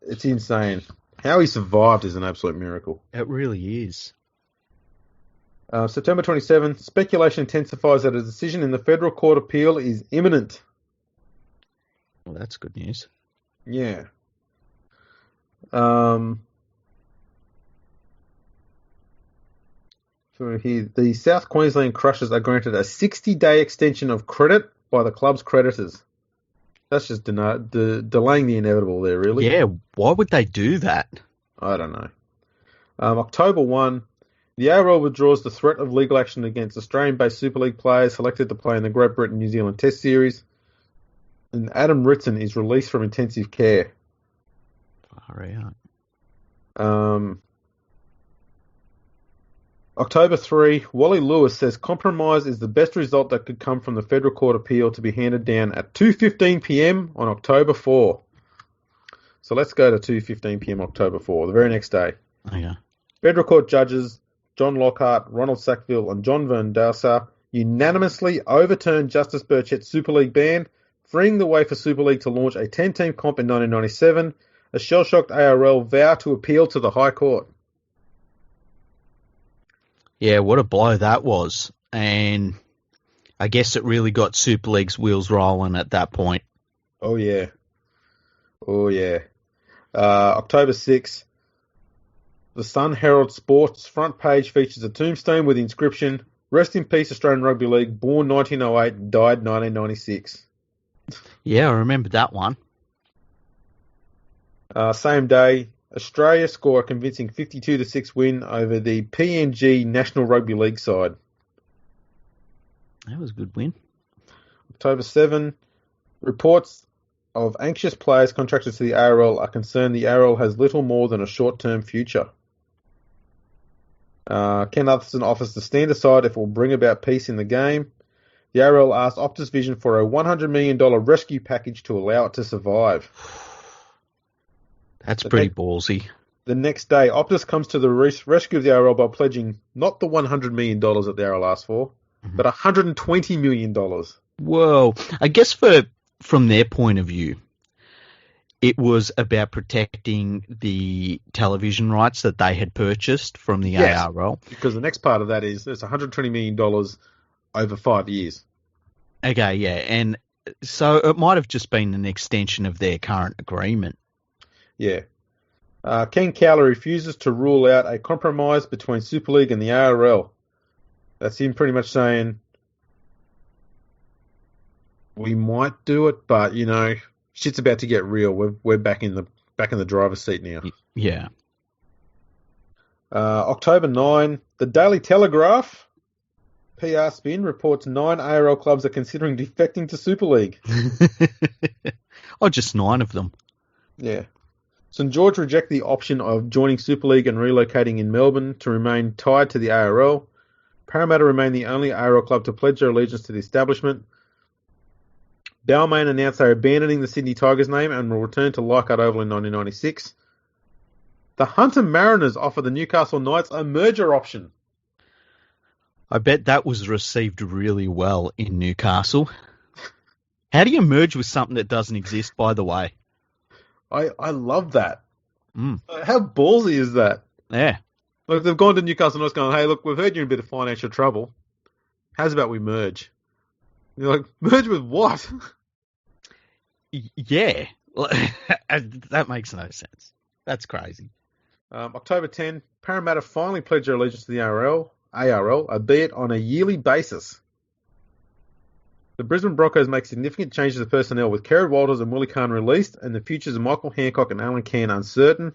It's insane. How he survived is an absolute miracle. It really is. September 27th, speculation intensifies that a decision in the Federal Court appeal is imminent. Well, that's good news. Yeah. So here, the South Queensland Crushers are granted a 60-day extension of credit by the club's creditors. That's just delaying the inevitable there, really. Yeah, why would they do that? I don't know. October 1, the ARL withdraws the threat of legal action against Australian-based Super League players selected to play in the Great Britain-New Zealand Test Series. And Adam Ritson is released from intensive care. Far out. October 3, Wally Lewis says compromise is the best result that could come from the Federal Court appeal to be handed down at 2:15 p.m. on October 4. So let's go to 2:15 p.m. October 4, the very next day. Oh, yeah. Federal Court judges John Lockhart, Ronald Sackville and John Van Dassa unanimously overturned Justice Burchett's Super League ban, freeing the way for Super League to launch a 10-team comp in 1997. A shell-shocked ARL vow to appeal to the High Court. Yeah, what a blow that was. And I guess it really got Super League's wheels rolling at that point. Oh, yeah. Oh, yeah. October 6th, the Sun Herald Sports front page features a tombstone with the inscription, "Rest in peace, Australian Rugby League, born 1908, died 1996. Yeah, I remember that one. Same day, Australia score a convincing 52-6 win over the PNG National Rugby League side. That was a good win. October 7, reports of anxious players contracted to the ARL are concerned the ARL has little more than a short-term future. Ken Utherson offers to stand aside if it will bring about peace in the game. The ARL asked Optus Vision for a $100 million rescue package to allow it to survive. That's pretty ballsy. The next day, Optus comes to the rescue of the ARL by pledging not the $100 million that the ARL asked for, but $120 million. Whoa. I guess from their point of view, it was about protecting the television rights that they had purchased from the ARL. Because the next part of that is it's $120 million over 5 years. Okay, yeah. And so it might have just been an extension of their current agreement. Yeah. Ken Cowler refuses to rule out a compromise between Super League and the ARL. That's him pretty much saying, we might do it, but, you know, shit's about to get real. We're back in the driver's seat now. Yeah. October 9, the Daily Telegraph, PR spin, reports 9 ARL clubs are considering defecting to Super League. Oh, just 9 of them. Yeah. St George reject the option of joining Super League and relocating in Melbourne to remain tied to the ARL. Parramatta remain the only ARL club to pledge their allegiance to the establishment. Balmain announced they are abandoning the Sydney Tigers name and will return to Leichhardt Oval in 1996. The Hunter Mariners offer the Newcastle Knights a merger option. I bet that was received really well in Newcastle. How do you merge with something that doesn't exist, by the way? I love that. How ballsy is that? Yeah. Look, they've gone to Newcastle Knights going, hey, look, we've heard you're in a bit of financial trouble. How's about we merge? And you're like, merge with what? Yeah. That makes no sense. That's crazy. October 10, Parramatta finally pledged their allegiance to the ARL, albeit on a yearly basis. The Brisbane Broncos make significant changes to personnel, with Kerry Walters and Willie Kahn released, and the futures of Michael Hancock and Alan Cann uncertain.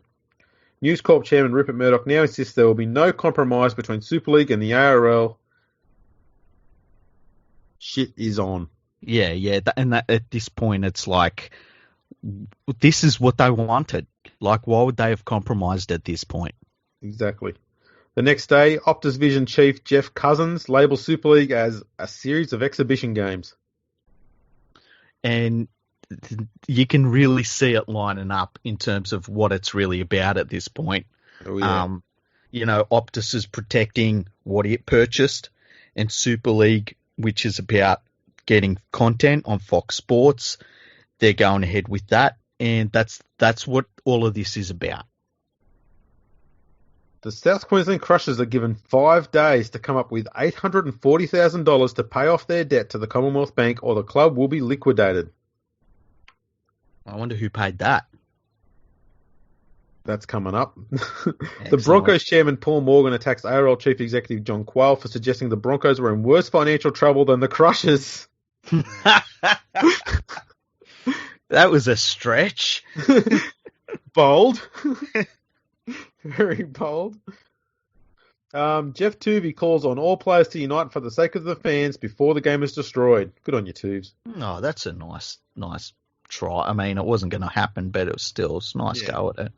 News Corp chairman Rupert Murdoch now insists there will be no compromise between Super League and the ARL. Shit is on. Yeah. At this point, it's like, this is what they wanted. Like, why would they have compromised at this point? Exactly. The next day, Optus Vision chief Jeff Cousins labels Super League as a series of exhibition games. And you can really see it lining up in terms of what it's really about at this point. Oh, yeah. Optus is protecting what it purchased, and Super League, which is about getting content on Fox Sports, they're going ahead with that, and that's what all of this is about. The South Queensland Crushers are given 5 days to come up with $840,000 to pay off their debt to the Commonwealth Bank, or the club will be liquidated. I wonder who paid that. That's coming up. The Broncos chairman Paul Morgan attacks ARL chief executive John Quayle for suggesting the Broncos were in worse financial trouble than the Crushers. That was a stretch. Bold. Very bold. Jeff Tuvey calls on all players to unite for the sake of the fans before the game is destroyed. Good on you, Tubes. Oh, that's a nice try. I mean, it wasn't going to happen, but it's a nice go at it.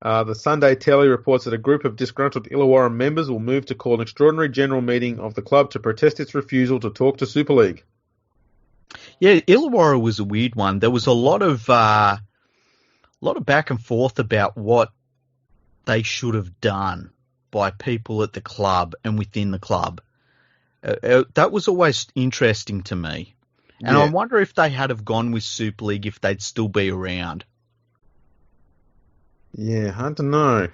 The Sunday Telly reports that a group of disgruntled Illawarra members will move to call an extraordinary general meeting of the club to protest its refusal to talk to Super League. Yeah, Illawarra was a weird one. There was a lot of back and forth about what they should have done by people at the club and within the club. That was always interesting to me. And I wonder if they had have gone with Super League, if they'd still be around. Yeah, hard to know.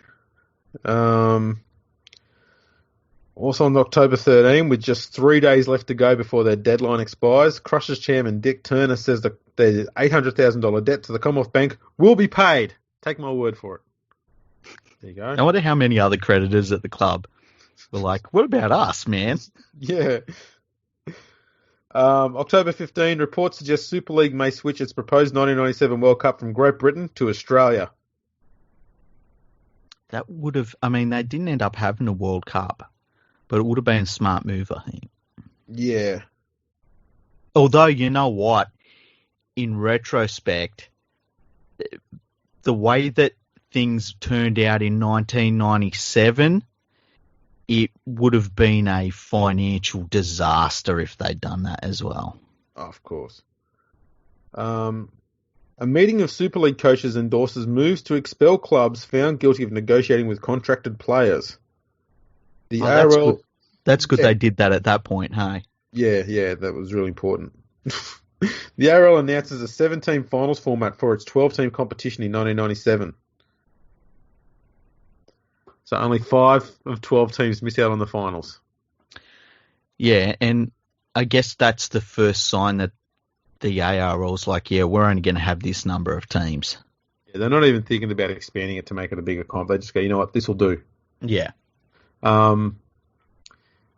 Also on October 13, with just 3 days left to go before their deadline expires, Crushers chairman Dick Turner says that their $800,000 debt to the Commonwealth Bank will be paid. Take my word for it. There you go. I wonder how many other creditors at the club were like, what about us, man? Yeah. October 15, reports suggest Super League may switch its proposed 1997 World Cup from Great Britain to Australia. That would have, they didn't end up having a World Cup, but it would have been a smart move, I think. Yeah. Although, you know what? In retrospect, the way that things turned out in 1997, it would have been a financial disaster if they'd done that as well. Oh, of course. A meeting of Super League coaches endorses moves to expel clubs found guilty of negotiating with contracted players. The ARL... That's good they did that at that point, hey? Yeah, that was really important. The ARL announces a 7-team finals format for its 12-team competition in 1997. So only 5 of 12 teams miss out on the finals. Yeah, and I guess that's the first sign that the ARL's like, we're only going to have this number of teams. Yeah, they're not even thinking about expanding it to make it a bigger comp. They just go, you know what, this will do. Yeah. And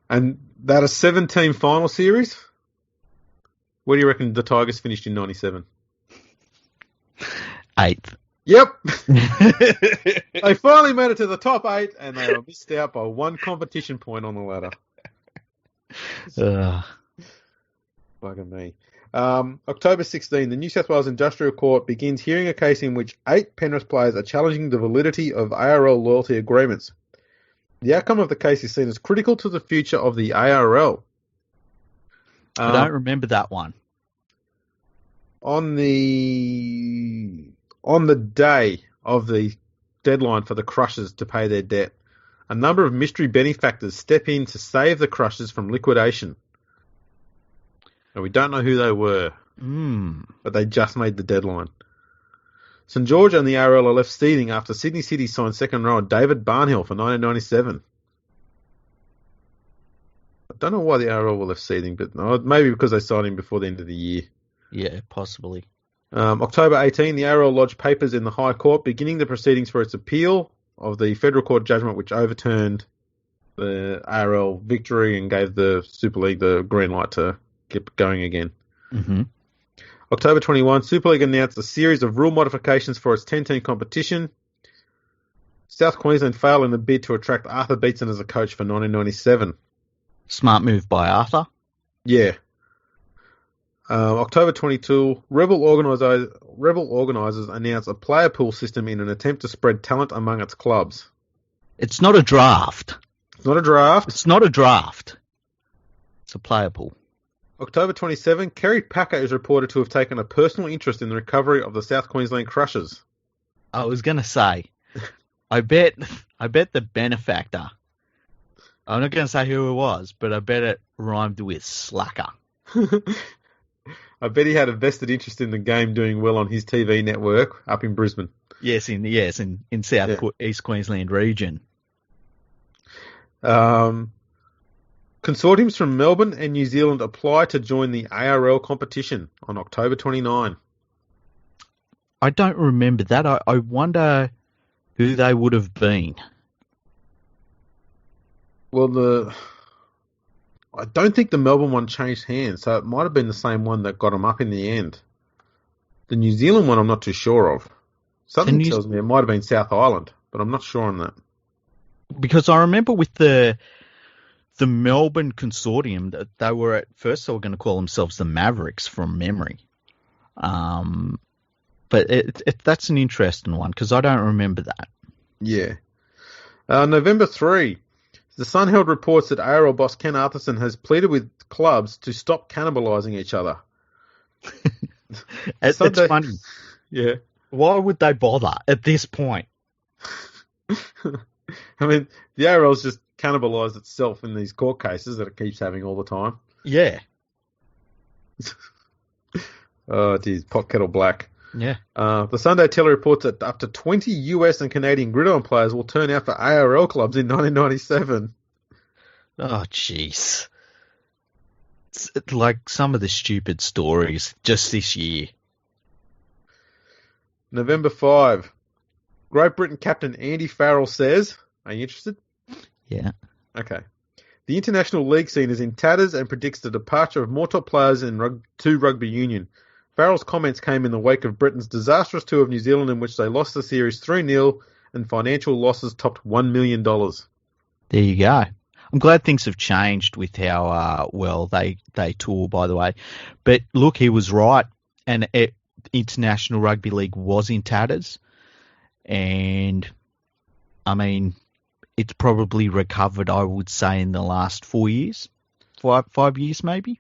that a 7-team final series? Where do you reckon the Tigers finished in 97? 8th. Yep. They finally made it to the top 8, and they were missed out by 1 competition point on the ladder. Fucking me. October 16, the New South Wales Industrial Court begins hearing a case in which 8 Penrith players are challenging the validity of ARL loyalty agreements. The outcome of the case is seen as critical to the future of the ARL. I don't remember that one. On the day of the deadline for the Crushers to pay their debt, a number of mystery benefactors step in to save the Crushers from liquidation. And we don't know who they were, but they just made the deadline. St George and the ARL are left seething after Sydney City signed second rower David Barnhill for 1997. I don't know why the ARL were left seething, but maybe because they signed him before the end of the year. Yeah, possibly. October 18, the ARL lodged papers in the High Court beginning the proceedings for its appeal of the Federal Court judgment which overturned the ARL victory and gave the Super League the green light to get going again. Mm-hmm. October 21, Super League announced a series of rule modifications for its 10-team competition. South Queensland failed in the bid to attract Arthur Beetson as a coach for 1997. Smart move by Arthur. Yeah. October 22, Rebel organisers announced a player pool system in an attempt to spread talent among its clubs. It's not a draft. It's not a draft. It's not a draft. It's a player pool. October 27, Kerry Packer is reported to have taken a personal interest in the recovery of the South Queensland Crushers. I was going to say, I bet the benefactor, I'm not going to say who it was, but I bet it rhymed with slacker. I bet he had a vested interest in the game doing well on his TV network up in Brisbane. Yes, in South East Queensland region. Consortiums from Melbourne and New Zealand apply to join the ARL competition on October 29. I don't remember that. I wonder who they would have been. Well, I don't think the Melbourne one changed hands, so it might have been the same one that got them up in the end. The New Zealand one I'm not too sure of. Something tells me it might have been South Island, but I'm not sure on that. Because I remember with the Melbourne consortium, that they were at first they were going to call themselves the Mavericks from memory. But that's an interesting one because I don't remember that. Yeah. November 3. The Sun held reports that ARL boss Ken Arthurson has pleaded with clubs to stop cannibalising each other. It's funny. Yeah. Why would they bother at this point? I mean, the ARL's just cannibalised itself in these court cases that it keeps having all the time. Yeah. Oh, geez, pot kettle black. Yeah. The Sunday Teller reports that up to 20 US and Canadian gridiron players will turn out for ARL clubs in 1997. Oh, jeez. It's like some of the stupid stories just this year. November 5. Great Britain captain Andy Farrell says, are you interested? Yeah. Okay. The international league scene is in tatters and predicts the departure of more top players to rugby union. Farrell's comments came in the wake of Britain's disastrous tour of New Zealand in which they lost the series 3-0 and financial losses topped $1 million. There you go. I'm glad things have changed with how well they tour, by the way. But look, he was right. And International Rugby League was in tatters. And, I mean, it's probably recovered, I would say, in the last 4 years. 5 years, maybe?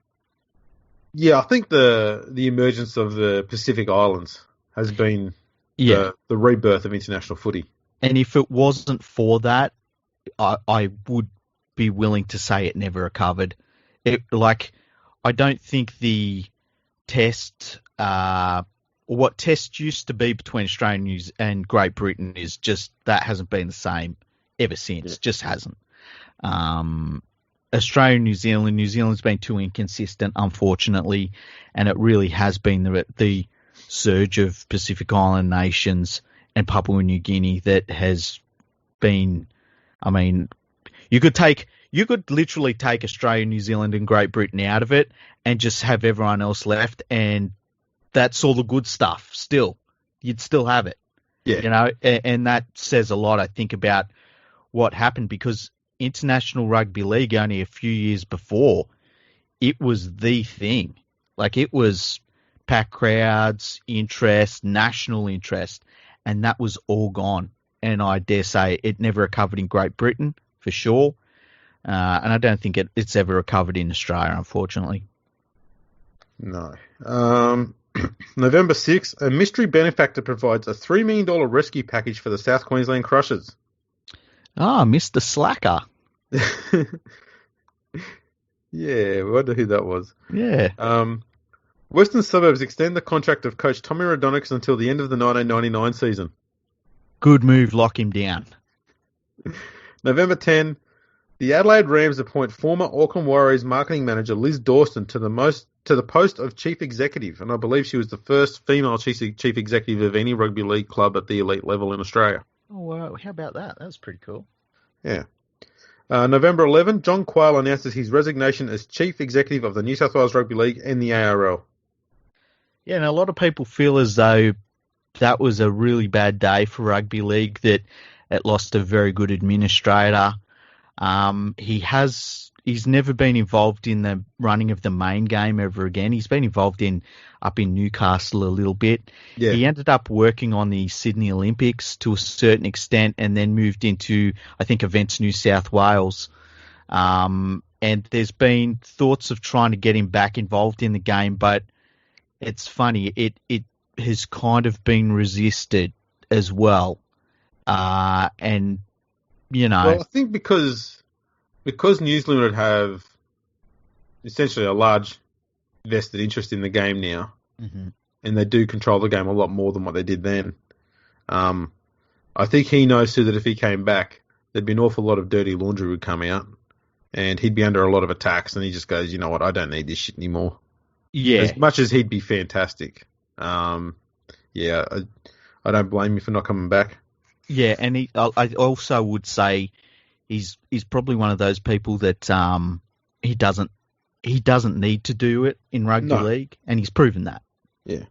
Yeah, I think the emergence of the Pacific Islands has been the rebirth of international footy. And if it wasn't for that, I would be willing to say it never recovered. I don't think the test, what test used to be between Australia and Great Britain is just, that hasn't been the same ever since. Yeah. Just hasn't. Australia and New Zealand's been too inconsistent, unfortunately, and it really has been the surge of Pacific Island nations and Papua New Guinea that has been, I mean, you could literally take Australia, New Zealand and Great Britain out of it and just have everyone else left, and that's all the good stuff still. You'd still have it. Yeah. You know, and that says a lot, I think, about what happened, because International Rugby League only a few years before, it was the thing. Like, it was packed crowds, interest, national interest, and that was all gone. And I dare say it never recovered in Great Britain, for sure. And I don't think it's ever recovered in Australia, unfortunately. No. November 6th, a mystery benefactor provides a $3 million rescue package for the South Queensland Crushers. Ah, Mr. Slacker. Yeah, I wonder who that was. Yeah. Western Suburbs extend the contract of coach Tommy Raudonikis until the end of the 1999 season. Good move, lock him down. November 10, the Adelaide Rams appoint former Auckland Warriors marketing manager Liz Dawson to the post of chief executive, and I believe she was the first female chief executive of any rugby league club at the elite level in Australia. Oh, wow. How about that? That's pretty cool. Yeah. November 11, John Quayle announces his resignation as chief executive of the New South Wales Rugby League and the ARL. Yeah, and a lot of people feel as though that was a really bad day for rugby league, that it lost a very good administrator. He has he's never been involved in the running of the main game ever again. He's been involved up in Newcastle a little bit. Yeah. He ended up working on the Sydney Olympics to a certain extent, and then moved into, I think, Events New South Wales. And there's been thoughts of trying to get him back involved in the game, but it's funny, it has kind of been resisted as well. And, you know. Well, I think because New Zealand have essentially a large vested interest in the game now, and they do control the game a lot more than what they did then. I think he knows too that if he came back, there'd be an awful lot of dirty laundry would come out, and he'd be under a lot of attacks, and he just goes, you know what, I don't need this shit anymore. Yeah. As much as he'd be fantastic. I don't blame you for not coming back. Yeah, and I also would say he's probably one of those people that he doesn't need to do it in rugby league, and he's proven that. Yeah.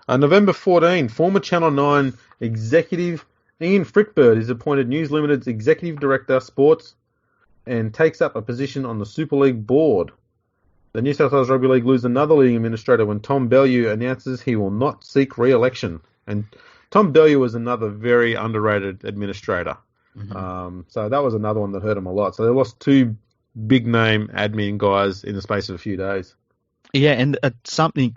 November 14, former Channel 9 executive Ian Frickbird is appointed News Limited's Executive Director, Sports, and takes up a position on the Super League board. The New South Wales Rugby League lose another leading administrator when Tom Bellew announces he will not seek re-election. And Tom Bellew was another very underrated administrator. So that was another one that hurt him a lot. So they lost two big-name admin guys in the space of a few days. Yeah, and something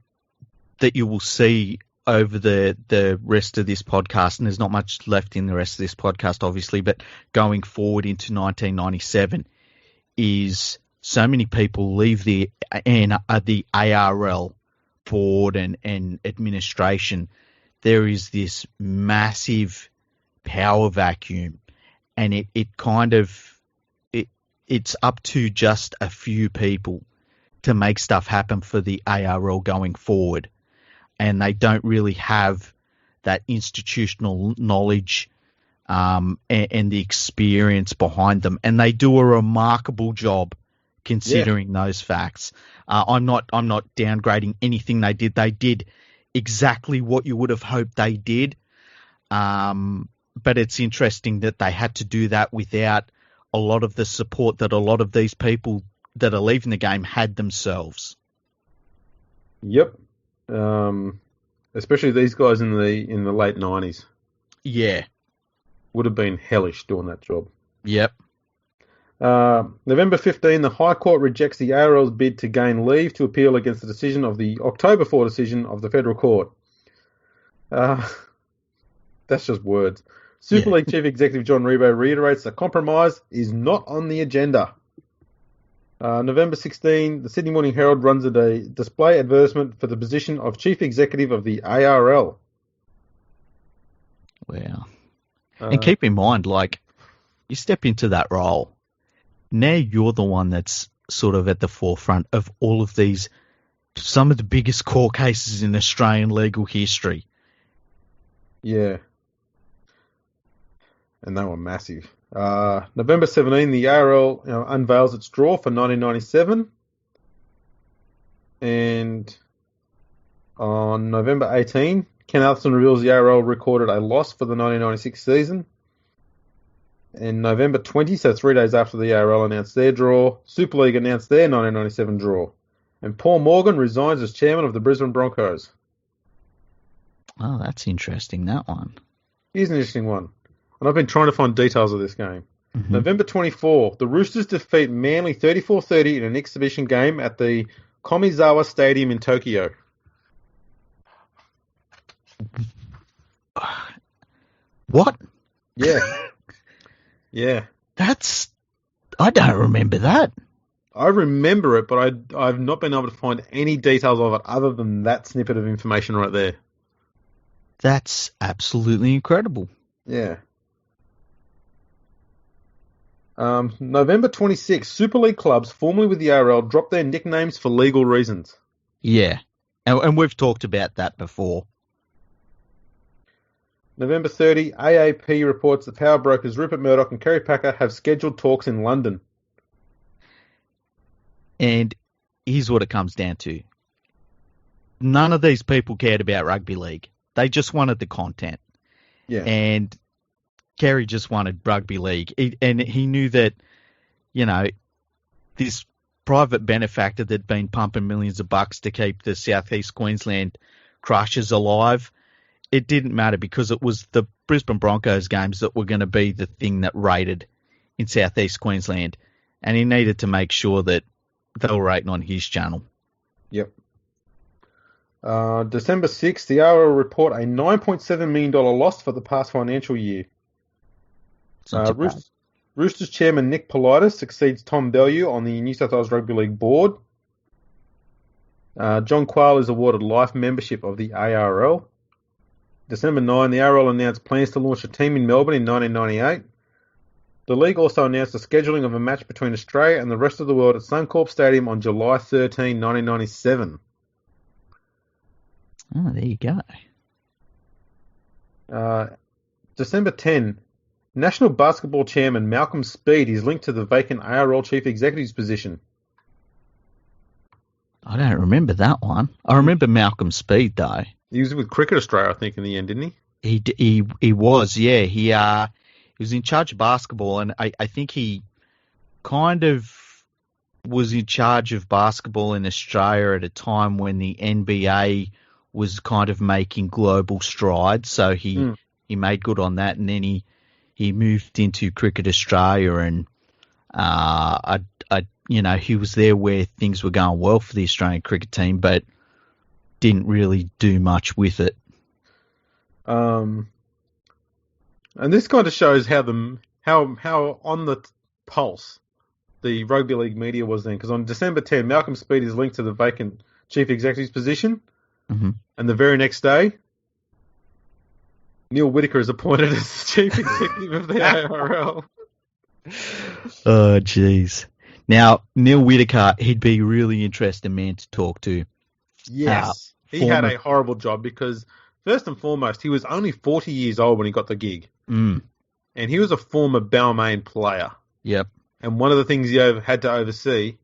that you will see over the rest of this podcast, and there's not much left in the rest of this podcast, obviously, but going forward into 1997 is so many people leave the ARL board and administration. There is this massive power vacuum, and it's up to just a few people to make stuff happen for the ARL going forward. And they don't really have that institutional knowledge and the experience behind them. And they do a remarkable job considering those facts. I'm not downgrading anything they did. They did exactly what you would have hoped they did. But it's interesting that they had to do that without a lot of the support that a lot of these people that are leaving the game had themselves. Yep. Especially these guys in the late 90s. Yeah. Would have been hellish doing that job. Yep. November 15, the High Court rejects the ARL's bid to gain leave to appeal against the decision of the October 4 decision of the Federal Court. That's just words. Super League Chief Executive John Rebo reiterates the compromise is not on the agenda. November 16, the Sydney Morning Herald runs a display advertisement for the position of Chief Executive of the ARL. Wow. And keep in mind, you step into that role, now you're the one that's sort of at the forefront of all of these, some of the biggest court cases in Australian legal history. Yeah. And they were massive. November 17, the ARL unveils its draw for 1997. And on November 18, Ken Atherton reveals the ARL recorded a loss for the 1996 season. And November 20, so 3 days after the ARL announced their draw, Super League announced their 1997 draw. And Paul Morgan resigns as chairman of the Brisbane Broncos. Oh, that's interesting, that one. Here's an interesting one. And I've been trying to find details of this game. November 24, the Roosters defeat Manly 34-30 in an exhibition game at the Komizawa Stadium in Tokyo. What? Yeah. Yeah. I don't remember that. I remember it, but I've not been able to find any details of it other than that snippet of information right there. That's absolutely incredible. Yeah. November 26, Super League clubs formerly with the ARL dropped their nicknames for legal reasons. Yeah. And we've talked about that before. November 30, AAP reports that power brokers Rupert Murdoch and Kerry Packer have scheduled talks in London. And here's what it comes down to. None of these people cared about rugby league. They just wanted the content. Yeah. And Kerry just wanted rugby league. And he knew that, this private benefactor that'd been pumping millions of bucks to keep the Southeast Queensland Crushers alive. It didn't matter because it was the Brisbane Broncos games that were going to be the thing that rated in Southeast Queensland. And he needed to make sure that they were rating on his channel. Yep. December 6th, the RL report a $9.7 million loss for the past financial year. Roosters chairman Nick Politis succeeds Tom Bellew on the New South Wales Rugby League board. John Quayle is awarded life membership of the ARL. December 9, the ARL announced plans to launch a team in Melbourne in 1998. The league also announced the scheduling of a match between Australia and the rest of the world at Suncorp Stadium on July 13, 1997. Oh, there you go. December 10, National Basketball Chairman Malcolm Speed is linked to the vacant ARL Chief Executive's position. I don't remember that one. I remember Malcolm Speed, though. He was with Cricket Australia, I think, in the end, didn't he? He was, yeah. He was in charge of basketball, and I think he kind of was in charge of basketball in Australia at a time when the NBA was kind of making global strides. So he made good on that, and then he moved into Cricket Australia, and he was there where things were going well for the Australian cricket team, but didn't really do much with it. And this kind of shows how on the pulse the Rugby League media was then, because on December 10, Malcolm Speed is linked to the vacant Chief Executive's position, and the very next day, Neil Whittaker is appointed as Chief Executive of the ARL. Oh, jeez. Now, Neil Whittaker, he'd be a really interesting man to talk to. Yes. He had a horrible job because, first and foremost, he was only 40 years old when he got the gig. Mm. And he was a former Balmain player. Yep. And one of the things he had to oversee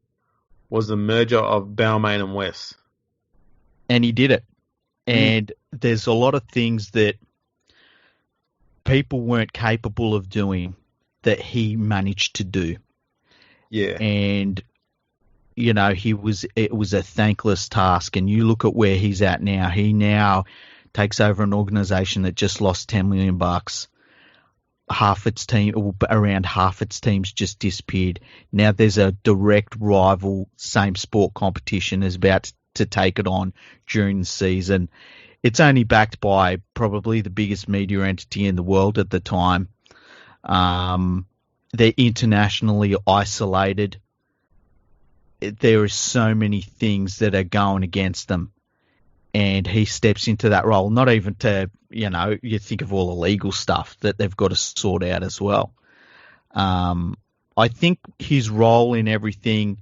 was the merger of Balmain and West. And he did it. And there's a lot of things that people weren't capable of doing that he managed to do. Yeah. And, it was a thankless task. And you look at where he's at now. He now takes over an organization that just lost $10 million. Around half its teams just disappeared. Now there's a direct rival, same sport competition is about to take it on during the season. It's only backed by probably the biggest media entity in the world at the time. They're internationally isolated. There are so many things that are going against them. And he steps into that role, not even to, you think of all the legal stuff that they've got to sort out as well. I think his role in everything,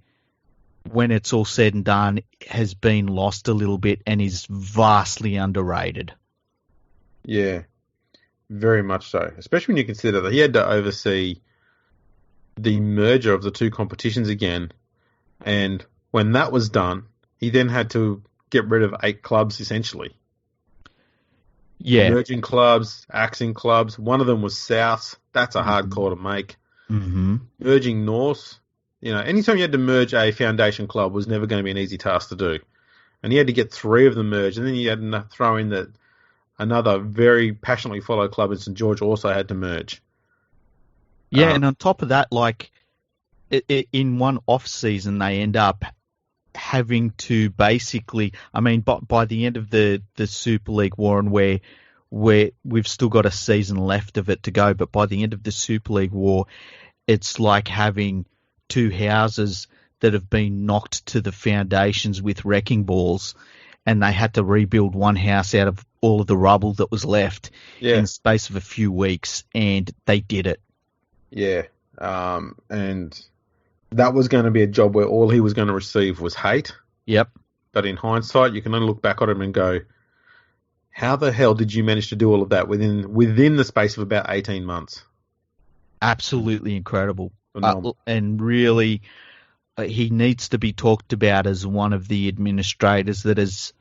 when it's all said and done, has been lost a little bit and is vastly underrated. Yeah, very much so. Especially when you consider that he had to oversee the merger of the two competitions again. And when that was done, he then had to get rid of 8 clubs, essentially. Yeah. Merging clubs, axing clubs. One of them was South. That's a hard call to make. Mm-hmm. Merging North. Anytime you had to merge a foundation club was never going to be an easy task to do. And he had to get 3 of them merged. And then you had to throw in that another very passionately followed club in St. George also had to merge. Yeah, and on top of that, in one off-season, they end up having to basically, by the end of the Super League, Warren, where we've still got a season left of it to go, but by the end of the Super League war, it's like having 2 houses that have been knocked to the foundations with wrecking balls, and they had to rebuild one house out of all of the rubble that was left in the space of a few weeks, and they did it. Yeah, and that was going to be a job where all he was going to receive was hate. Yep. But in hindsight, you can only look back on him and go, how the hell did you manage to do all of that within the space of about 18 months? Absolutely incredible. And really, he needs to be talked about as one of the administrators that is,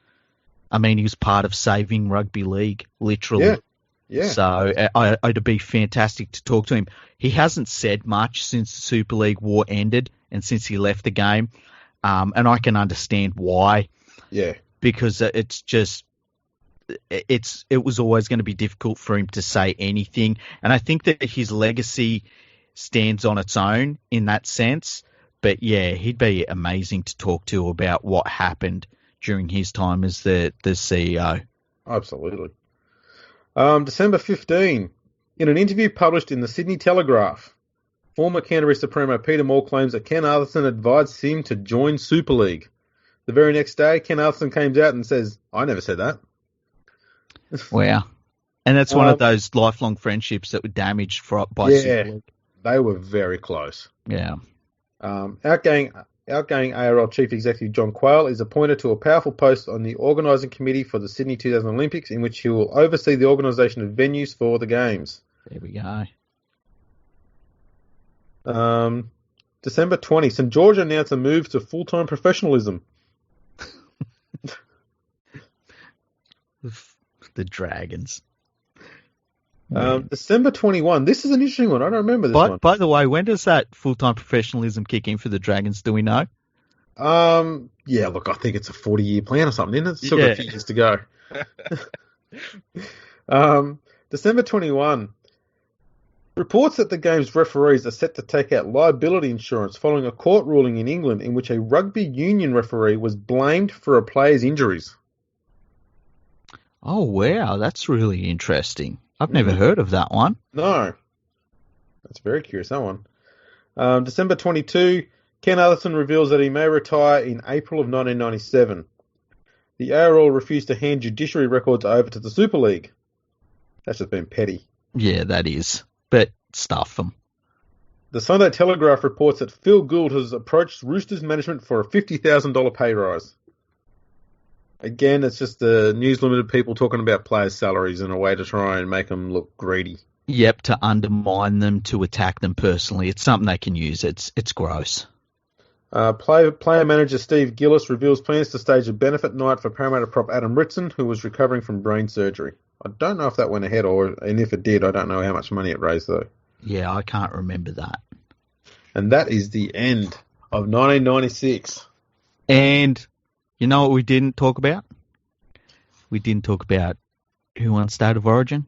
he was part of saving Rugby League, literally. Yeah. So it'd be fantastic to talk to him. He hasn't said much since the Super League war ended, and since he left the game. And I can understand why. Yeah. Because it was always going to be difficult for him to say anything. And I think that his legacy stands on its own in that sense. But yeah, he'd be amazing to talk to about what happened during his time as the CEO. Absolutely. December 15, in an interview published in the Sydney Telegraph, former Canterbury Supremo Peter Moore claims that Ken Arthurson advised him to join Super League. The very next day, Ken Arthurson comes out and says, I never said that. Wow. And that's one of those lifelong friendships that were damaged by Super League. They were very close. Yeah. Outgoing ARL Chief Executive John Quayle is appointed to a powerful post on the organising committee for the Sydney 2000 Olympics, in which he will oversee the organisation of venues for the Games. There we go. December 20, St George announced a move to full-time professionalism. The Dragons. December 21. This is an interesting one. I don't remember this one. By the way, when does that full-time professionalism kick in for the Dragons? Do we know? Yeah, look, I think it's a 40-year plan or something, isn't it? It's still got a few years to go. December 21. Reports that the game's referees are set to take out liability insurance following a court ruling in England in which a rugby union referee was blamed for a player's injuries. Oh, wow. That's really interesting. I've never heard of that one. No. That's very curious, that one. December 22, Ken Arthurson reveals that he may retire in April of 1997. The ARL refused to hand judiciary records over to the Super League. That's just been petty. Yeah, that is. But stuff them. The Sunday Telegraph reports that Phil Gould has approached Roosters management for a $50,000 pay rise. Again, it's just the News Limited people talking about players' salaries in a way to try and make them look greedy. Yep, to undermine them, to attack them personally. It's something they can use. It's gross. Player manager Steve Gillis reveals plans to stage a benefit night for Parramatta prop Adam Ritson, who was recovering from brain surgery. I don't know if that went ahead, and if it did, I don't know how much money it raised, though. Yeah, I can't remember that. And that is the end of 1996. And you know what we didn't talk about? We didn't talk about who won State of Origin.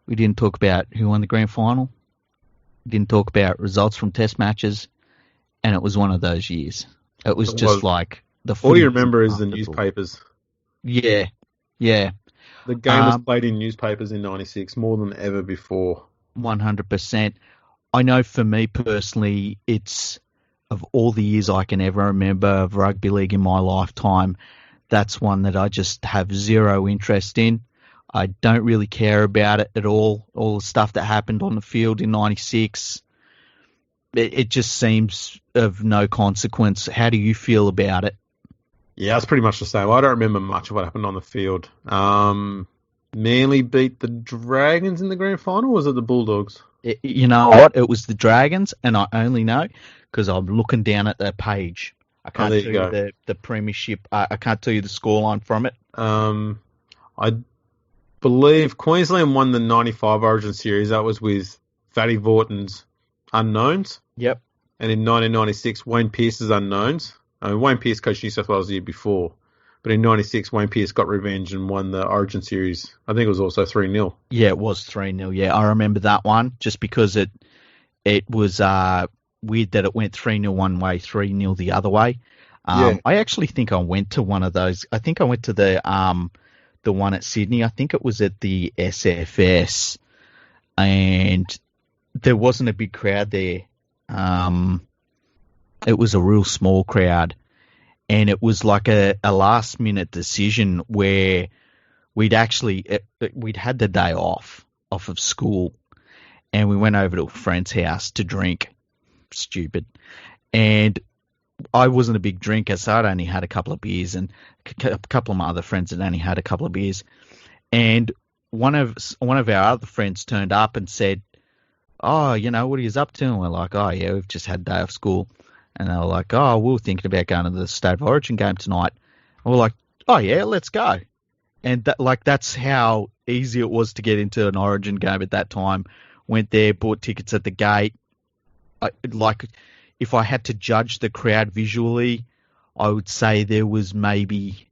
We didn't talk about who won the grand final. We didn't talk about results from test matches. And it was one of those years. It was like the all you remember is the newspapers. Yeah, yeah. The game was played in newspapers in 96 more than ever before. 100%. I know for me personally, it's of all the years I can ever remember of rugby league in my lifetime, that's one that I just have zero interest in. I don't really care about it at all the stuff that happened on the field in 96. It just seems of no consequence. How do you feel about it? Yeah, it's pretty much the same. I don't remember much of what happened on the field. Manly beat the Dragons in the grand final, or was it the Bulldogs? You know what? It was the Dragons, and I only know because I'm looking down at the page. I can't tell you the premiership. I can't tell you the scoreline from it. I believe Queensland won the 95 Origin series. That was with Fatty Vorton's Unknowns. Yep. And in 1996, Wayne Pearce's Unknowns. Wayne Pearce coached New South Wales the year before. But in 96, Wayne Pearce got revenge and won the Origin series. I think it was also 3-0. Yeah, it was 3-0. Yeah, I remember that one just because it was weird that it went 3-0 one way, 3-0 the other way. I actually think I went to one of those. I think I went to the one at Sydney. I think it was at the SFS. And there wasn't a big crowd there. It was a real small crowd. And it was like a last-minute decision where we'd had the day off of school, and we went over to a friend's house to drink. Stupid. And I wasn't a big drinker, so I'd only had a couple of beers, and a couple of my other friends had only had a couple of beers. And one of our other friends turned up and said, "Oh, what are you up to?" And we're like, "Oh, yeah, we've just had a day off school." And they were like, "Oh, we were thinking about going to the State of Origin game tonight." And we're like, "Oh, yeah, let's go." And that's how easy it was to get into an Origin game at that time. Went there, bought tickets at the gate. It if I had to judge the crowd visually, I would say there was maybe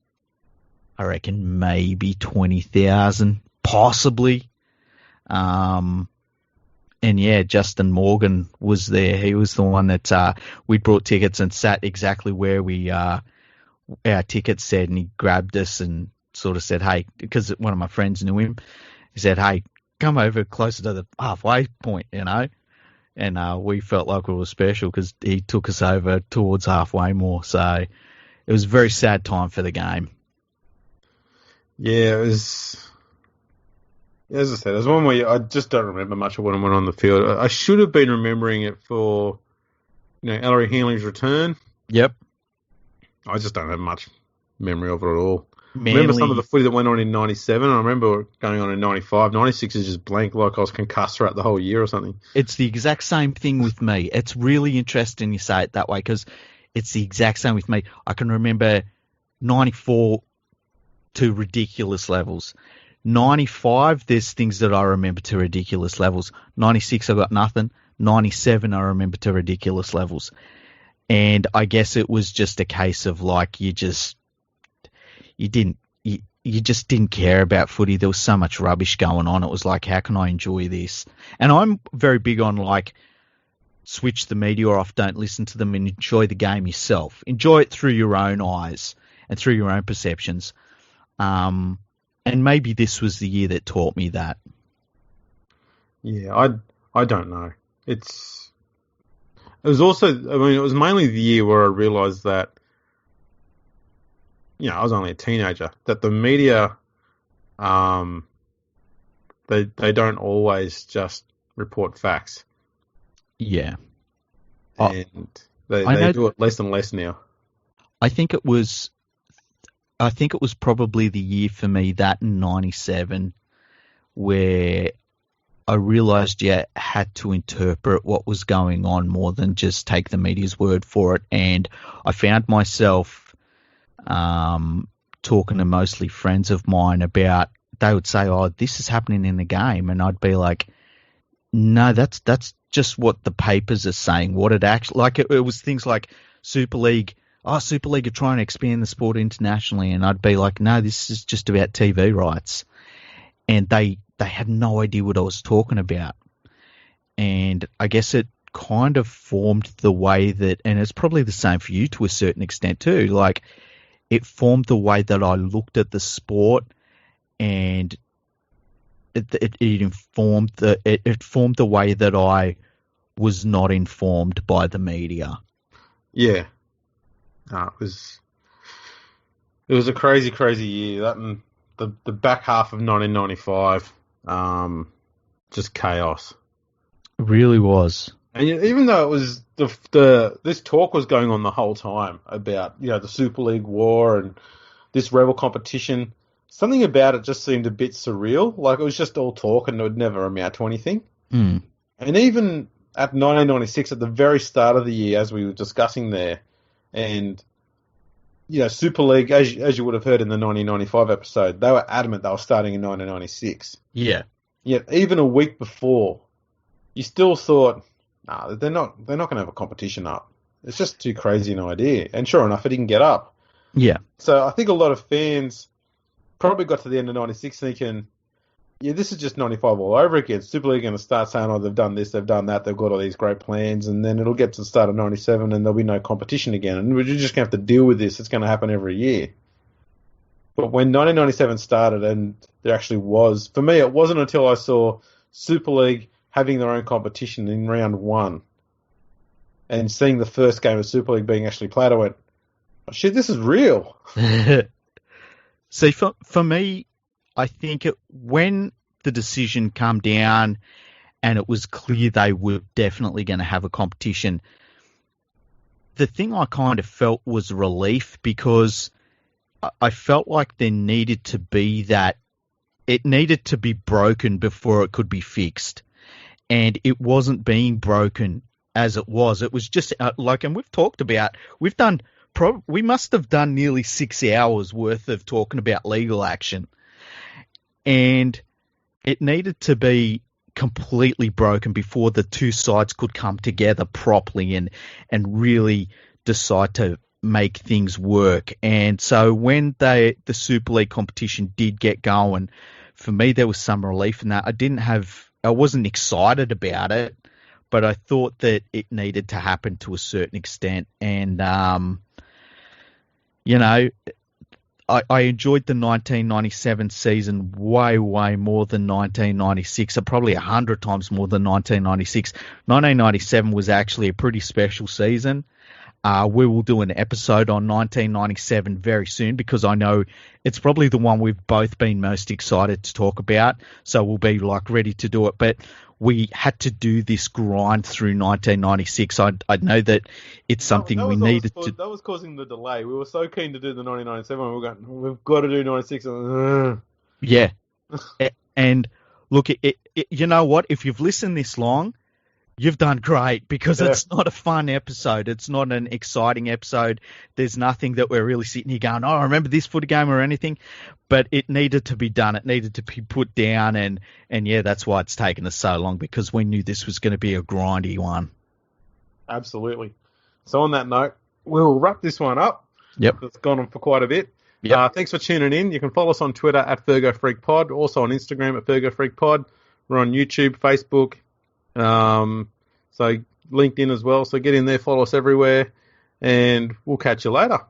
20,000, possibly. And yeah, Justin Morgan was there. He was the one that we brought tickets and sat exactly where our ticket said, and he grabbed us and sort of said, hey, because one of my friends knew him, he said, hey, come over closer to the halfway point, And we felt like we were special because he took us over towards halfway more. So it was a very sad time for the game. Yeah, it was. As I said, it was one where I just don't remember much of what went on the field. I should have been remembering it for, Ellery Hanley's return. Yep. I just don't have much memory of it at all. Manly, I remember some of the footy that went on in 97. I remember going on in 95. 96 is just blank, like I was concussed throughout the whole year or something. It's the exact same thing with me. It's really interesting you say it that way because it's the exact same with me. I can remember 94 to ridiculous levels. 95, there's things that I remember to ridiculous levels. 96, I got nothing. 97, I remember to ridiculous levels. And I guess it was just a case of like you just didn't care about footy. There was so much rubbish going on. It was like, how can I enjoy this? And I'm very big on like switch the media off, don't listen to them, and enjoy the game yourself. Enjoy it through your own eyes and through your own perceptions. And maybe this was the year that taught me that. Yeah, I don't know. It was also, it was mainly the year where I realised that, I was only a teenager, that the media, they don't always just report facts. Yeah. And they do it less and less now. I think it was probably the year for me, that in 97, where I realised you had to interpret what was going on more than just take the media's word for it. And I found myself talking to mostly friends of mine about, they would say, oh, this is happening in the game. And I'd be like, no, that's just what the papers are saying. What it actually, like it was things like Super League are trying to expand the sport internationally. And I'd be like, no, this is just about TV rights. And they had no idea what I was talking about. And I guess it kind of formed the way that, and it's probably the same for you to a certain extent too, like it formed the way that I looked at the sport, and it formed the way that I was not informed by the media. Yeah. No, it was a crazy, crazy year. That and the back half of 1995, just chaos. It really was. And even though it was this talk was going on the whole time about the Super League war and this rebel competition, something about it just seemed a bit surreal. Like it was just all talk and it would never amount to anything. Mm. And even at 1996, at the very start of the year, as we were discussing there, and Super League, as you would have heard in the 1995 episode, they were adamant they were starting in 1996. Yeah. Yet even a week before, you still thought, nah, they're not going to have a competition up. It's just too crazy an idea. And sure enough, it didn't get up. Yeah. So I think a lot of fans probably got to the end of 96 thinking, yeah, this is just 95 all over again. Super League are going to start saying, oh, they've done this, they've done that, they've got all these great plans, and then it'll get to the start of 97 and there'll be no competition again. And we're just going to have to deal with this. It's going to happen every year. But when 1997 started and there actually was, for me, it wasn't until I saw Super League having their own competition in round one and seeing the first game of Super League being actually played, I went, oh, shit, this is real. See, for me, I think when the decision came down and it was clear they were definitely going to have a competition, the thing I kind of felt was relief, because I felt like there needed to be that, it needed to be broken before it could be fixed. And it wasn't being broken as it was. It was just and we've talked about, we must have done nearly 6 hours worth of talking about legal action. And it needed to be completely broken before the two sides could come together properly and really decide to make things work. And so when the Super League competition did get going, for me there was some relief in that. I wasn't excited about it, but I thought that it needed to happen to a certain extent. And you know, I enjoyed the 1997 season way, way more than 1996, probably 100 times more than 1996. 1997 was actually a pretty special season. We will do an episode on 1997 very soon because I know it's probably the one we've both been most excited to talk about. So we'll be like ready to do it. But we had to do this grind through 1996. I know that it's something we needed to. That was causing the delay. We were so keen to do the 1997. We were going, we've got to do 96. Yeah. And look, you know what? If you've listened this long, you've done great because it's not a fun episode. It's not an exciting episode. There's nothing that we're really sitting here going, oh, I remember this footy game or anything. But it needed to be done. It needed to be put down. And yeah, that's why it's taken us so long because we knew this was going to be a grindy one. Absolutely. So on that note, we'll wrap this one up. Yep. It's gone on for quite a bit. Yep. Thanks for tuning in. You can follow us on Twitter at FergoFreakPod, also on Instagram at FergoFreakPod. We're on YouTube, Facebook, so LinkedIn as well. So get in there, follow us everywhere, and we'll catch you later.